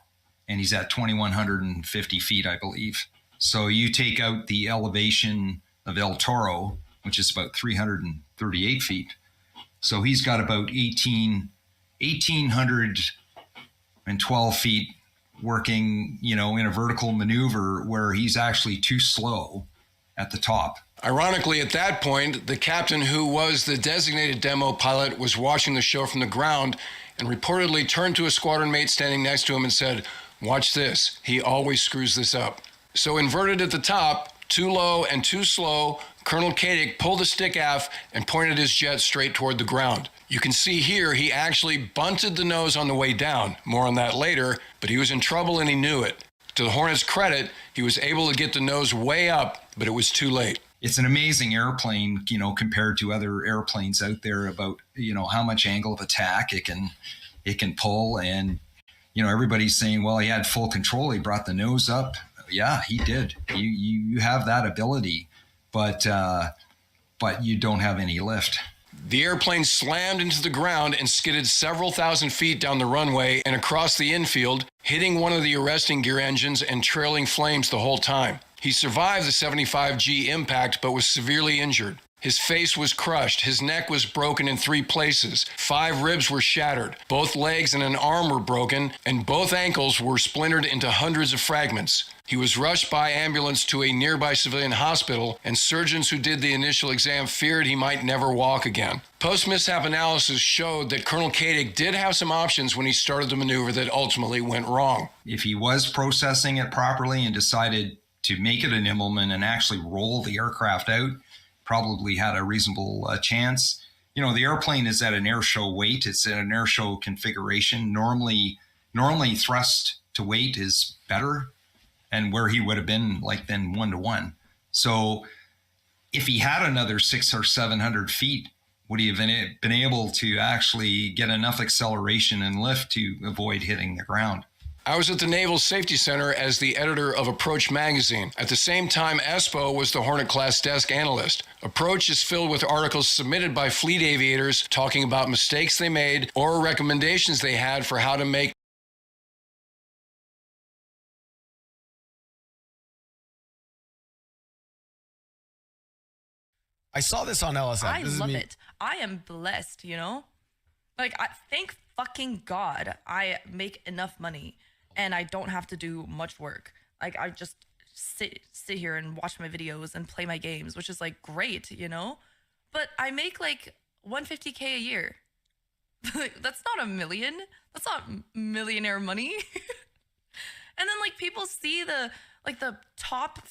Speaker 14: and he's at 2,150 feet, I believe. So you take out the elevation of El Toro, which is about 338 feet. So he's got about 1,812 feet working, in a vertical maneuver where he's actually too slow at the top.
Speaker 10: Ironically, at that point, the captain who was the designated demo pilot was watching the show from the ground and reportedly turned to a squadron mate standing next to him and said, "Watch this. He always screws this up." So inverted at the top, too low and too slow, Colonel Kadick pulled the stick aft and pointed his jet straight toward the ground. You can see here he actually bunted the nose on the way down. More on that later, but he was in trouble and he knew it. To the Hornet's credit, he was able to get the nose way up, but it was too late.
Speaker 14: It's an amazing airplane, compared to other airplanes out there about, how much angle of attack it can pull. And, everybody's saying, well, he had full control. He brought the nose up. Yeah, he did. You have that ability, but you don't have any lift.
Speaker 10: The airplane slammed into the ground and skidded several thousand feet down the runway and across the infield, hitting one of the arresting gear engines and trailing flames the whole time. He survived the 75G impact, but was severely injured. His face was crushed. His neck was broken in 3 places. 5 ribs were shattered. Both legs and an arm were broken, and both ankles were splintered into hundreds of fragments. He was rushed by ambulance to a nearby civilian hospital, and surgeons who did the initial exam feared he might never walk again. Post-mishap analysis showed that Colonel Katic did have some options when he started the maneuver that ultimately went wrong.
Speaker 14: If he was processing it properly and decided to make it an Immelman and actually roll the aircraft out, probably had a reasonable chance. You know, the airplane is at an air show weight. It's in an air show configuration. Normally thrust to weight is better, and where he would have been like then 1-to-1. So if he had another 600 or 700 feet, would he have been able to actually get enough acceleration and lift to avoid hitting the ground?
Speaker 10: I was at the Naval Safety Center as the editor of Approach magazine. At the same time, Espo was the Hornet-class desk analyst. Approach is filled with articles submitted by fleet aviators talking about mistakes they made or recommendations they had for how to make.
Speaker 3: I saw this on LSM.
Speaker 7: I love it. I am blessed, you know? Like, thank fucking God I make enough money and I don't have to do much work. Like, I just sit here and watch my videos and play my games, which is, like, great, you know? But I make, like, $150K a year. That's not $1 million. That's not millionaire money. And then, like, people see the top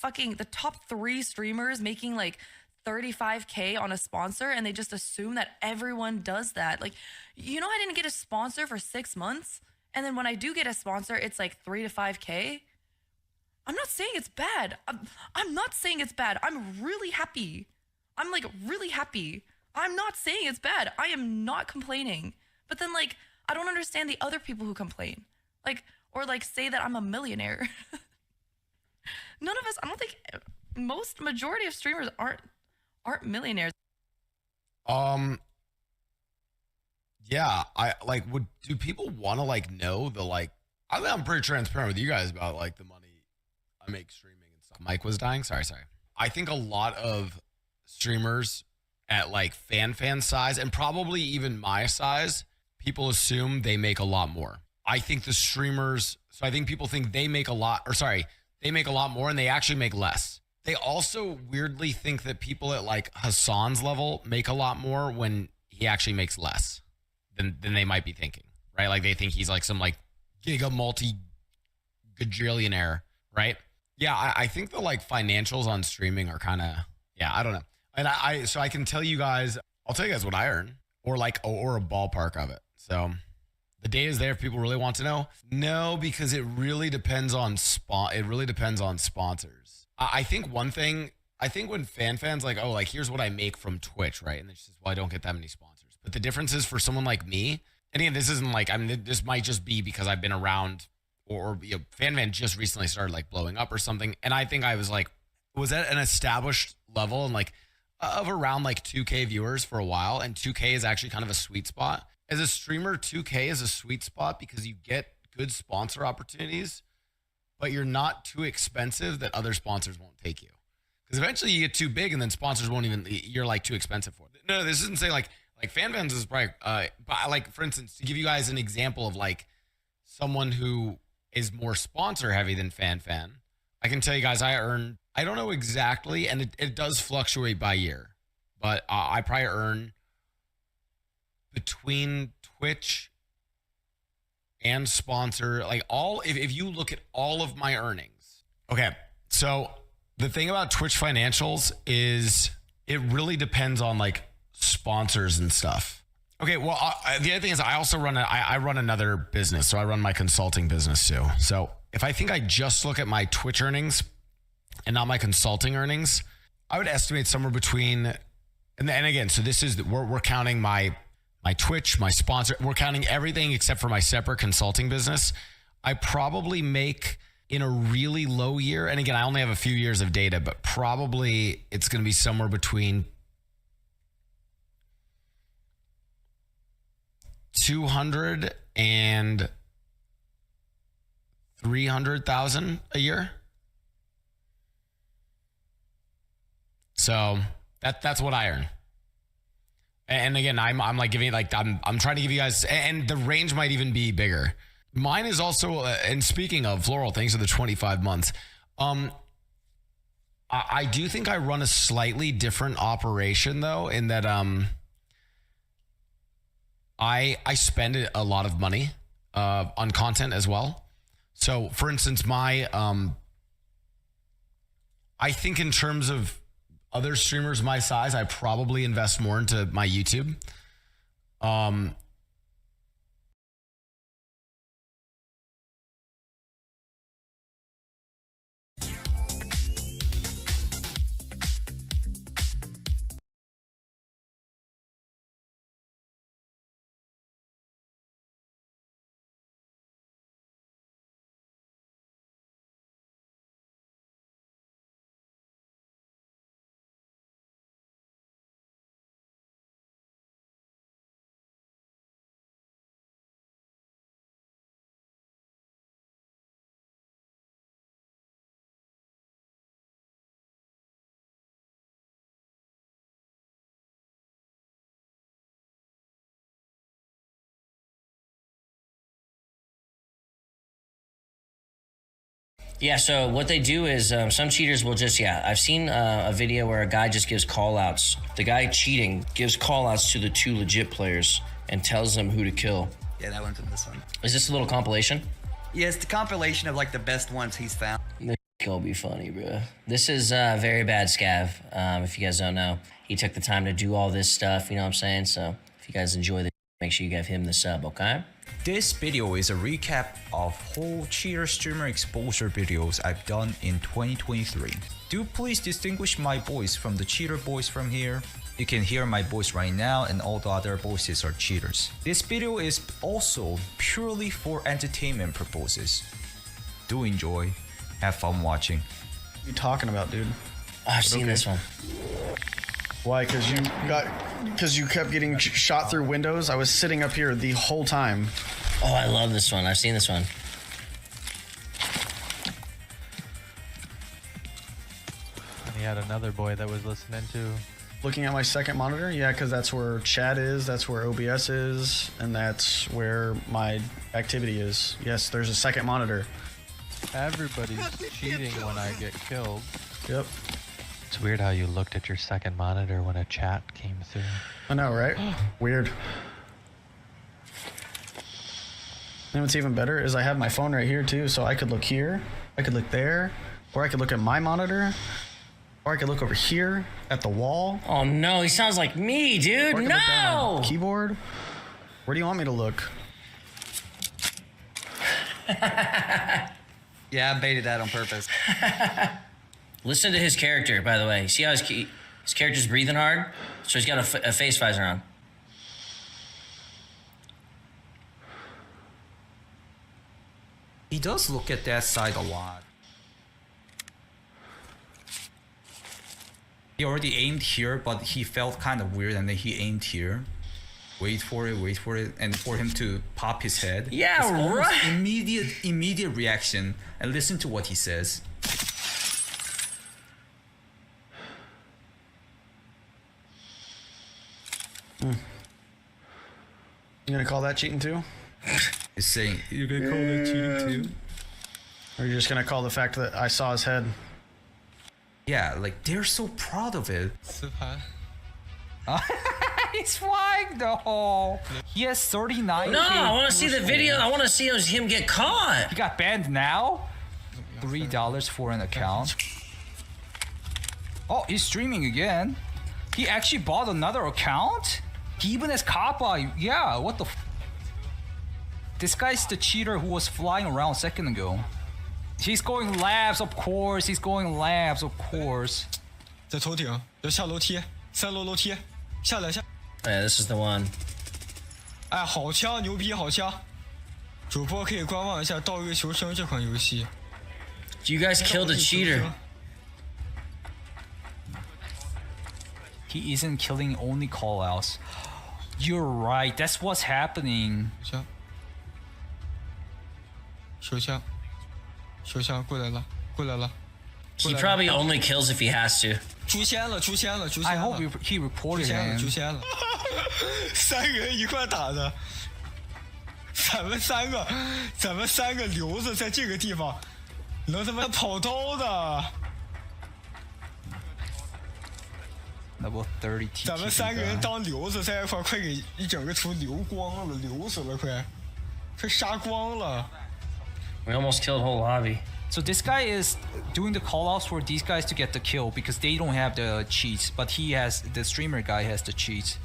Speaker 7: 3 streamers making, like, $35K on a sponsor, and they just assume that everyone does that. Like, you know, I didn't get a sponsor for 6 months, and then when I do get a sponsor, it's like $3 to $5K. I'm not saying it's bad. I'm not saying it's bad. I'm really happy. I'm like really happy. I'm not saying it's bad. I am not complaining. But then, like, I don't understand the other people who complain, like, or like say that I'm a millionaire. None of us. I don't think majority of streamers aren't millionaires.
Speaker 3: Yeah, do people want to like know the like? I'm pretty transparent with you guys about like the money I make streaming and stuff. Mike was dying. Sorry. I think a lot of streamers at like fan size and probably even my size, people assume they make a lot more. I think the streamers, so I think people think they make a lot more and they actually make less. They also weirdly think that people at like Hassan's level make a lot more when he actually makes less than they might be thinking, right? Like they think he's like some like giga multi-gajillionaire, right? Yeah, I think the like financials on streaming are kind of, I don't know. And so I can tell you guys, I'll tell you guys what I earn or a ballpark of it. So the data is there if people really want to know. No, because it really depends on sponsors. I think one thing, when fans like, oh, like here's what I make from Twitch, right? And it's just, well, I don't get that many sponsors. But the difference is for someone like me, and again, this isn't like, this might just be because I've been around or Fan just recently started like blowing up or something. And I think I was at an established level and like of around like 2K viewers for a while. And 2K is actually kind of a sweet spot. As a streamer, 2K is a sweet spot because you get good sponsor opportunities, but you're not too expensive that other sponsors won't take you. Because eventually you get too big and then sponsors won't even, you're like too expensive for it. No, this isn't saying like FanFans is probably, but like for instance, to give you guys an example of like someone who is more sponsor heavy than fan, I can tell you guys I don't know exactly, and it does fluctuate by year, but I probably earn between Twitch and sponsor, like if you look at all of my earnings. Okay, so the thing about Twitch financials is it really depends on like sponsors and stuff. Okay, well, the other thing is I also I run another business, so I run my consulting business too. So if I think I just look at my Twitch earnings and not my consulting earnings, I would estimate somewhere between, and again, so this is, we're counting my Twitch, my sponsor, we're counting everything except for my separate consulting business. I probably make in a really low year, and again, I only have a few years of data, but probably it's going to be somewhere between 200 and 300,000 a year. So That's what I earn. And again, I'm like giving like I'm trying to give you guys, and the range might even be bigger. Mine is also, and speaking of Floral, thanks for the 25 months. I do think I run a slightly different operation though, in that I spend a lot of money on content as well. So for instance, my I think in terms of other streamers my size, I probably invest more into my YouTube.
Speaker 1: Yeah, so what they do is some cheaters will just, I've seen a video where a guy just gives call outs. The guy cheating gives call outs to the two legit players and tells them who to kill.
Speaker 5: Yeah, that went from this one.
Speaker 1: Is this a little compilation?
Speaker 5: Yeah, it's the compilation of like the best ones he's found.
Speaker 1: This is gonna be funny, bro. This is Very Bad Scav, if you guys don't know. He took the time to do all this stuff, you know what I'm saying? So if you guys enjoy this, make sure you give him the sub, okay?
Speaker 11: This video is a recap of whole cheater streamer exposure videos I've done in 2023. Do please distinguish my voice from the cheater voice from here. You can hear my voice right now and all the other voices are cheaters. This video is also purely for entertainment purposes. Do enjoy. Have fun watching.
Speaker 16: What are you talking about, dude?
Speaker 1: I've seen this one.
Speaker 16: Why? Because you kept getting shot through windows? I was sitting up here the whole time.
Speaker 1: Oh, I love this one. I've seen this one.
Speaker 17: And he had another boy that was listening to.
Speaker 16: Looking at my second monitor? Yeah, because that's where chat is, that's where OBS is, and that's where my activity is. Yes, there's a second monitor.
Speaker 17: Everybody's cheating when I get killed.
Speaker 16: Yep.
Speaker 17: It's weird how you looked at your second monitor when a chat came through.
Speaker 16: I know, right? Weird. And what's even better is I have my phone right here too, so I could look here, I could look there, or I could look at my monitor, or I could look over here at the wall.
Speaker 1: Oh no, he sounds like me, dude. No!
Speaker 16: Keyboard. Where do you want me to look?
Speaker 5: Yeah, I baited that on purpose.
Speaker 1: Listen to his character, by the way. You see how his character's breathing hard? So he's got a face visor on.
Speaker 11: He does look at that side a lot. He already aimed here, but he felt kind of weird and then he aimed here. Wait for it, and for him to pop his head.
Speaker 1: Yeah,
Speaker 11: it's almost
Speaker 1: right.
Speaker 11: Immediate reaction, and listen to what he says.
Speaker 16: You gonna call that cheating too?
Speaker 11: He's saying, you're gonna call that cheating too?
Speaker 16: Or you're just gonna call the fact that I saw his head?
Speaker 11: Yeah, like they're so proud of it. He's flying though. He has 39.
Speaker 1: No, I want to see the video. I want to see him get caught.
Speaker 11: He got banned now. $3 for an account. Oh, he's streaming again. He actually bought another account. He even has Kappa. Yeah, what the? This guy's the cheater who was flying around a second ago. He's going labs, of course. He's going labs, of course.
Speaker 26: 在头顶，要下楼梯，3楼楼梯，下来下。
Speaker 1: Yeah, this is the one.
Speaker 26: 哎，好枪，牛逼，好枪！主播可以观望一下《盗月求生》这款游戏。
Speaker 1: You guys killed a cheater.
Speaker 11: He isn't killing only callouts. You're right. That's what's happening.
Speaker 26: 手枪，手枪过来了，过来了。
Speaker 1: He probably only kills if he has to.
Speaker 26: 出千了，出千了，出千
Speaker 11: I
Speaker 26: 了。
Speaker 11: hope he
Speaker 26: 出
Speaker 11: reported
Speaker 26: 千了，
Speaker 11: him.
Speaker 26: 出千了。三个人一块打的，咱们三个留子在这个地方，能他妈跑刀的。
Speaker 11: Level 30 T.
Speaker 26: 咱们三个人当瘤子在一块，快给一整个图流光了，流死了，快杀光了。
Speaker 1: We almost killed whole lobby.
Speaker 11: So this guy is doing the callouts for these guys to get the kill because they don't have the cheats, but the streamer guy has the cheats.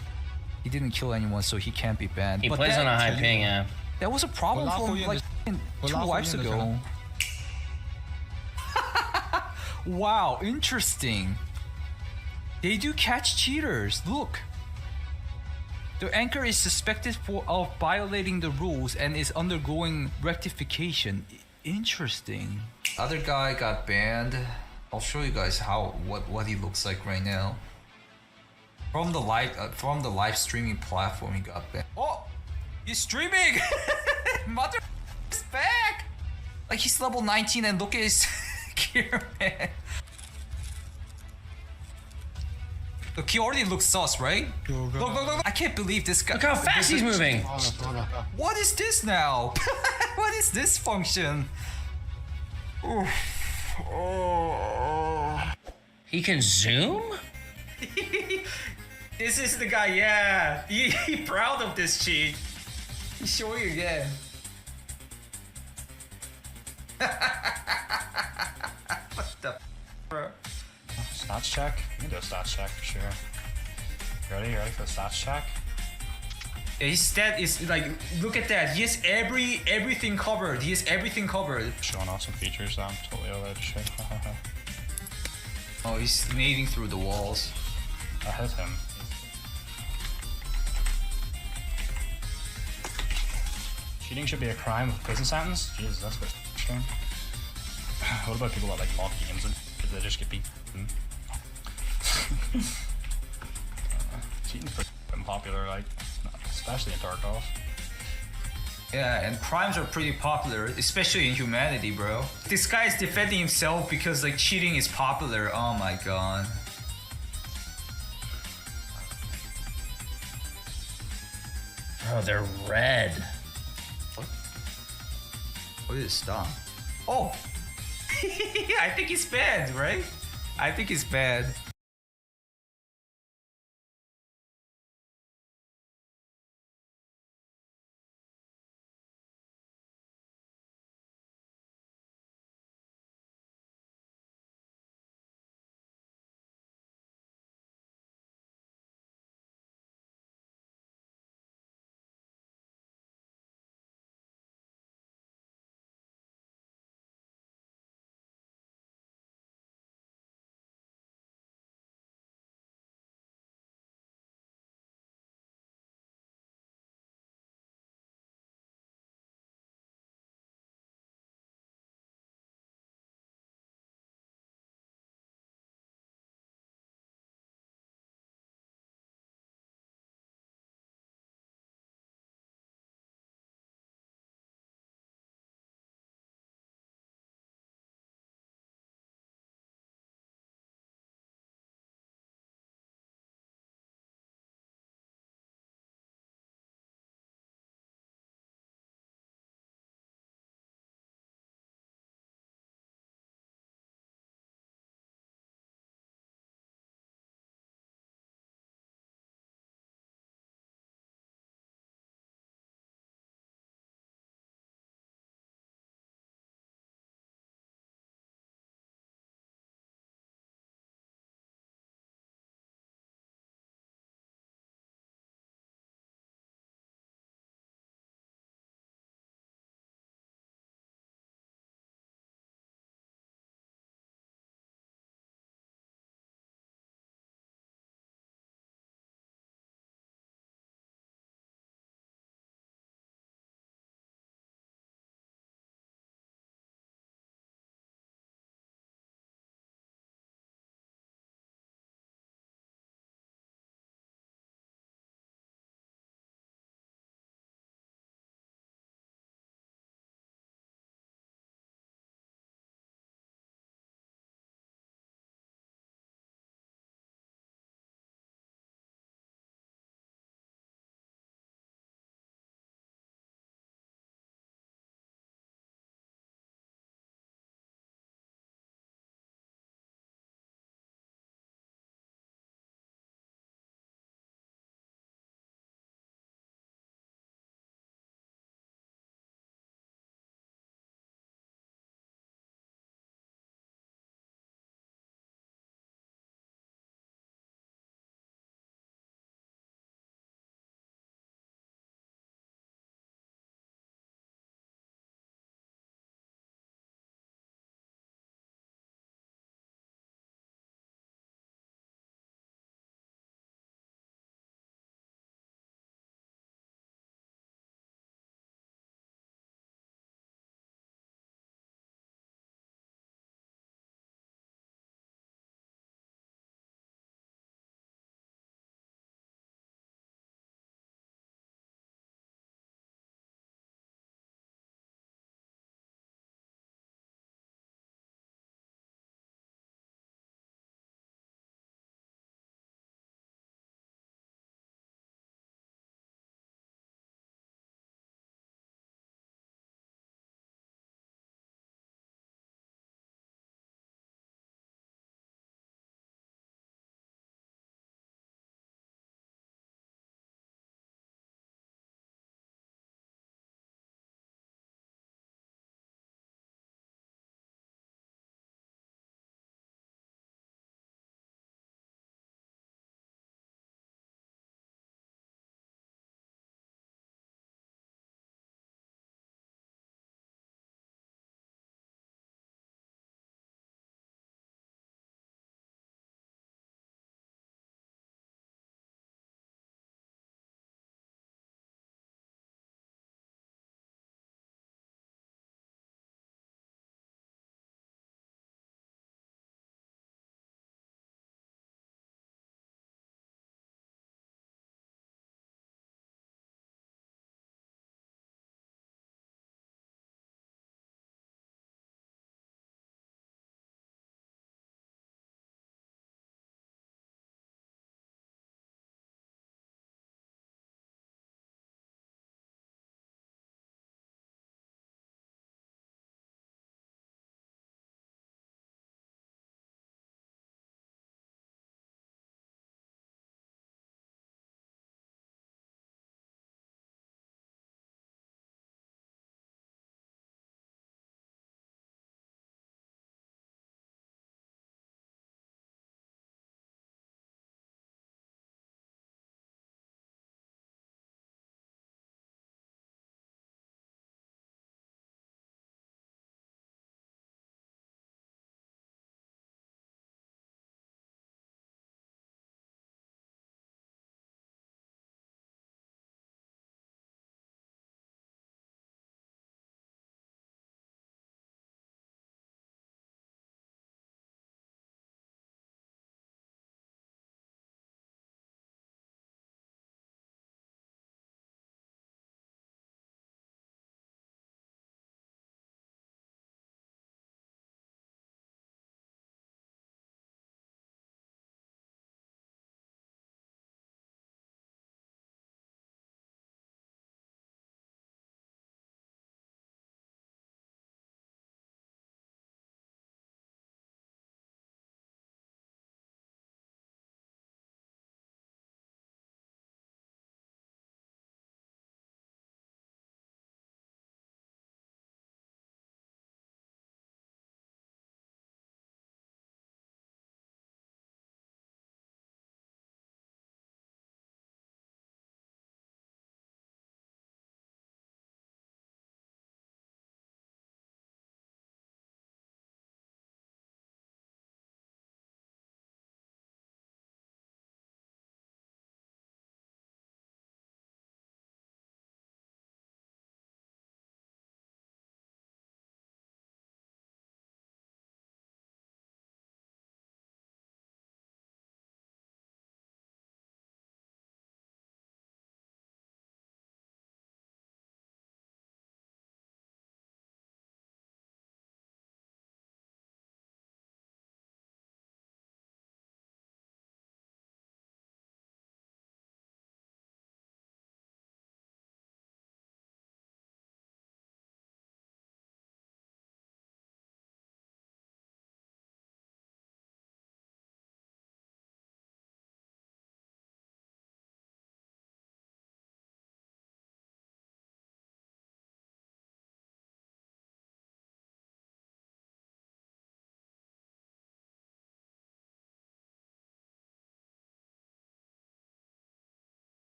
Speaker 11: He didn't kill anyone, so he can't be banned.
Speaker 1: He
Speaker 11: But
Speaker 1: plays on a high ping, yeah.
Speaker 11: That was a problem from like 2 lives ago. Wow, interesting. They do catch cheaters. Look. The anchor is suspected of violating the rules and is undergoing rectification. Interesting. Other guy got banned. I'll show you guys what he looks like right now. From the live streaming platform, he got banned. Oh, he's streaming. Mother is back. Like he's level 19 and look at his gear, man. Look, he already looks sus, right? Look. I can't believe this guy.
Speaker 1: Look how fast he's moving.
Speaker 11: What is this now? What is this function?
Speaker 1: He can zoom?
Speaker 11: This is the guy, yeah. He proud of this cheat. He's showing again. What the bro?
Speaker 12: Stats check? You can do a stats check for sure. Ready for the stats check?
Speaker 11: Yeah, his stat is like, look at that. He has everything covered. He has everything covered.
Speaker 12: Showing off some features that I'm totally allowed to show.
Speaker 11: Oh, he's nading through the walls.
Speaker 12: I hit him. Cheating should be a crime with prison sentence? Jesus, that's a bit extreme. What about people that like mod games and they just get beat? Cheating's pretty popular, like, especially in Tarkov.
Speaker 11: Yeah, and crimes are pretty popular, especially in humanity, bro. This guy is defending himself because like cheating is popular. Oh my god.
Speaker 1: Oh, they're red.
Speaker 11: What is stop? Oh! I think he's bad, right? I think he's bad.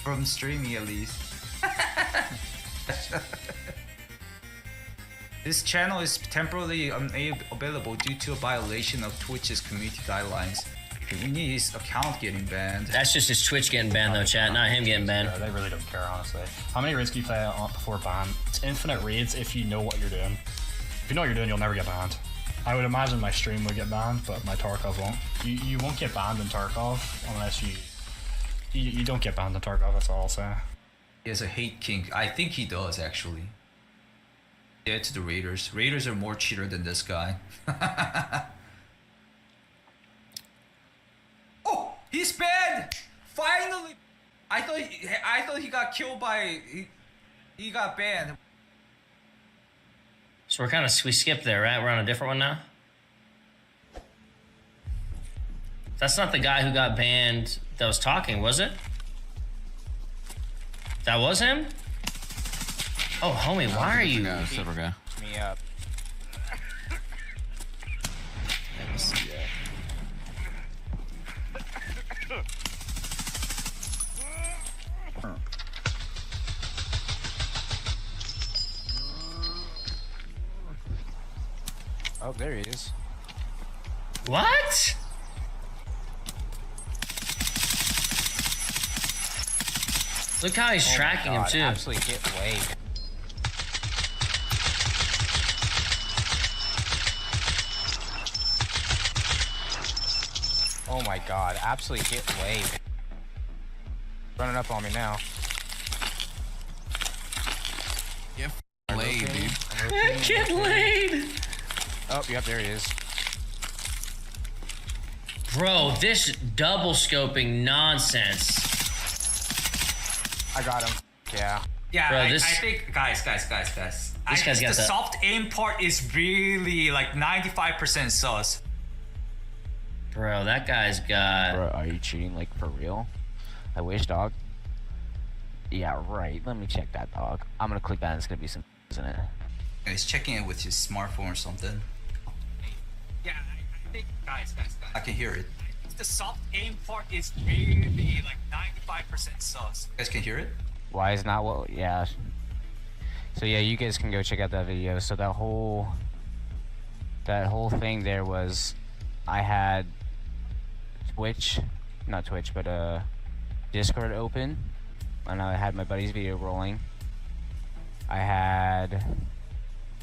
Speaker 11: From streaming at least. This channel is temporarily unavailable due to a violation of Twitch's community guidelines. We need his account getting banned.
Speaker 1: That's just his Twitch getting banned though, chat, not him getting banned.
Speaker 12: Yeah, they really don't care, honestly. How many raids can you play before ban? It's infinite raids if you know what you're doing. If you know what you're doing, you'll never get banned. I would imagine my stream would get banned, but my Tarkov won't. You won't get banned in Tarkov unless you don't get banned in Tarkov, that's all I'll say.
Speaker 11: He has a hate kink. I think he does, actually. Yeah, to the Raiders. Raiders are more cheater than this guy. Oh, he's banned! Finally! I thought he got killed by... He got banned.
Speaker 1: So we skipped there, right? We're on a different one now? That's not the guy who got banned that was talking, was it? That was him? Oh, homie, why are you?
Speaker 6: Silver guy.
Speaker 13: Me up.
Speaker 6: Let me see that.
Speaker 13: Oh, there he is.
Speaker 1: What? Look how he's tracking him too.
Speaker 13: Absolutely get away. Oh my god, absolutely get away. Running up on me now.
Speaker 6: Get laid, dude.
Speaker 1: Get laid.
Speaker 13: Oh, yep, there he is.
Speaker 1: Bro, this double scoping nonsense.
Speaker 13: I got him. Yeah.
Speaker 11: Yeah,
Speaker 1: Bro,
Speaker 11: I think, guys.
Speaker 1: This guy's got
Speaker 11: the
Speaker 1: the
Speaker 11: soft aim part is really like 95% sus.
Speaker 1: Bro, that guy's got...
Speaker 13: Bro, are you cheating like for real? I wish, dog. Yeah, right. Let me check that, dog. I'm gonna click that and it's gonna be some, isn't it?
Speaker 11: He's checking it with his smartphone or something. Yeah, I think, guys. I can hear it. The soft aim part is really like 95% sus. You guys can hear it?
Speaker 13: Why is not what? Yeah. So yeah, you guys can go check out that video. So that whole thing there was, I had not Twitch, but Discord open, and I had my buddy's video rolling. I had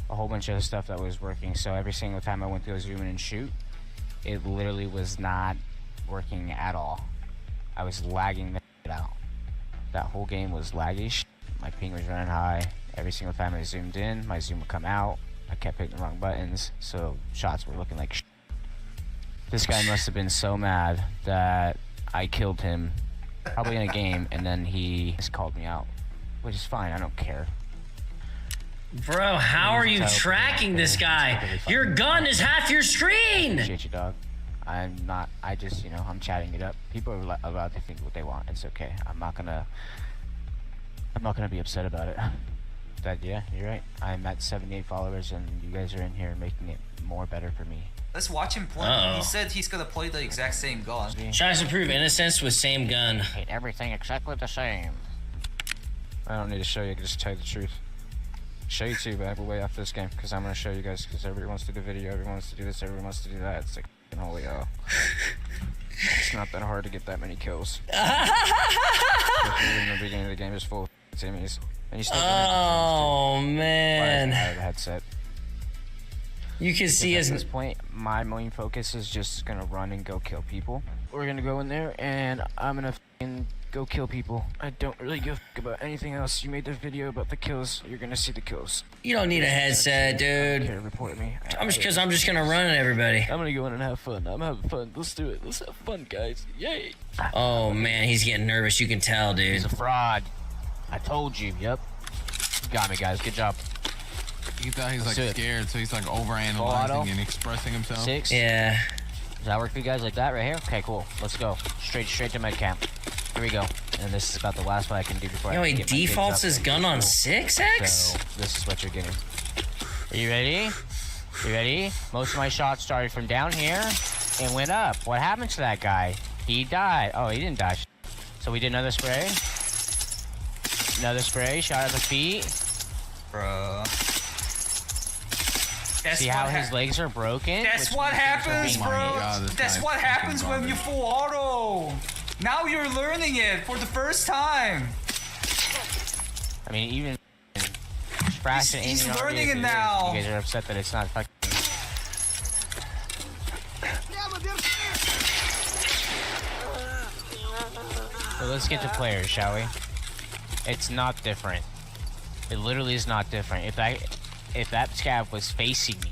Speaker 13: a whole bunch of stuff that was working. So every single time I went to go zoom in and shoot, it literally was not working at all. I was lagging the shit out. That whole game was laggy. My ping was running high. Every single time I zoomed in, my zoom would come out. I kept hitting the wrong buttons, so shots were looking like shit. This guy must have been so mad that I killed him, probably in a game, and then he just called me out, which is fine. I don't care.
Speaker 1: Bro, how are you tracking this guy? Your gun is half your screen!
Speaker 13: Appreciate you, dog. I'm just, I'm chatting it up. People are allowed to think what they want. It's okay. I'm not gonna be upset about it. But yeah, you're right. I'm at 78 followers and you guys are in here making it more better for me.
Speaker 11: Let's watch him play.
Speaker 1: Uh-oh.
Speaker 11: He said he's gonna play the exact same gun.
Speaker 1: Tries to prove innocence with same gun.
Speaker 13: Hate everything exactly the same. I don't need to show you, I can just tell you the truth. Show you too, but I will wait after this game because I'm gonna show you guys because everyone wants to do the video, everyone wants to do this, everyone wants to do that. It's like holy hell. It's not that hard to get that many kills. In the beginning of the game is full of enemies. And you still
Speaker 1: oh man.
Speaker 13: Out of the headset.
Speaker 1: You can see
Speaker 13: at this point, my main focus is just gonna run and go kill people. We're gonna go in there and I'm gonna go kill people. I don't really give a fuck about anything else. You made the video about the kills. You're gonna see the kills.
Speaker 1: You don't need a headset, dude.
Speaker 13: Okay, report me.
Speaker 1: I'm just gonna run at everybody.
Speaker 13: I'm gonna go in and have fun. I'm having fun. Let's do it. Let's have fun, guys. Yay.
Speaker 1: Oh man, he's getting nervous. You can tell, dude.
Speaker 13: He's a fraud. I told you. Yep. You got me, guys. Good job.
Speaker 6: You thought he's like scared, so he's like overanalyzing and expressing himself.
Speaker 13: 6.
Speaker 1: Yeah.
Speaker 13: Does that work for you guys like that right here? Okay, cool. Let's go. Straight to med camp. Here we go. And this is about the last one I can do before
Speaker 1: Yo,
Speaker 13: I
Speaker 1: he
Speaker 13: get my kids
Speaker 1: defaults
Speaker 13: up
Speaker 1: his
Speaker 13: and
Speaker 1: gun
Speaker 13: go to
Speaker 1: on
Speaker 13: school.
Speaker 1: 6x?
Speaker 13: So this is what you're getting. Are you ready? You ready? Most of my shots started from down here and went up. What happened to that guy? He died. Oh, he didn't die. So we did another spray. Another spray, shot at the feet.
Speaker 11: Bruh.
Speaker 13: See how his legs are broken?
Speaker 11: That's
Speaker 13: Which
Speaker 11: what
Speaker 13: means
Speaker 11: happens,
Speaker 13: things are
Speaker 11: bro.
Speaker 13: being made.
Speaker 11: That's what happens when you full auto. Now you're learning it for the first time.
Speaker 13: I mean, even Sprash and
Speaker 11: He's
Speaker 13: Amy are
Speaker 11: learning
Speaker 13: here,
Speaker 11: it
Speaker 13: dude.
Speaker 11: now.
Speaker 13: You guys are upset that it's not fucking. So let's get to players, shall we? It's not different. It literally is not different. If that scav was facing me,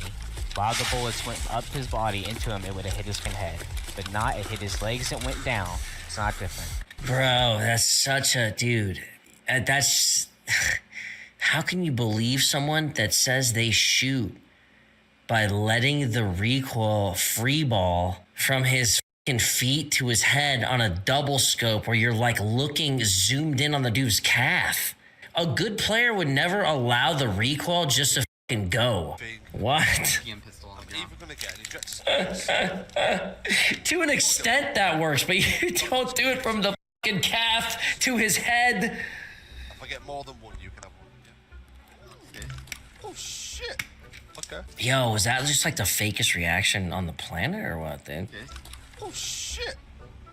Speaker 13: while the bullets went up his body into him, it would have hit his fucking head. But not, it hit his legs and went down. It's not different.
Speaker 1: Bro, that's such a dude. That's how can you believe someone that says they shoot by letting the recoil free ball from his fucking feet to his head on a double scope where you're like looking zoomed in on the dude's calf? A good player would never allow the recoil just to fucking go. What? To an extent that works, but you don't do it from the fucking calf to his head.
Speaker 15: If I get more than one, you can have one. Yeah. Okay. Oh shit. Okay.
Speaker 1: Yo, is that just like the fakest reaction on the planet or what, dude?
Speaker 15: Okay. Oh shit.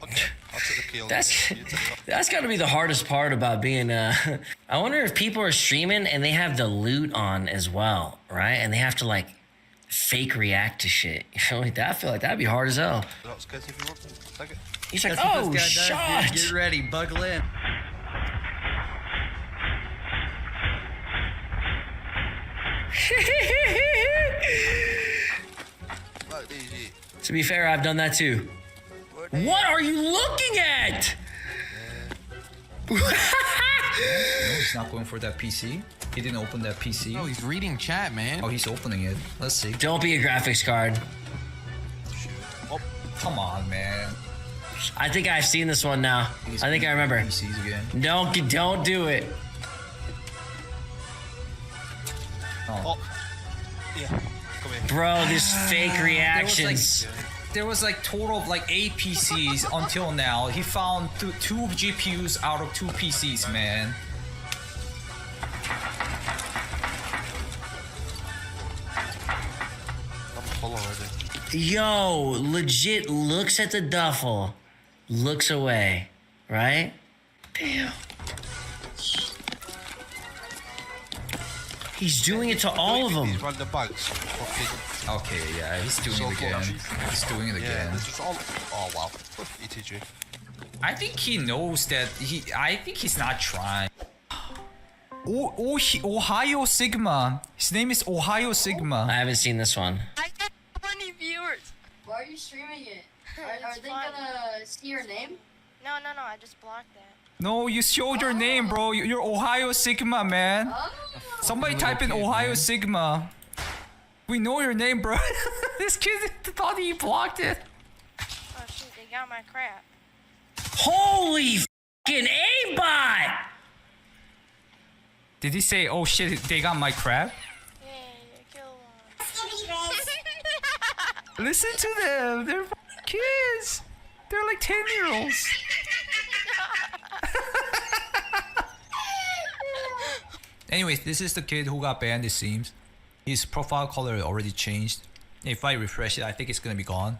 Speaker 15: Okay. I'll take the kill.
Speaker 1: That's got to be the hardest part about being. I wonder if people are streaming and they have the loot on as well, right? And they have to like fake react to shit. You feel like that? I feel like that'd be hard as hell.
Speaker 15: That's good if you want to. Take it.
Speaker 1: He's like,
Speaker 5: That's what
Speaker 1: oh,
Speaker 5: this guy does,
Speaker 1: shot.
Speaker 5: dude. Get ready, buckle in.
Speaker 1: To be fair, I've done that too. What are you looking at?
Speaker 11: No, he's not going for that PC. He didn't open that PC.
Speaker 6: Oh, he's reading chat, man.
Speaker 11: Oh, he's opening it. Let's see.
Speaker 1: Don't be a graphics card.
Speaker 11: Oh, come on, man.
Speaker 1: I think I've seen this one now. I think I remember.
Speaker 11: PCs again.
Speaker 1: Don't do it.
Speaker 11: Oh.
Speaker 15: Yeah. Come here.
Speaker 1: Bro, this fake reactions.
Speaker 11: There was like total of like 8 PCs until now. He found two GPUs out of 2 PCs, man.
Speaker 15: I'm full already.
Speaker 1: Yo, legit looks at the duffel, looks away, right? Damn. He's doing it to all of them.
Speaker 15: These random bags.
Speaker 11: Okay, yeah, he's doing it again. He's doing it again.
Speaker 15: This is all. Oh wow. ETG.
Speaker 11: I think he knows that I think he's not trying. Ohio Sigma. His name is Ohio Sigma.
Speaker 1: I haven't seen this one.
Speaker 4: I got 20 viewers.
Speaker 19: Why are you streaming it? Are they gonna see your name?
Speaker 4: No, I just blocked that.
Speaker 11: No, you showed your name, bro. You're Ohio Sigma, man. Somebody type in Ohio Sigma. We know your name, bro. This kid thought he blocked it.
Speaker 4: Oh shit, they got my crap.
Speaker 1: Holy fucking aimbot!
Speaker 11: Did he say, oh shit, they got my crap?
Speaker 4: Yeah, kill one.
Speaker 11: Listen to them. They're kids. They're like 10-year-olds. Anyways, this is the kid who got banned, it seems. His profile color already changed. If I refresh it, I think it's gonna be gone.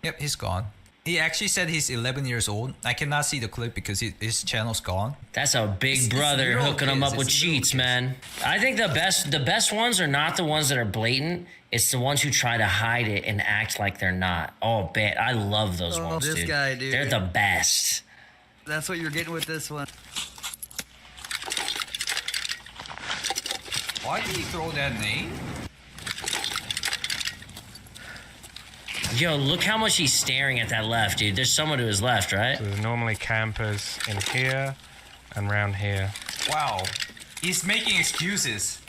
Speaker 11: Yep, he's gone. He actually said he's 11 years old. I cannot see the clip because his channel's gone.
Speaker 1: That's a big brother hooking him up with cheats, man. I think the best ones are not the ones that are blatant. It's the ones who try to hide it and act like they're not. Oh, bet. I love those ones,
Speaker 5: this
Speaker 1: dude.
Speaker 5: guy, dude.
Speaker 1: They're the best.
Speaker 5: That's what you're getting with this one.
Speaker 11: Why did he throw that name?
Speaker 1: Yo, look how much he's staring at that left, dude. There's someone to his left, right?
Speaker 8: So there's normally campers in here and round here.
Speaker 11: Wow. He's making excuses.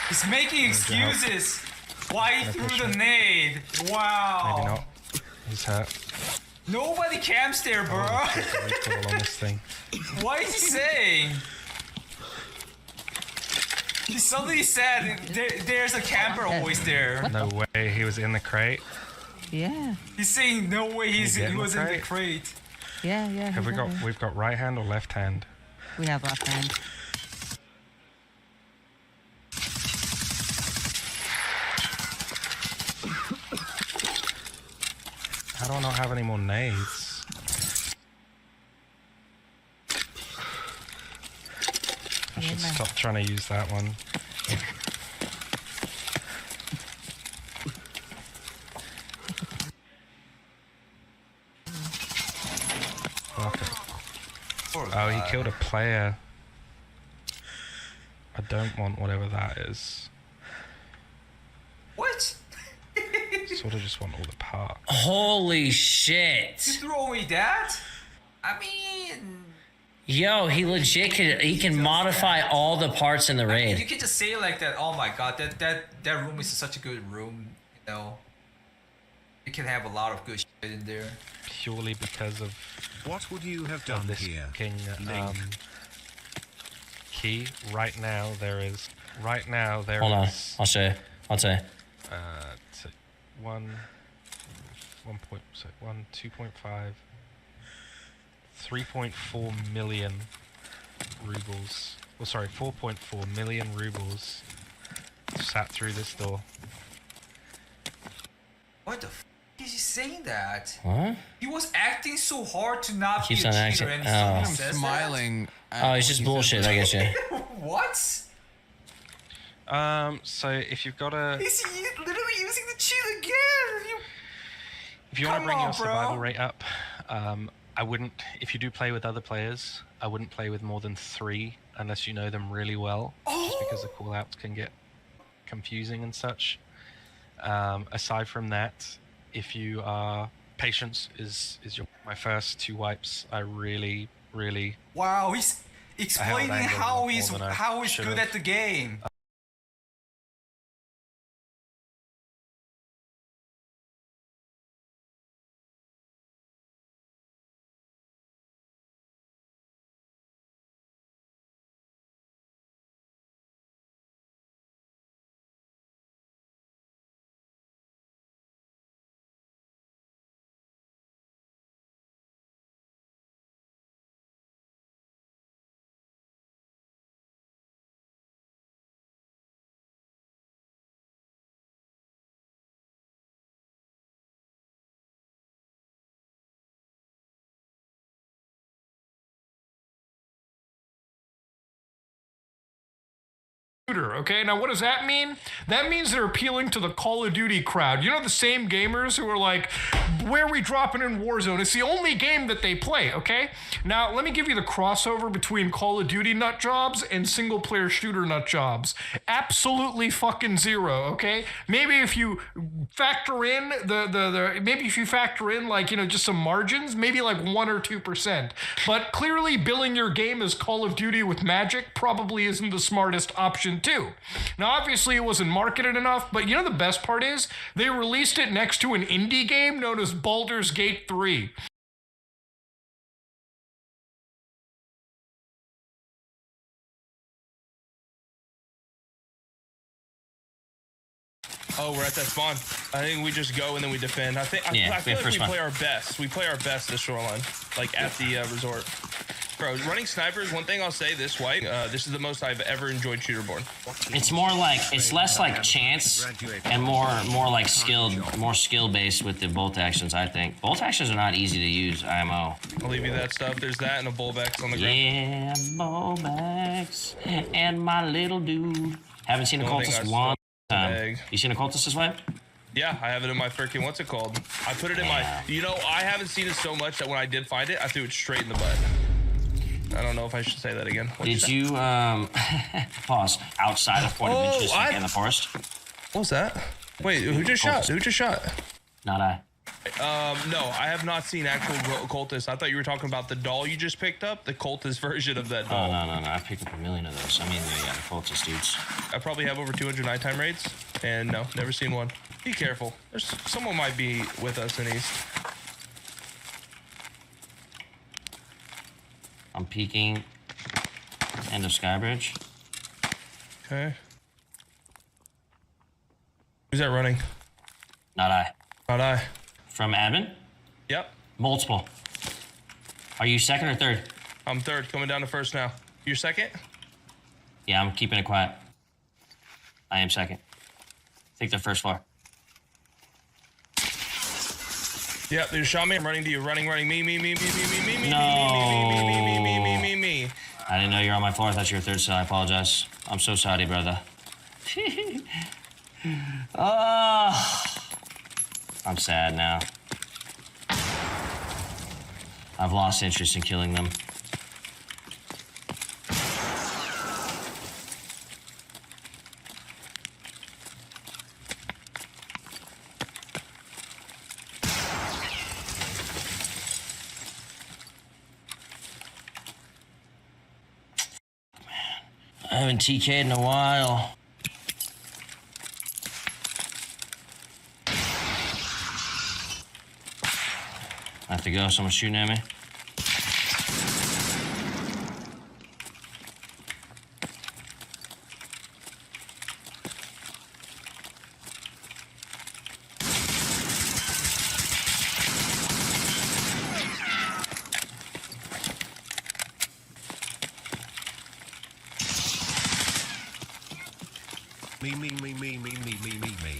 Speaker 11: He's making excuses. Why he threw the nade? Wow.
Speaker 8: Maybe not. He's hurt.
Speaker 11: Nobody camps there, bro.
Speaker 8: Recoil on this thing.
Speaker 11: What is he saying? He suddenly said there's a camper always there.
Speaker 8: No way he was in the crate.
Speaker 18: Yeah.
Speaker 5: He's saying no way he was in the crate.
Speaker 18: Yeah.
Speaker 20: Have we've got right hand or left hand?
Speaker 18: We have left hand.
Speaker 20: How do I not have any more nades? I should stop trying to use that one. Oh, he killed a player. I don't want whatever that is.
Speaker 5: What?
Speaker 20: Sort of just want all the parts.
Speaker 1: Holy shit.
Speaker 5: You threw away that? I mean...
Speaker 1: Yo, he legit can modify all the parts in the raid.
Speaker 5: You can just say like that, oh my god, that room is such a good room, you know. You can have a lot of good shit in there.
Speaker 20: Purely because of
Speaker 21: what would you have done
Speaker 20: this
Speaker 21: here?
Speaker 20: Key. Right now there is. Hold
Speaker 1: on, I'll show you. I'll tell you.
Speaker 20: 2.5, 3.4 million rubles. Oh, sorry, 4.4 million rubles sat through this door.
Speaker 5: What the f is he saying that?
Speaker 1: What?
Speaker 5: He was acting so hard to not be a
Speaker 1: Keeps on
Speaker 5: cheater
Speaker 1: acting.
Speaker 5: and
Speaker 1: Oh.
Speaker 5: says
Speaker 6: smiling.
Speaker 1: Oh, it's just bullshit, I guess, yeah.
Speaker 5: What?
Speaker 20: So if you've got a...
Speaker 5: Is he literally using the cheat again?
Speaker 20: If you want to bring your survival rate up, I wouldn't, if you do play with other players, I wouldn't play with more than 3 unless you know them really well, just because the callouts can get confusing and such. Aside from that, if you are... Patience is my first 2 wipes. I really...
Speaker 5: Wow, he's explaining how he's good at the game.
Speaker 22: Okay, now what does that mean? That means they're appealing to the Call of Duty crowd. You know, the same gamers who are like, where are we dropping in Warzone? It's the only game that they play, okay? Now, let me give you the crossover between Call of Duty nut jobs and single player shooter nut jobs. Absolutely fucking zero, okay? Maybe if you factor in like, you know, just some margins, maybe like 1 or 2%. But clearly billing your game as Call of Duty with magic probably isn't the smartest option too. Now, obviously it wasn't marketed enough, but you know the best part is they released it next to an indie game known as Baldur's Gate 3.
Speaker 23: Oh, we're at that spawn. I think we just go and then we defend. I feel like we play our best. We play our best this shoreline, like at the resort. Bro, running snipers, one thing I'll say this wipe, this is the most I've ever enjoyed shooterborn.
Speaker 1: It's more like, it's less like chance and more like more skill based with the bolt actions, I think. Bolt actions are not easy to use, IMO.
Speaker 23: I'll leave you that stuff. There's that and a bullbacks on the ground.
Speaker 1: Yeah, bullbacks and my little dude. Haven't seen a cultist one time. You seen a cultist this way?
Speaker 23: Yeah, I have it in my freaking, what's it called? I put it in my, you know, I haven't seen it so much that when I did find it, I threw it straight in the butt. I don't know if I should say that again.
Speaker 1: Did you pause outside of 40 inches in the forest?
Speaker 23: What was that? Wait, who just shot? Who just shot?
Speaker 1: Not I.
Speaker 23: No, I have not seen actual cultists. I thought you were talking about the doll you just picked up, the cultist version of that doll.
Speaker 1: Oh, no. I picked up a million of those. I mean, yeah, the cultist dudes.
Speaker 23: I probably have over 200 nighttime raids, and no, never seen one. Be careful. There's someone might be with us in East.
Speaker 1: I'm peeking end of Skybridge.
Speaker 23: Okay. Who's that running?
Speaker 1: Not I.
Speaker 23: Not I.
Speaker 1: From admin?
Speaker 23: Yep.
Speaker 1: Multiple. Are you second or third?
Speaker 23: I'm third, coming down to first now. You're second?
Speaker 1: Yeah, I'm keeping it quiet. I am second. Take the first floor.
Speaker 23: Yep, they shot me. I'm running to you. Running. Me.
Speaker 1: No.
Speaker 23: Me.
Speaker 1: I didn't know you were on my floor. I thought you were third, so I apologize. I'm so sorry, brother. I'm sad now. I've lost interest in killing them. I haven't TK'd in a while. I have to go. Someone's shooting at me.
Speaker 21: Me.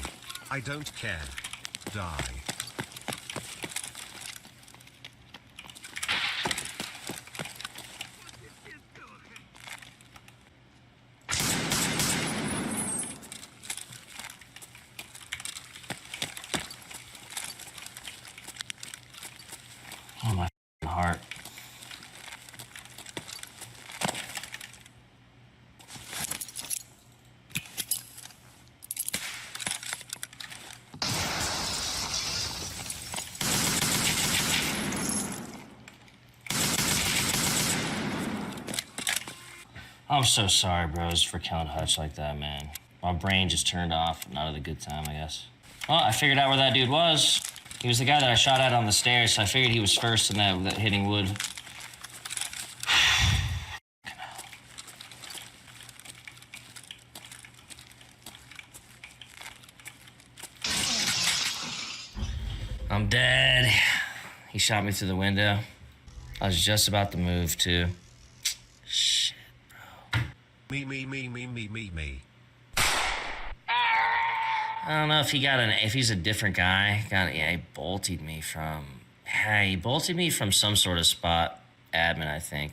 Speaker 21: I don't care. Die.
Speaker 1: Oh, my heart. I'm so sorry, bros, for killing Hutch like that, man. My brain just turned off. Not at a good time, I guess. Well, I figured out where that dude was. He was the guy that I shot at on the stairs, so I figured he was first in that hitting wood. I'm dead. He shot me through the window. I was just about to move, too. Shit, bro.
Speaker 21: Me.
Speaker 1: I don't know if if he's a different guy. He bolted me from some sort of spot. Admin, I think.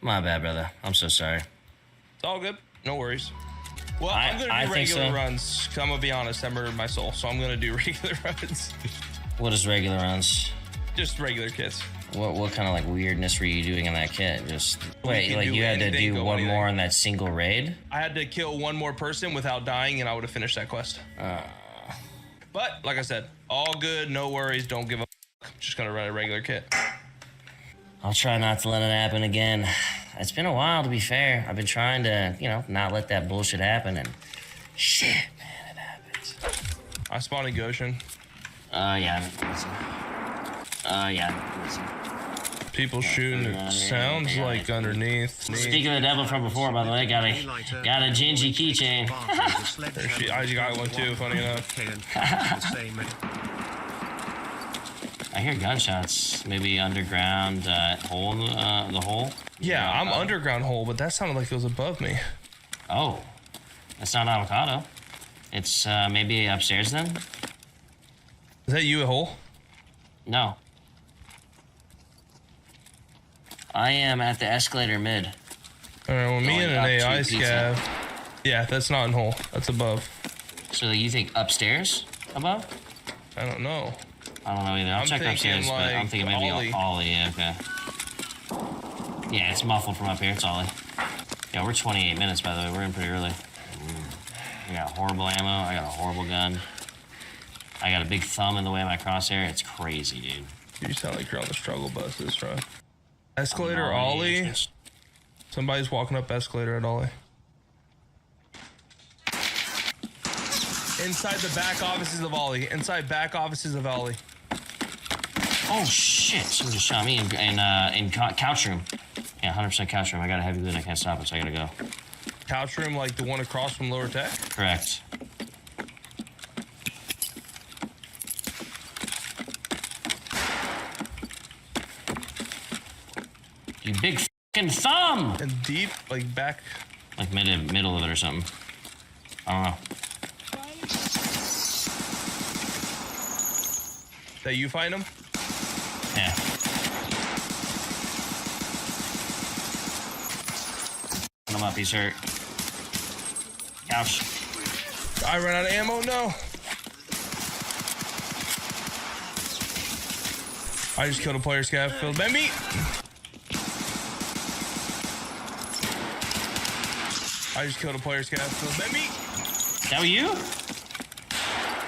Speaker 1: My bad, brother. I'm so sorry.
Speaker 23: It's all good. No worries. Well, I'm going to do regular runs. 'Cause I'm going to be honest, I murdered my soul, so I'm going to do regular runs.
Speaker 1: What is regular runs?
Speaker 23: Just regular kits.
Speaker 1: What kind of like weirdness were you doing in that kit? Just wait, like you had to do one more in that single raid?
Speaker 23: I had to kill one more person without dying, and I would have finished that quest. But like I said, all good, no worries, don't give a fuck. Just gonna run a regular kit.
Speaker 1: I'll try not to let it happen again. It's been a while, to be fair. I've been trying to, not let that bullshit happen, and shit, man, it happens.
Speaker 23: I spawned in Goshen.
Speaker 1: Yeah.
Speaker 23: People shooting. It sounds like underneath.
Speaker 1: Speaking of the devil from before, by the way, got a Gingy keychain.
Speaker 23: I got one too. Funny enough.
Speaker 1: I hear gunshots. Maybe underground hole in the hole.
Speaker 23: Yeah, I'm underground hole, but that sounded like it was above me.
Speaker 1: Oh, that's not avocado. It's maybe upstairs then.
Speaker 23: Is that you at hole?
Speaker 1: No. I am at the escalator mid.
Speaker 23: All right, well, me and an AI scav. Yeah, that's not in hole. That's above.
Speaker 1: So you think upstairs above?
Speaker 23: I don't know.
Speaker 1: I don't know either. I'll check upstairs, but I'm thinking maybe Ollie. Yeah, okay. Yeah, it's muffled from up here. It's Ollie. Yeah, we're 28 minutes, by the way. We're in pretty early. I got horrible ammo. I got a horrible gun. I got a big thumb in the way of my crosshair. It's crazy, dude.
Speaker 23: You sound like you're on the struggle bus this run. Escalator Ollie. Somebody's walking up escalator at Ollie. Inside the back offices of Ollie. Inside back offices of Ollie.
Speaker 1: Oh shit! Someone just shot me in couch room. Yeah, 100% couch room. I got a heavy loot. I can't stop it, so I gotta go.
Speaker 23: Couch room, like the one across from lower tech?
Speaker 1: Correct. You big fucking thumb.
Speaker 23: And deep, like back.
Speaker 1: Like middle of it or something. I don't know.
Speaker 23: That you find him?
Speaker 1: Yeah. Put him up, he's hurt. Ouch.
Speaker 23: I ran out of ammo, no. I just killed a player scav filled by me. I just killed a player scav filled by me.
Speaker 1: That were you?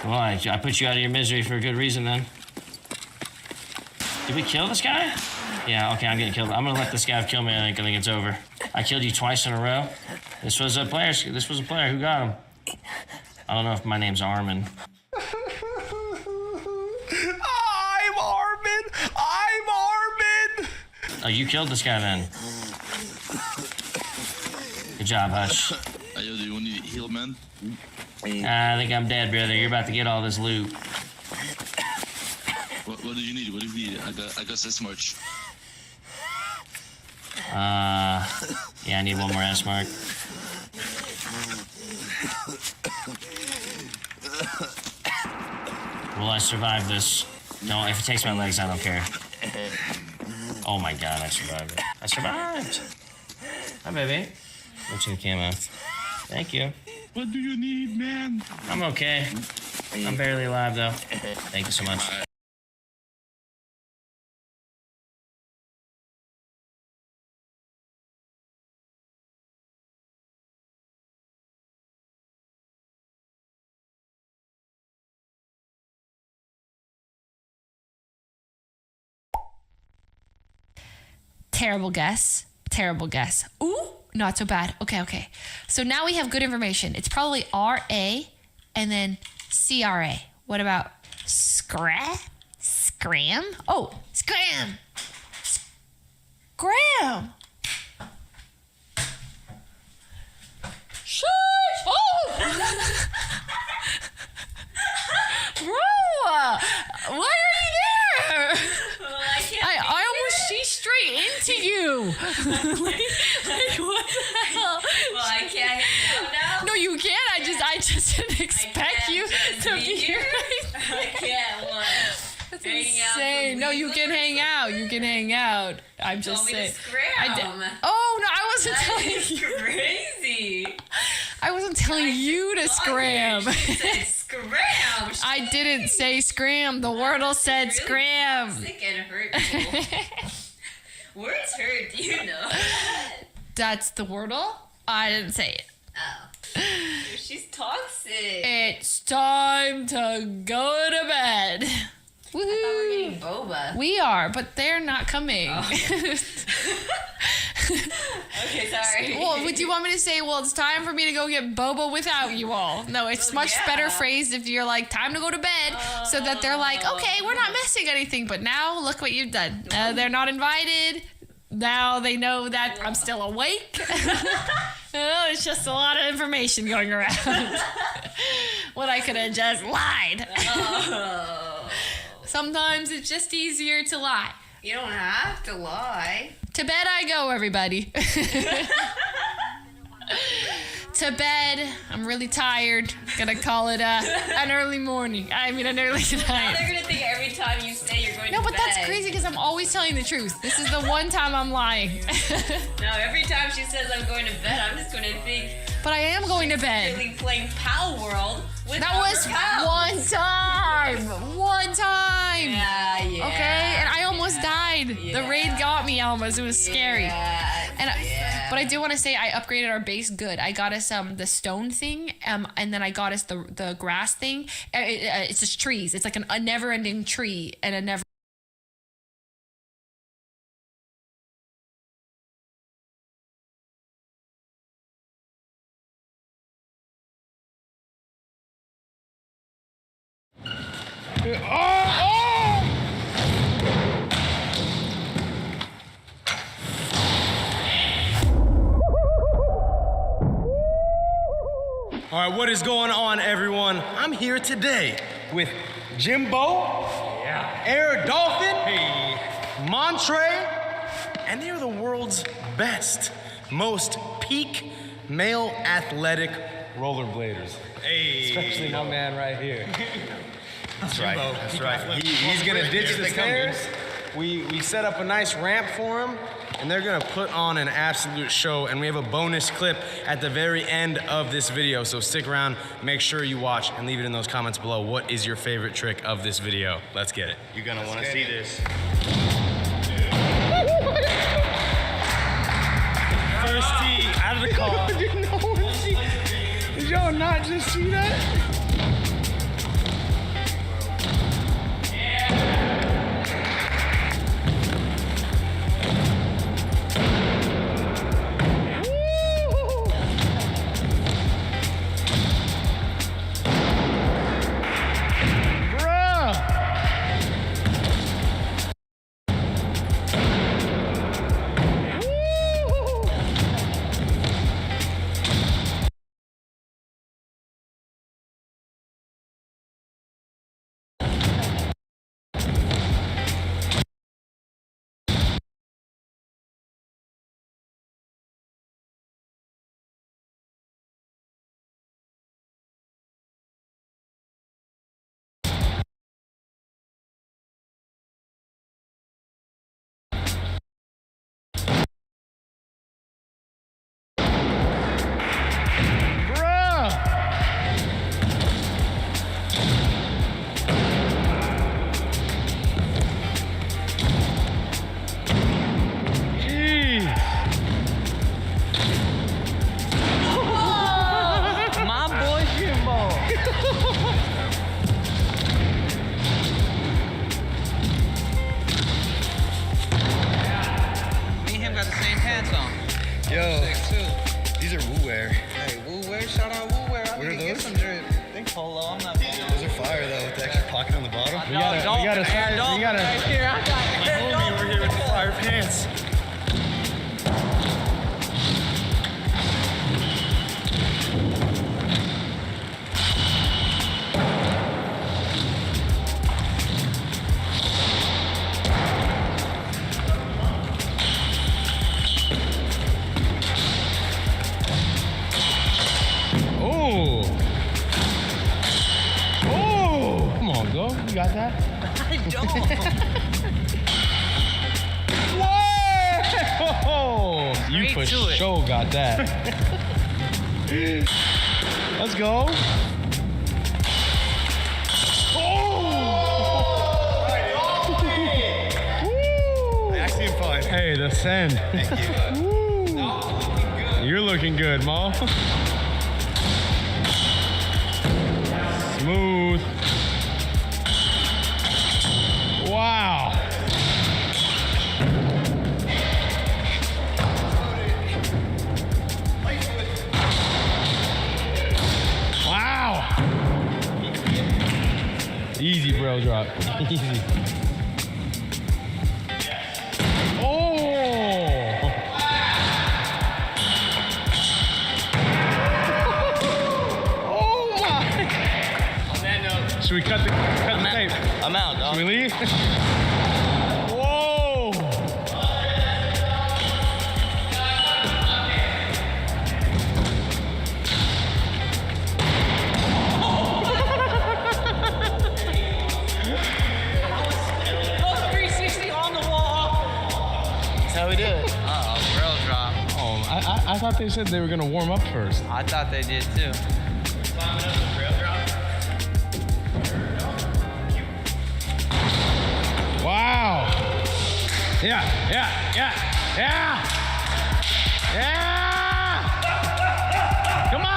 Speaker 1: Well, I put you out of your misery for a good reason then. Did we kill this guy? Yeah, okay, I'm getting killed. I'm gonna let this guy kill me. I think it's over. I killed you twice in a row. This was a player. Who got him? I don't know if my name's Armin.
Speaker 23: I'm Armin.
Speaker 1: Oh, you killed this guy then. Good job, Hush.
Speaker 2: Do you want to heal, man?
Speaker 1: I think I'm dead, brother. You're about to get all this loot.
Speaker 2: What do you need? What do you need? I got this much.
Speaker 1: Yeah, I need one more S mark. Will I survive this? No, if it takes my legs, I don't care. Oh my god, I survived it. I survived! Hi, baby. What's your camo? Thank you.
Speaker 2: What do you need, man?
Speaker 1: I'm okay. I'm barely alive, though. Thank you so much.
Speaker 9: Terrible guess. Terrible guess. Ooh, not so bad. Okay. So now we have good information. It's probably RA and then CRA. What about Scram? Oh, Scram. Shush! Oh! Bro! Why are you there?
Speaker 19: Well, I can't.
Speaker 9: I almost see straight into you. like what the hell?
Speaker 19: Well, I can't hang out now.
Speaker 9: No, you can't. I just didn't expect you to be here.
Speaker 19: I can't. What?
Speaker 9: That's
Speaker 19: Hanging out
Speaker 9: insane.
Speaker 19: for
Speaker 9: No, you can hang out. You can hang out. I'm just saying. Oh no, I wasn't telling you.
Speaker 19: Crazy.
Speaker 9: I wasn't telling you to scram.
Speaker 19: She said scram.
Speaker 9: I didn't say scram. The Wordle said scram.
Speaker 19: Sick and hurtful. Words hurt. Do you know that?
Speaker 9: That's the Wordle? I didn't say it.
Speaker 19: Oh. She's toxic.
Speaker 9: It's time to go to bed. Woohoo.
Speaker 19: I thought we were getting boba.
Speaker 9: We are, but they're not coming.
Speaker 19: Oh. Okay, sorry.
Speaker 9: Well, do you want me to say, well, it's time for me to go get boba without you all? No, it's much better phrased if you're like, time to go to bed, so that they're like, okay, we're not missing anything, but now look what you've done. They're not invited. Now they know that I'm still awake. Oh, it's just a lot of information going around. When I could have just lied.
Speaker 19: Oh.
Speaker 9: Sometimes it's just easier to lie.
Speaker 19: You don't have to lie.
Speaker 9: To bed I go, everybody. To bed. I'm really tired. Gonna call it an early morning. I mean, an early
Speaker 19: Now
Speaker 9: night.
Speaker 19: they're gonna think every time you say you're going to bed.
Speaker 9: No, but that's crazy because I'm always telling the truth. This is the one time I'm lying.
Speaker 19: No, every time she says I'm going to bed, I'm just gonna think.
Speaker 9: But I am going to bed.
Speaker 19: Really playing Pal World with
Speaker 9: That was one time. One time.
Speaker 19: Yeah.
Speaker 9: Okay, and I almost died. The raid got me almost. It was scary. But I do want to say I upgraded our base good. I got us the stone thing, and then I got us the grass thing. It's just trees. It's like a never-ending tree and a never.
Speaker 10: All right, what is going on, everyone? I'm here today with Jimbo, Air Dolphin, Montre, and they are the world's best, most peak male athletic rollerbladers.
Speaker 3: Hey,
Speaker 10: especially my man right here.
Speaker 3: That's right. That's right.
Speaker 10: He's gonna ditch the stairs. We set up a nice ramp for him, and they're gonna put on an absolute show. And we have a bonus clip at the very end of this video, so stick around, make sure you watch, and leave it in those comments below. What is your favorite trick of this video? Let's get it.
Speaker 3: You're gonna want to see this.
Speaker 10: First tee out of the car.
Speaker 8: Did no one see? Did y'all not just see that?
Speaker 3: These are Woo Wear.
Speaker 7: Hey, Woo Wear, shout out Woo Wear.
Speaker 3: What are those?
Speaker 7: Get some drip. Think polo, I'm not polo.
Speaker 3: Those are fire though, with the extra pocket on the bottom.
Speaker 8: We gotta
Speaker 7: Right here, I got
Speaker 10: Homie over here with the fire pants.
Speaker 8: You got that?
Speaker 7: I don't.
Speaker 8: Whoa! You for sure got that. Let's go.
Speaker 3: I actually am fine.
Speaker 8: Hey, the send.
Speaker 3: Thank you.
Speaker 8: You're looking good, Ma. Smooth. Wow. Wow. Easy, bro, drop. Easy. Oh. Oh my.
Speaker 3: On that note,
Speaker 8: should we cut the tape?
Speaker 3: I'm out, dog.
Speaker 8: Should we leave? I thought they said they were gonna warm up first.
Speaker 7: I thought they did too.
Speaker 8: Wow. Yeah. Come on.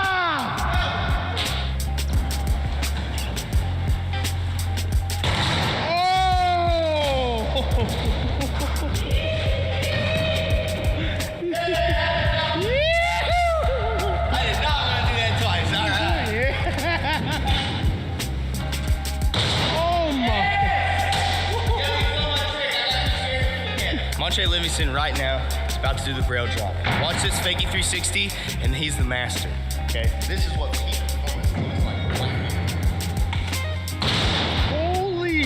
Speaker 3: Livingston right now is about to do the braille drop. Watch this fakey 360, and he's the master. Okay, this is what peak performance looks like.
Speaker 8: Holy!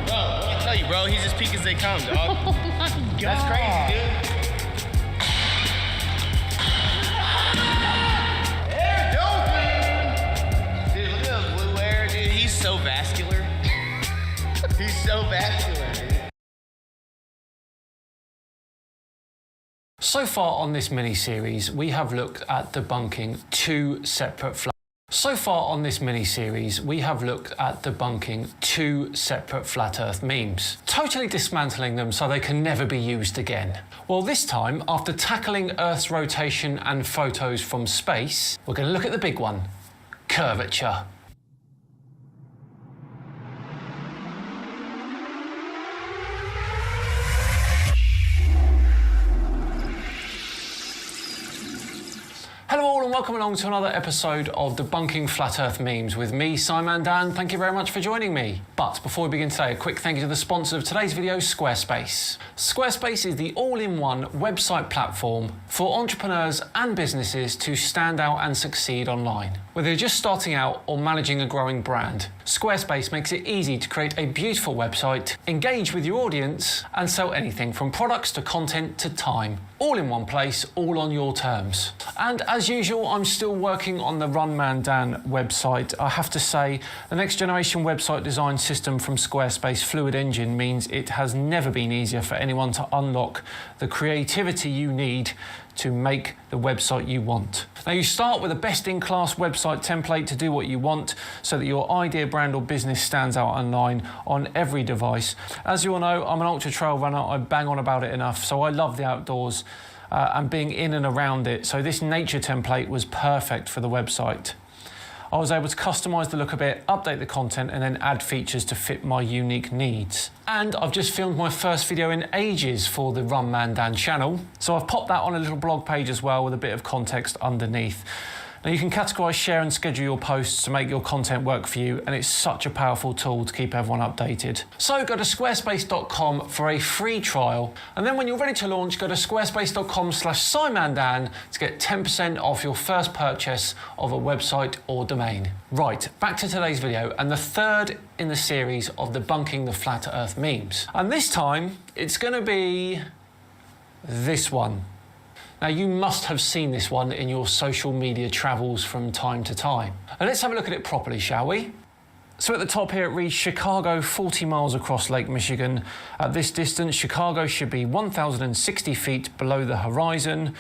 Speaker 3: Bro, I tell you, bro. He's as peak as they come, dog.
Speaker 12: Oh my God.
Speaker 3: That's crazy, dude. Dude, look at those blue hair, dude. He's so vascular. He's so vascular, dude.
Speaker 8: So far on this mini-series, we have looked at debunking two separate flat Earth memes, totally dismantling them so they can never be used again. Well, this time, after tackling Earth's rotation and photos from space, we're going to look at the big one, curvature. Hello all and welcome along to another episode of Debunking Flat Earth Memes with me, Simon Dan. Thank you very much for joining me. But before we begin today, a quick thank you to the sponsor of today's video, Squarespace. Squarespace is the all-in-one website platform for entrepreneurs and businesses to stand out and succeed online. Whether you're just starting out or managing a growing brand, Squarespace makes it easy to create a beautiful website, engage with your audience, and sell anything from products to content to time. All in one place, all on your terms. And as usual, I'm still working on the Run Man Dan website. I have to say, the next generation website design system from Squarespace, Fluid Engine, means it has never been easier for anyone to unlock the creativity you need to make the website you want. Now, you start with a best-in-class website template to do what you want so that your idea, brand or business stands out online on every device. As you all know, I'm an ultra trail runner. I bang on about it enough, so I love the outdoors and being in and around it. So this nature template was perfect for the website. I was able to customize the look a bit, update the content, and then add features to fit my unique needs. And I've just filmed my first video in ages for the Run Man Dan channel, so I've popped that on a little blog page as well with a bit of context underneath. Now you can categorize, share and schedule your posts to make your content work for you, and it's such a powerful tool to keep everyone updated. So go to squarespace.com for a free trial, and then when you're ready to launch, go to squarespace.com/SimonDan to get 10% off your first purchase of a website or domain. Right, back to today's video, and the third in the series of debunking the flat Earth memes. And this time, it's gonna be this one. Now, you must have seen this one in your social media travels from time to time. And let's have a look at it properly, shall we? So at the top here it reads, Chicago 40 miles across Lake Michigan. At this distance, Chicago should be 1,060 feet below the horizon.